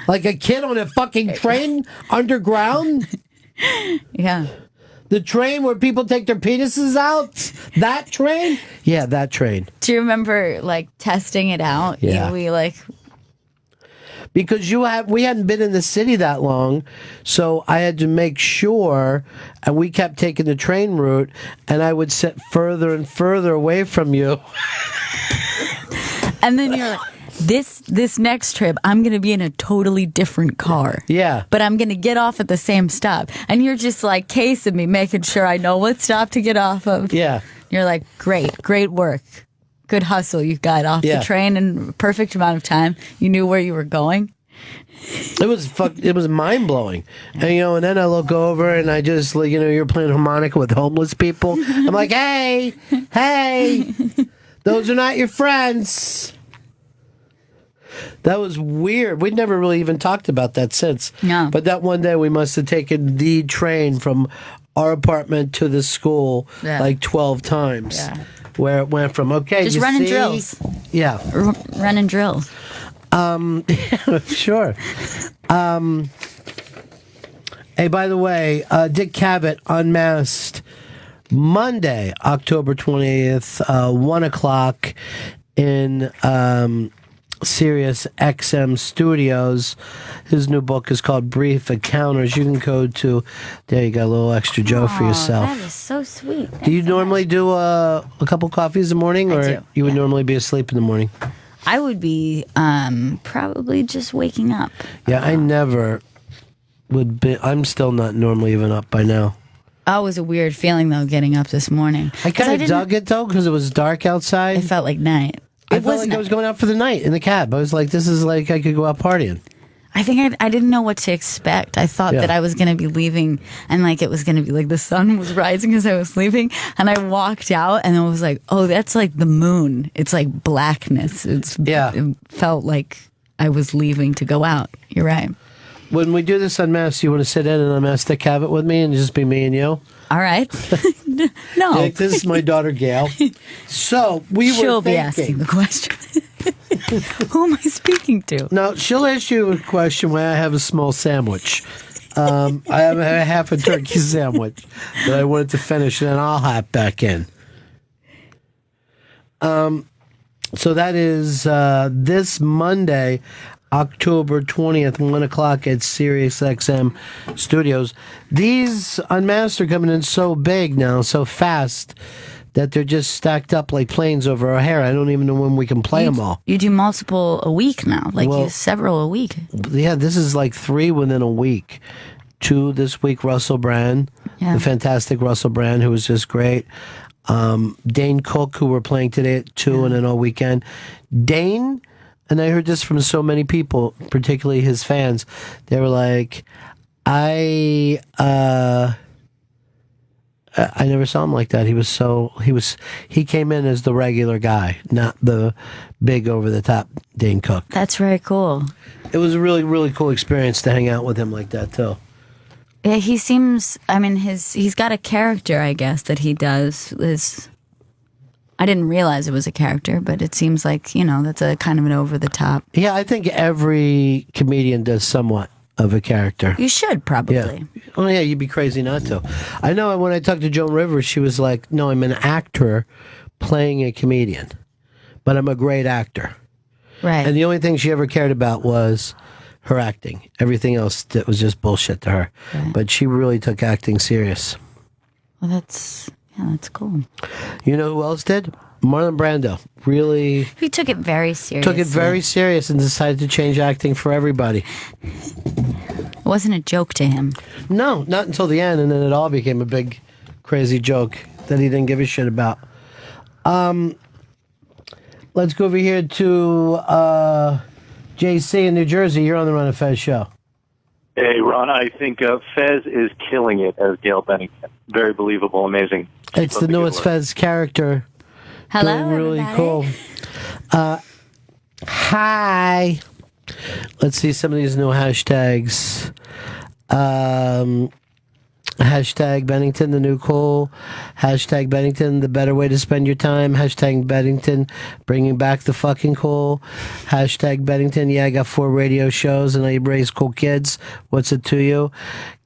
Like a kid on a fucking train underground? Yeah. The train where people take their penises out? That train? Yeah, that train. Do you remember testing it out? Yeah. Because we hadn't been in the city that long, so I had to make sure, and we kept taking the train route, and I would sit further and further away from you. And then you're like, this next trip, I'm going to be in a totally different car. Yeah. But I'm going to get off at the same stop. And you're just casing me, making sure I know what stop to get off of. Yeah. You're like, great work. Good hustle. You got off the train in a perfect amount of time. You knew where you were going. It was mind blowing. And and then I look over and I just you're playing harmonica with homeless people. I'm like, hey, those are not your friends. That was weird. We'd never really even talked about that since. No. But that one day we must have taken the train from our apartment to the school 12 times. Yeah. where it went from. Okay, Just you running see? drills. Yeah, running drills. Sure. Hey, by the way, Dick Cavett unmasked Monday, October 20th, 1 o'clock in Sirius XM Studios. His new book is called Brief Encounters. You can go to, there you go, a little extra Joe for yourself. That is so sweet. Do you normally do a couple coffees in the morning, or do, you would normally be asleep in the morning? I would be probably just waking up. Yeah, I never would be. I'm still not normally even up by now. Oh, it was a weird feeling, though, getting up this morning. I kind of dug it, though, because it was dark outside. It felt like night. I felt like I was going out for the night in the cab. I was like, this is like I could go out partying. I think I didn't know what to expect. I thought that I was going to be leaving and like it was going to be like the sun was rising as I was leaving. And I walked out and I was like, oh, that's like the moon. It's like blackness. It felt like I was leaving to go out. You're right. When we do this unmasked, you want to sit in and unmask Dick Cavett with me and just be me and you? All right. No. Dick, this is my daughter, Gail. So She'll be asking the question. Who am I speaking to? No, she'll ask you a question when I have a small sandwich. I have a half a turkey sandwich that I wanted to finish, and then I'll hop back in. So that is this Monday, October 20th, 1 o'clock at Sirius XM Studios. These Unmasked are coming in so big now, so fast, that they're just stacked up like planes over our hair. I don't even know when we can play them all. You do multiple a week now, several a week. Yeah, this is like 3 within a week. 2 this week, Russell Brand, the fantastic Russell Brand, who was just great. Dane Cook, who we're playing today at 2 and then all weekend. Dane, and I heard this from so many people, particularly his fans, they were like, I never saw him like that. He came in as the regular guy, not the big over the top Dane Cook. That's very cool. It was a really, really cool experience to hang out with him like that too. Yeah, he seems, I mean, he's got a character, I guess, that he does. I didn't realize it was a character, but it seems like, that's a kind of an over the top. Yeah, I think every comedian does somewhat of a character. You should probably. Yeah. Oh yeah, you'd be crazy not to. I know when I talked to Joan Rivers, she was like, "No, I'm an actor playing a comedian, but I'm a great actor." Right. And the only thing she ever cared about was her acting. Everything else that was just bullshit to her. Right. But she really took acting serious. Well, that's cool. You know who else did? Marlon Brando. Really. He took it very seriously. Took it very serious and decided to change acting for everybody. It wasn't a joke to him. No, not until the end, and then it all became a big, crazy joke that he didn't give a shit about. Let's go over here to JC in New Jersey. You're on the Run of Fez show. Hey, Ron, I think Fez is killing it as Gail Bennington. Very believable, amazing. It's the newest Fez character. Hello, doing really everybody. cool. Hi. Let's see some of these new hashtags. Hashtag Bennington, the new cool. Hashtag Bennington, the better way to spend your time. Hashtag Bennington, bringing back the fucking cool. Hashtag Bennington, yeah, I got 4 radio shows and I raise cool kids. What's it to you?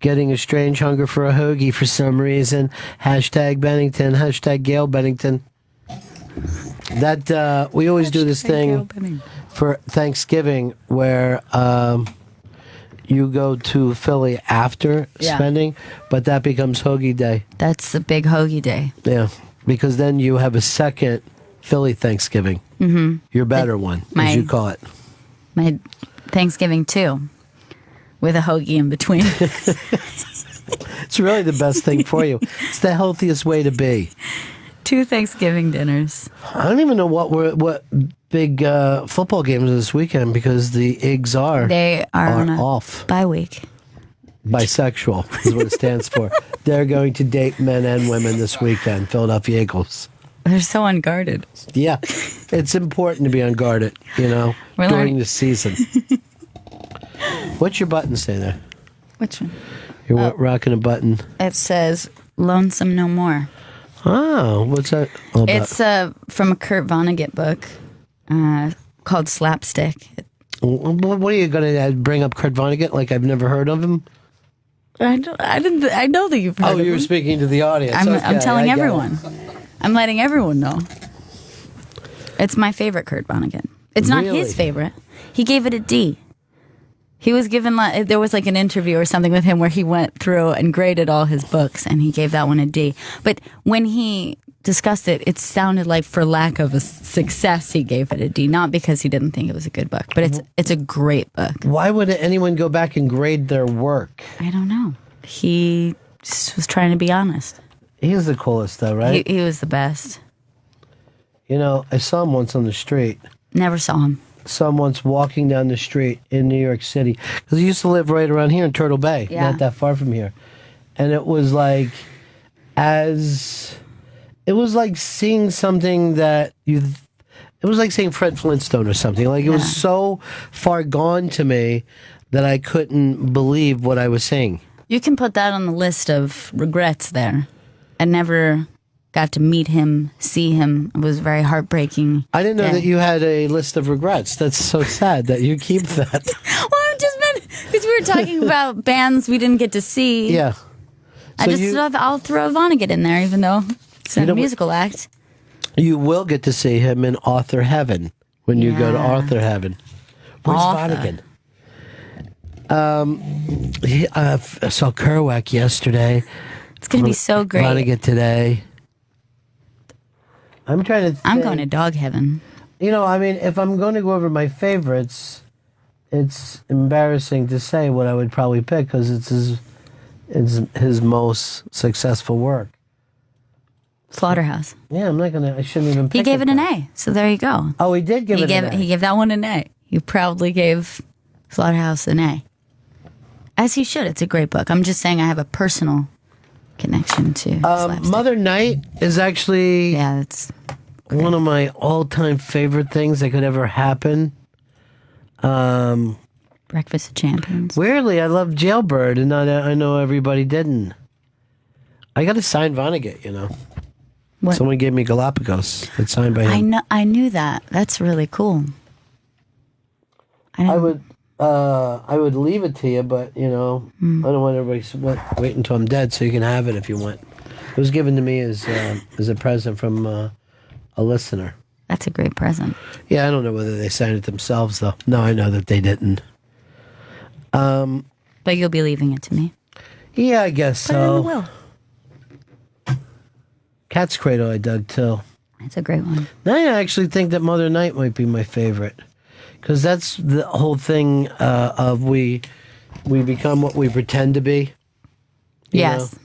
Getting a strange hunger for a hoagie for some reason. Hashtag Bennington. Hashtag Gail Bennington. That we always do this thing for Thanksgiving where you go to Philly after spending, but that becomes Hoagie Day. That's the big Hoagie Day. Yeah, because then you have a second Philly Thanksgiving. Mm-hmm. Your better one, as you call it. My Thanksgiving too, with a hoagie in between. It's really the best thing for you. It's the healthiest way to be. 2 Thanksgiving dinners. I don't even know what big football games this weekend because the Igs are on off. Bye week. Bisexual is what it stands for. They're going to date men and women this weekend. Philadelphia Eagles. They're so unguarded. Yeah, it's important to be unguarded. During the season. What's your button say there? Which one? You're rocking a button. It says "Lonesome No More." Oh, what's that all about? It's from a Kurt Vonnegut book called Slapstick. What are you going to bring up Kurt Vonnegut like I've never heard of him? I know that you've heard of him. Oh, you were speaking to the audience. I'm telling I get everyone. I'm letting everyone know. It's my favorite Kurt Vonnegut. It's not Really? his favorite. He gave it a D. He was given, there was like an interview or something with him where he went through and graded all his books, and he gave that one a D. But when he discussed it, it sounded like for lack of a success, he gave it a D, not because he didn't think it was a good book. But it's a great book. Why would anyone go back and grade their work? I don't know. He just was trying to be honest. He was the coolest, though, right? He was the best. You know, I saw him once on the street. Never saw him. Saw him once walking down the street in New York City. Because he used to live right around here in Turtle Bay, not that far from here. And it was like, it was like seeing something that it was like seeing Fred Flintstone or something. Like, it was so far gone to me that I couldn't believe what I was seeing. You can put that on the list of regrets there. I never got to meet him, see him. It was very heartbreaking. I didn't know that you had a list of regrets. That's so sad that you keep that. Well, I just meant because we were talking about bands we didn't get to see. Yeah. I just thought I'll throw Vonnegut in there, even though it's not a musical act. You will get to see him in Author Heaven when you go to Author Heaven. Where's Vonnegut? I saw Kerouac yesterday. It's going to be so great. Vonnegut today. I'm trying to think. I'm going to Dog Heaven. You know, I mean, if I'm going to go over my favorites, it's embarrassing to say what I would probably pick because it's his most successful work. Slaughterhouse. Yeah, I shouldn't even pick He gave it an A, so there you go. Oh, he did give it an A. He gave that one an A. He proudly gave Slaughterhouse an A. As he should. It's a great book. I'm just saying I have a personal connection to Mother Night is actually it's one of my all-time favorite things that could ever happen. Breakfast of Champions. Weirdly, I love Jailbird, and I know everybody didn't. I got to sign Vonnegut, you know. What? Someone gave me Galapagos. It's signed by him. I knew that. That's really cool. I would leave it to you, but you know, I don't want everybody wait until I'm dead, so you can have it if you want. It was given to me as a present from a listener. That's a great present. Yeah, I don't know whether they signed it themselves though. No, I know that they didn't. But you'll be leaving it to me. Yeah, I guess Put it in so. the will. Cat's Cradle I dug too. That's a great one. I actually think that Mother Night might be my favorite. Because that's the whole thing of we become what we pretend to be. You Yes. know?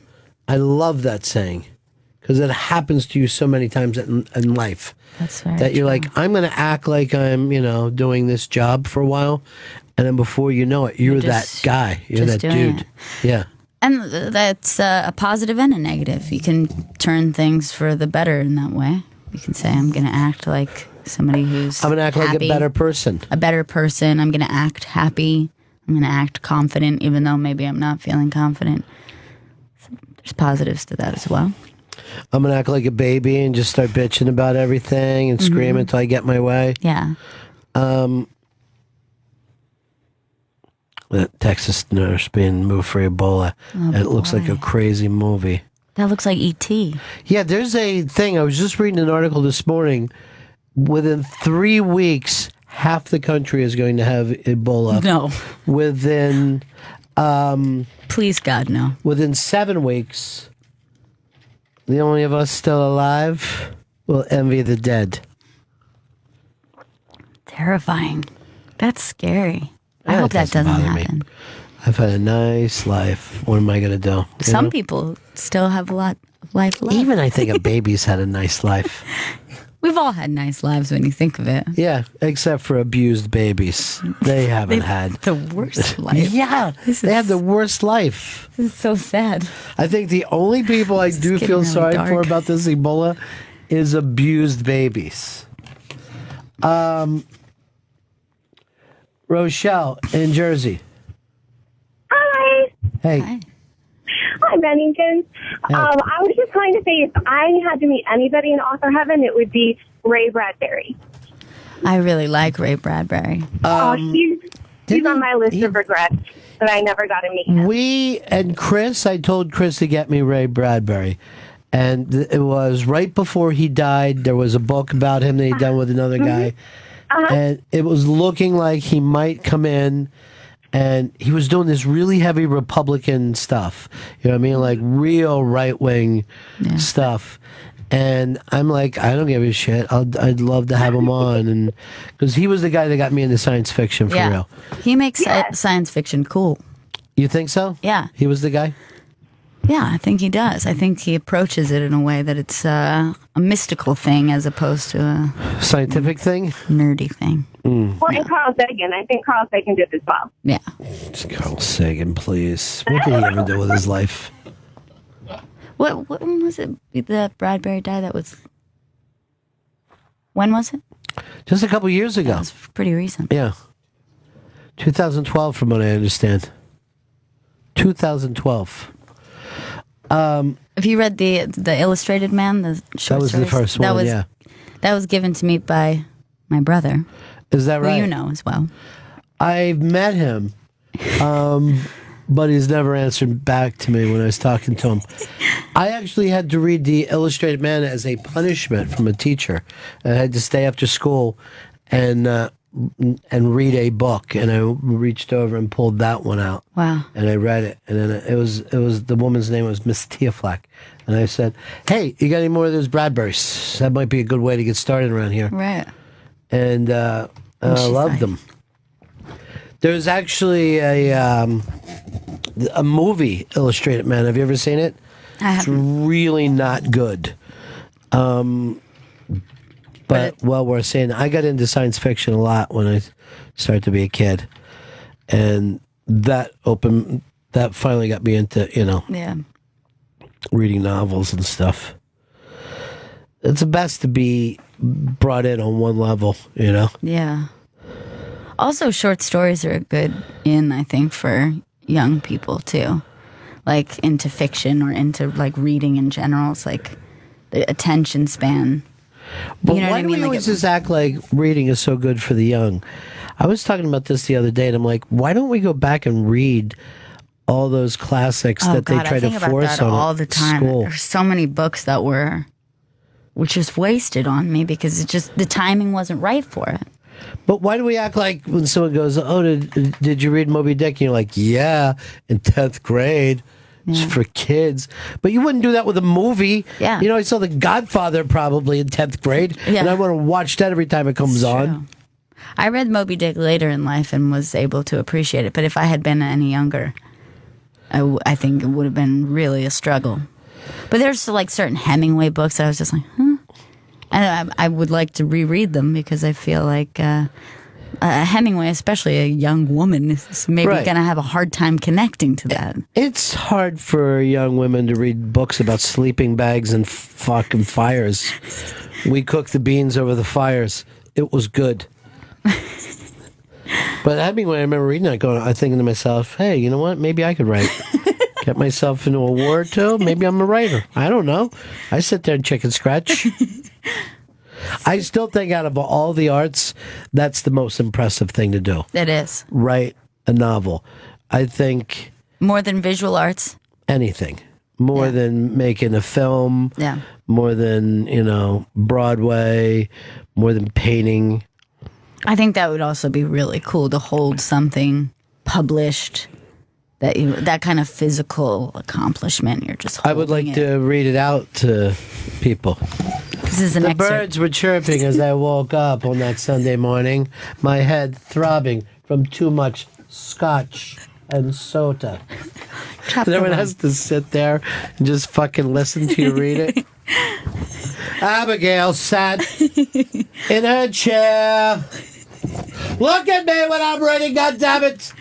I love that saying. Because it happens to you so many times in life. That's very That you're true. like, I'm going to act like I'm, doing this job for a while. And then before you know it, you're that guy. You're that just doing dude. it. Yeah. And that's a positive and a negative. You can turn things for the better in that way. You can say, I'm going to act like somebody who's I'm going to act like a better person. A better person. I'm going to act happy. I'm going to act confident, even though maybe I'm not feeling confident. So there's positives to that as well. I'm going to act like a baby and just start bitching about everything and scream until I get my way. Yeah. The Texas nurse being moved for Ebola. Oh, it looks like a boy. crazy movie. That looks like E.T. Yeah, there's a thing. I was just reading an article this morning. Within 3 weeks, half the country is going to have Ebola. No. Within... Please, God, no. Within 7 weeks, the only of us still alive will envy the dead. Terrifying. That's scary. I Yeah, hope that doesn't bother me. happen. I've had a nice life. What am I going to do? You Some know? people still have a lot of life left. Even I think a baby's had a nice life. We've all had nice lives when you think of it. Yeah, except for abused babies. They haven't had the worst life. Yeah, they have the worst life. This is so sad. I think the only people I do getting feel really sorry dark. for about this Ebola is abused babies. Rochelle in Jersey. Hi. Hey. I Hi, Bennington. I was just trying to say, if I had to meet anybody in author heaven, it would be Ray Bradbury. I really like Ray Bradbury. He's on my list of regrets that I never got to meet him. I told Chris to get me Ray Bradbury. And it was right before he died. There was a book about him that he'd done with another guy. And it was looking like he might come in. And he was doing this really heavy Republican stuff. You know what I mean? Like real right-wing stuff. And I'm like, I don't give a shit. I'd love to have him on. And because he was the guy that got me into science fiction for real. He makes science fiction cool. You think so? Yeah. He was the guy? Yeah, I think he does. I think he approaches it in a way that it's a mystical thing as opposed to a scientific thing, nerdy thing. Well, and Carl Sagan. I think Carl Sagan did as well. Yeah. Carl Sagan, please. What did he ever do with his life? What when was it that Bradbury died? That was when was it? Just a couple years ago. That was pretty recent. Yeah, 2012, from what I understand. 2012. Have you read the Illustrated Man? The short that was stories? the first one. That was given to me by my brother. Is that right? Who you know as well. I've met him, but he's never answered back to me when I was talking to him. I actually had to read the Illustrated Man as a punishment from a teacher. I had to stay after school and read a book, and I reached over and pulled that one out. Wow! And I read it, and then it was the woman's name was Miss Tiaflack, and I said, "Hey, you got any more of those Bradburys? That might be a good way to get started around here." Right. And I loved them. There's actually a movie, Illustrated Man. Have you ever seen it? I haven't. It's really not good. But well worth seeing. I got into science fiction a lot when I started to be a kid, and that finally got me into reading novels and stuff. It's the best to be brought in on one level, you know. Yeah. Also, short stories are good I think, for young people too, like into fiction or into like reading in general. It's like the attention span. But you know why do we always just act like reading is so good for the young? I was talking about this the other day, and I'm like, why don't we go back and read all those classics that they try to force on all the time? School? There's so many books that were just wasted on me because it just the timing wasn't right for it. But why do we act like when someone goes, "Oh, did you read Moby Dick?" And you're like, "Yeah, in 10th grade." It's for kids. But you wouldn't do that with a movie. Yeah. You know, I saw The Godfather probably in 10th grade, and I want to watch that every time it comes on. I read Moby Dick later in life and was able to appreciate it. But if I had been any younger, I think it would have been really a struggle. But there's like certain Hemingway books that I was just like, huh? And I would like to reread them because I feel like Hemingway, especially a young woman, is maybe going to have a hard time connecting to that. It's hard for young women to read books about sleeping bags and fucking fires. We cooked the beans over the fires. It was good. But Hemingway, I remember reading that, thinking to myself, hey, you know what? Maybe I could write. Get myself into a war or two. Maybe I'm a writer. I don't know. I sit there and chicken scratch. I still think out of all the arts, that's the most impressive thing to do. It is. Write a novel. I think... More than visual arts? Anything. More than making a film. Yeah. More than, Broadway. More than painting. I think that would also be really cool to hold something published. That kind of physical accomplishment. You're just holding I would like to read it out to people. This is an the excerpt. Birds were chirping as I woke up on that Sunday morning, my head throbbing from too much scotch and soda. And everyone has to sit there and just fucking listen to you read it. Abigail sat in her chair. Look at me when I'm reading, goddammit!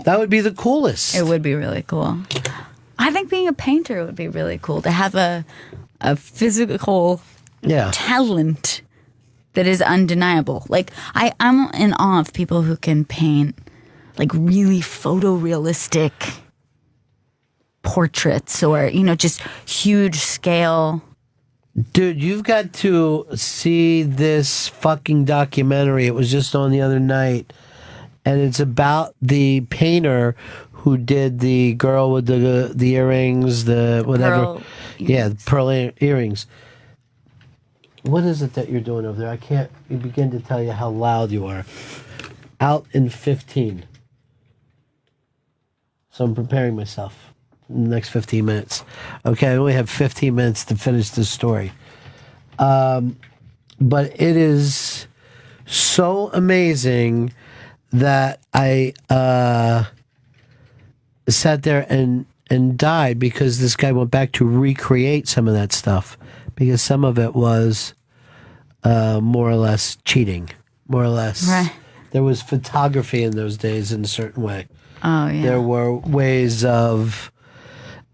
That would be the coolest. It would be really cool. I think being a painter would be really cool to have a physical talent that is undeniable. Like I'm in awe of people who can paint like really photorealistic portraits or, just huge scale. Dude, you've got to see this fucking documentary. It was just on the other night. And it's about the painter who did the girl with the earrings, the whatever. Pearl yeah, the pearl earrings. What is it that you're doing over there? I can't begin to tell you how loud you are. Out in 15. So I'm preparing myself in the next 15 minutes. Okay, I only have 15 minutes to finish this story. But it is so amazing that I sat there and died because this guy went back to recreate some of that stuff because some of it was more or less cheating, more or less. Right. There was photography in those days in a certain way. Oh, yeah. There were ways of,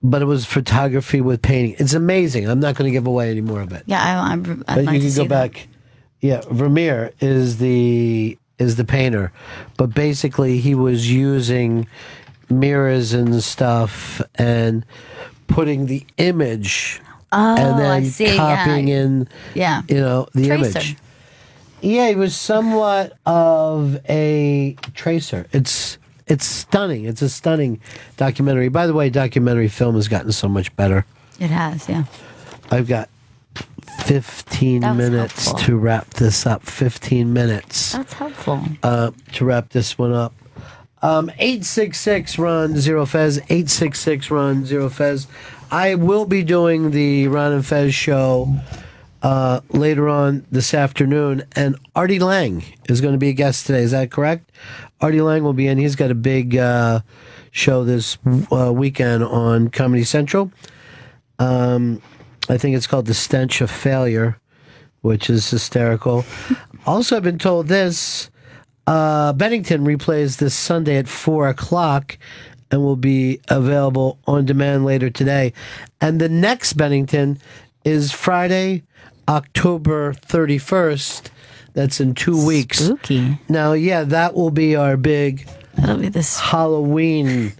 but it was photography with painting. It's amazing. I'm not going to give away any more of it. Yeah, I'd But like you to can see go back. Yeah, Vermeer is the painter, but basically he was using mirrors and stuff and putting the image Oh, and then I see, copying yeah. in, Yeah. the Tracer. image. Yeah, he was somewhat of a tracer. It's stunning. It's a stunning documentary. By the way, documentary film has gotten so much better. It has, yeah. I've got 15 That was minutes helpful. to wrap this up. 15 minutes. That's helpful. To wrap this one up. 866 Ron Zero Fez. 866 Ron Zero Fez. I will be doing the Ron and Fez show later on this afternoon, and Artie Lang is going to be a guest today. Is that correct? Artie Lang will be in. He's got a big show this weekend on Comedy Central. I think it's called The Stench of Failure, which is hysterical. Also, I've been told this. Bennington replays this Sunday at 4 o'clock and will be available on demand later today. And the next Bennington is Friday, October 31st. That's in 2 weeks. Spooky. Now, yeah, that will be our big That'll be this Halloween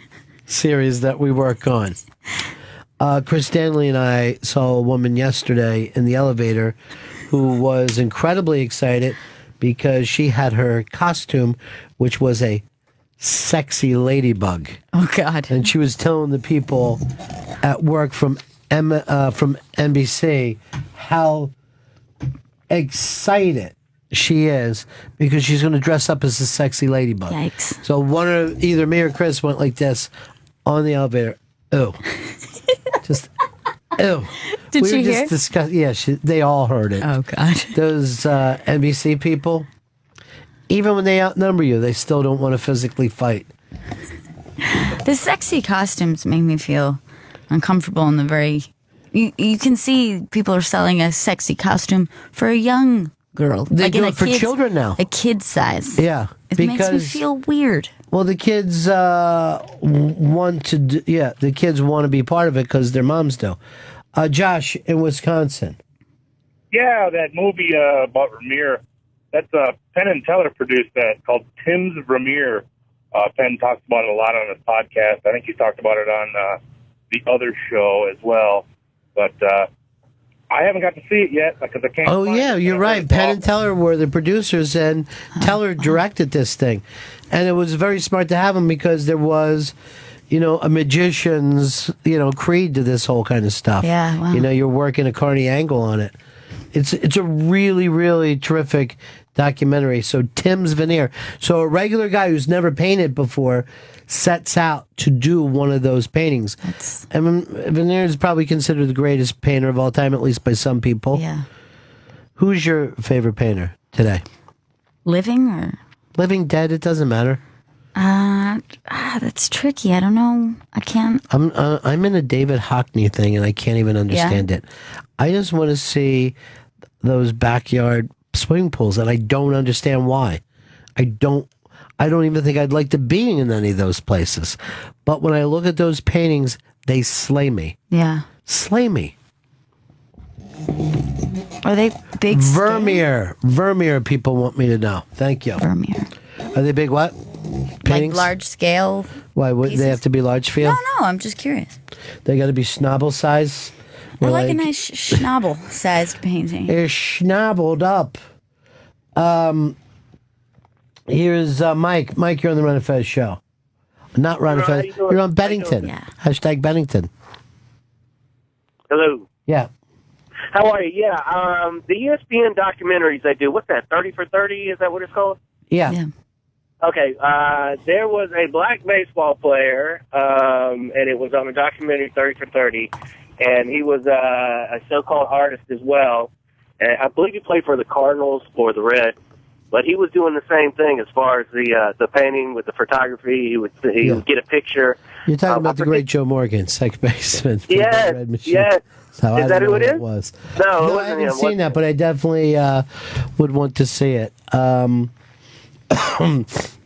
series that we work on. Chris Stanley and I saw a woman yesterday in the elevator who was incredibly excited because she had her costume, which was a sexy ladybug. Oh, God. And she was telling the people at work from NBC how excited she is because she's going to dress up as a sexy ladybug. Yikes. So either me or Chris went like this on the elevator. Ew. Just, ew. Did we she were hear? just discussing. Yeah, they all heard it. Oh, God. Those NBC people, even when they outnumber you, they still don't want to physically fight. The sexy costumes make me feel uncomfortable in the very... You can see people are selling a sexy costume for a young girl. They like do in it for children now. A kid's size. Yeah. It makes me feel weird. Well, the kids want to do... Yeah, the kids want to be part of it because their moms do. Josh, in Wisconsin. Yeah, that movie about Vermeer. That's Penn and Teller produced that called Tim's Vermeer. Penn talks about it a lot on his podcast. I think he talked about it on the other show as well. But I haven't got to see it yet because I can't. Oh, yeah, you're right. Penn and Teller were the producers, and Teller directed this thing. And it was very smart to have him because there was, a magician's, creed to this whole kind of stuff. Yeah, wow. You're working a Carney angle on it. It's a really, really terrific documentary. So Tim's Veneer. So a regular guy who's never painted before sets out to do one of those paintings. And Veneer is probably considered the greatest painter of all time, at least by some people. Yeah. Who's your favorite painter today? Living or? Living, dead, it doesn't matter. That's tricky. I don't know. I can't. I'm in a David Hockney thing, and I can't even understand it. I just want to see those backyard swimming pools, and I don't understand why. I don't even think I'd like to be in any of those places. But when I look at those paintings, they slay me. Yeah. Slay me. Are they big? Vermeer. Vermeer, people want me to know. Thank you. Vermeer. Are they big what? Paintings? large scale. Why would they have to be large for you? No, I'm just curious. They got to be schnabel size. I like a nice schnabel-sized painting. It's schnabeled up. Here's Mike. Mike, you're on the Run and Fez show. Not Run and Fez. You're on Bennington. Hashtag Bennington. Hello. Yeah. How are you? Yeah. The ESPN documentaries I do. What's that? 30 for 30? Is that what it's called? Yeah. Okay. There was a black baseball player, and it was on a documentary 30 for 30, and he was a so-called artist as well. And I believe he played for the Cardinals or the Reds. But he was doing the same thing as far as the painting with the photography. He would get a picture. You're talking about the great Joe Morgan, second baseman. from the Yes, Red Machine. yes. So Is that who it is? Was. No, it I wasn't haven't him. seen that, but I definitely would want to see it. I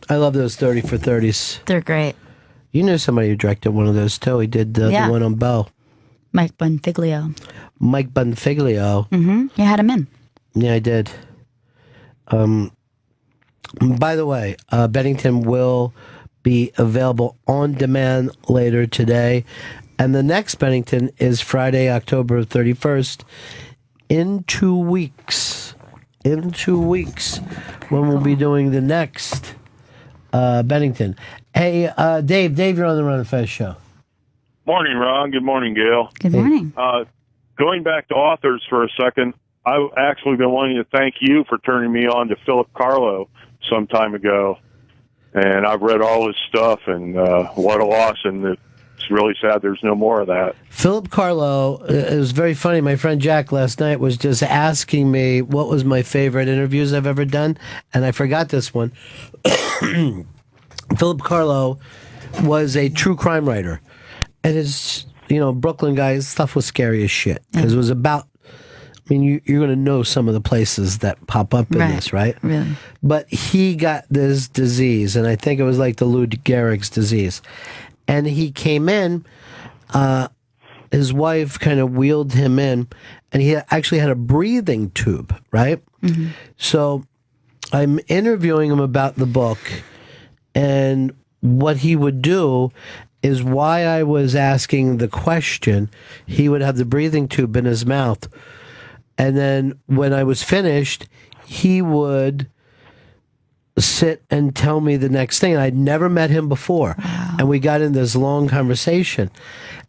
love those 30 for 30s. They're great. You know somebody who directed one of those too. He did the one on Bell. Mike Bonfiglio. Mike Bonfiglio. Mm-hmm. You had him in. Yeah, I did. By the way, Bennington will be available on demand later today. And the next Bennington is Friday, October 31st, in 2 weeks. In 2 weeks, when we'll be doing the next Bennington. Hey, Dave, you're on the Run and Fez show. Morning, Ron. Good morning, Gail. Good morning. Going back to authors for a second, I've actually been wanting to thank you for turning me on to Philip Carlo some time ago. And I've read all his stuff, and what a loss, and it's really sad there's no more of that. Philip Carlo, it was very funny. My friend Jack last night was just asking me what was my favorite interviews I've ever done, and I forgot this one. Philip Carlo was a true crime writer. And his, Brooklyn guy, his stuff was scary as shit. Because it was about, you're going to know some of the places that pop up in this, right? Really. But he got this disease, and I think it was like the Lou Gehrig's disease. And he came in, his wife kind of wheeled him in, and he actually had a breathing tube, right? Mm-hmm. So I'm interviewing him about the book, and what he would do is why I was asking the question, he would have the breathing tube in his mouth. And then when I was finished, he would sit and tell me the next thing. I'd never met him before. Wow. And we got in this long conversation.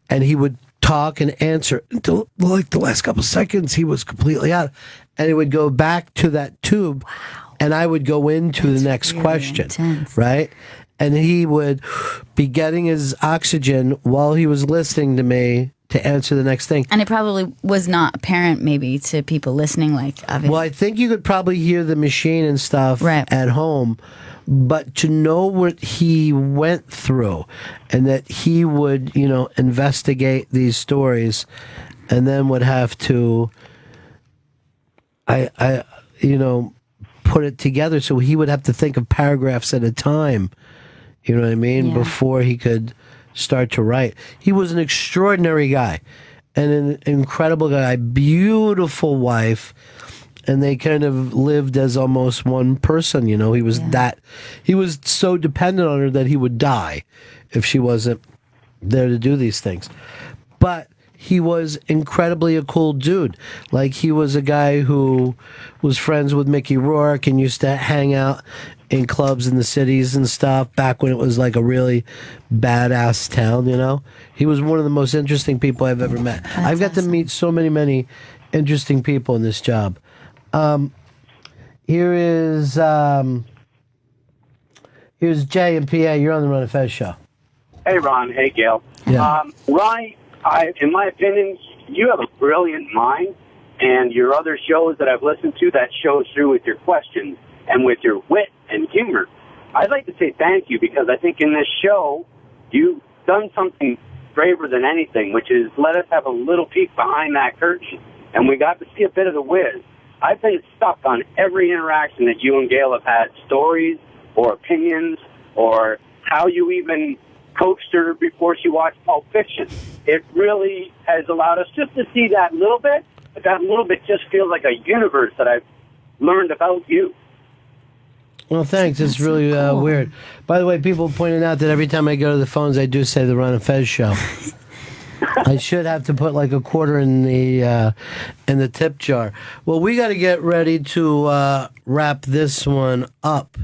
And he would talk and answer until like the last couple seconds, he was completely out. And he would go back to that tube. Wow. And I would go into the next really question. Intense. Right? And he would be getting his oxygen while he was listening to me to answer the next thing. And it probably was not apparent maybe to people listening, obviously. Well, I think you could probably hear the machine and stuff at home, but to know what he went through and that he would, investigate these stories and then would have to, put it together. So he would have to think of paragraphs at a time. You know what I mean? Yeah. Before he could start to write. He was an extraordinary guy and an incredible guy, beautiful wife, and they kind of lived as almost one person. He was he was so dependent on her that he would die if she wasn't there to do these things. But he was incredibly a cool dude. Like, he was a guy who was friends with Mickey Rourke and used to hang out in clubs in the cities and stuff back when it was like a really badass town, He was one of the most interesting people I've ever met. I've got to meet so many interesting people in this job. Here's Jay and PA. You're on the Run and Fez show. Hey, Ron. Hey, Gail. Yeah. Ron, in my opinion, you have a brilliant mind, and your other shows that I've listened to, that shows through with your questions and with your wit and humor. I'd like to say thank you, because I think in this show, you've done something braver than anything, which is let us have a little peek behind that curtain, and we got to see a bit of the whiz. I've been stuck on every interaction that you and Gail have had, stories or opinions or how you even coached her before she watched Pulp Fiction. It really has allowed us just to see that little bit, but that little bit just feels like a universe that I've learned about you. Well, thanks. It's really weird. By the way, people pointing out that every time I go to the phones, I do say the Ron and Fez show. I should have to put like a quarter in the tip jar. Well, we got to get ready to wrap this one up.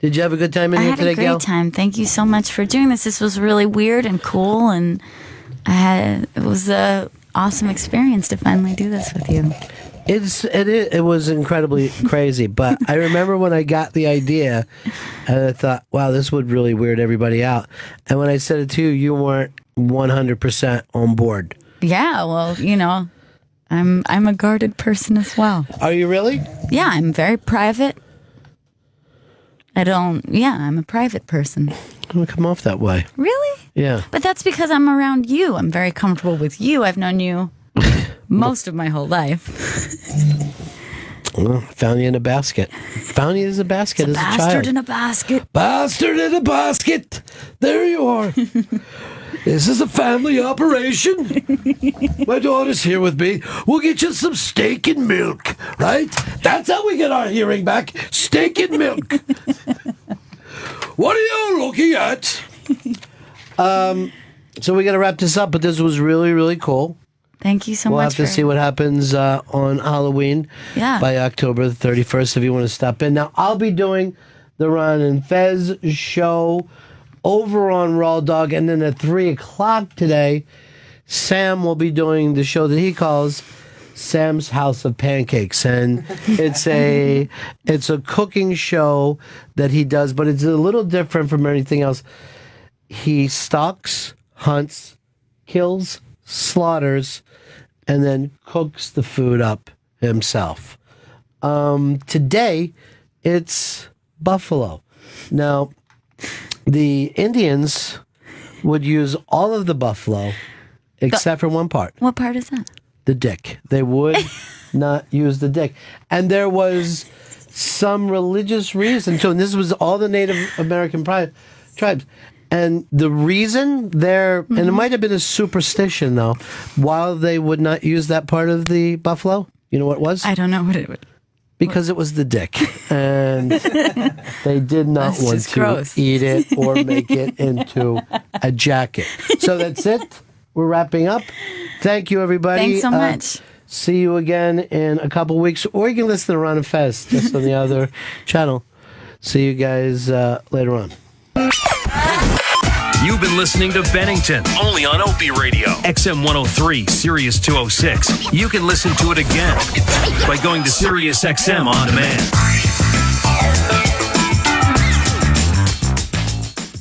Did you have a good time in here today, Gail? I had a great time. Thank you so much for doing this. This was really weird and cool, and it was an awesome experience to finally do this with you. It was incredibly crazy, but I remember when I got the idea, and I thought, wow, this would really weird everybody out. And when I said it to you, you weren't 100% on board. Yeah, well, I'm a guarded person as well. Are you really? Yeah, I'm very private. I'm a private person. I'm going to come off that way. Really? Yeah. But that's because I'm around you. I'm very comfortable with you. I've known you most of my whole life. Well, found you in a basket. Found you as a basket as a child. Bastard in a basket. Bastard in a basket. There you are. This is a family operation. My daughter's here with me. We'll get you some steak and milk, right? That's how we get our hearing back. Steak and milk. What are you looking at? So we got to wrap this up, but this was really, really cool. Thank you so much. We'll have to see what happens on Halloween by October the 31st if you want to stop in. Now, I'll be doing the Ron and Fez show over on Raw Dog, and then at 3 o'clock today, Sam will be doing the show that he calls Sam's House of Pancakes, and it's a cooking show that he does, but it's a little different from anything else. He stalks, hunts, kills, slaughters, and then cooks the food up himself. Today, it's buffalo. Now, the Indians would use all of the buffalo except for one part. What part is that? The dick. They would not use the dick. And there was some religious reason to, and this was all the Native American tribes. And the reason there, and it might have been a superstition though, while they would not use that part of the buffalo, you know what it was? I don't know what it would. Because it was the dick, and they did not want to eat it or make it into a jacket. So that's it. We're wrapping up. Thank you, everybody. Thanks so much. See you again in a couple weeks, or you can listen to Ron and Fez just on the other channel. See you guys later on. You've been listening to Bennington, only on Opie Radio, XM 103, Sirius 206. You can listen to it again by going to Sirius XM On Demand.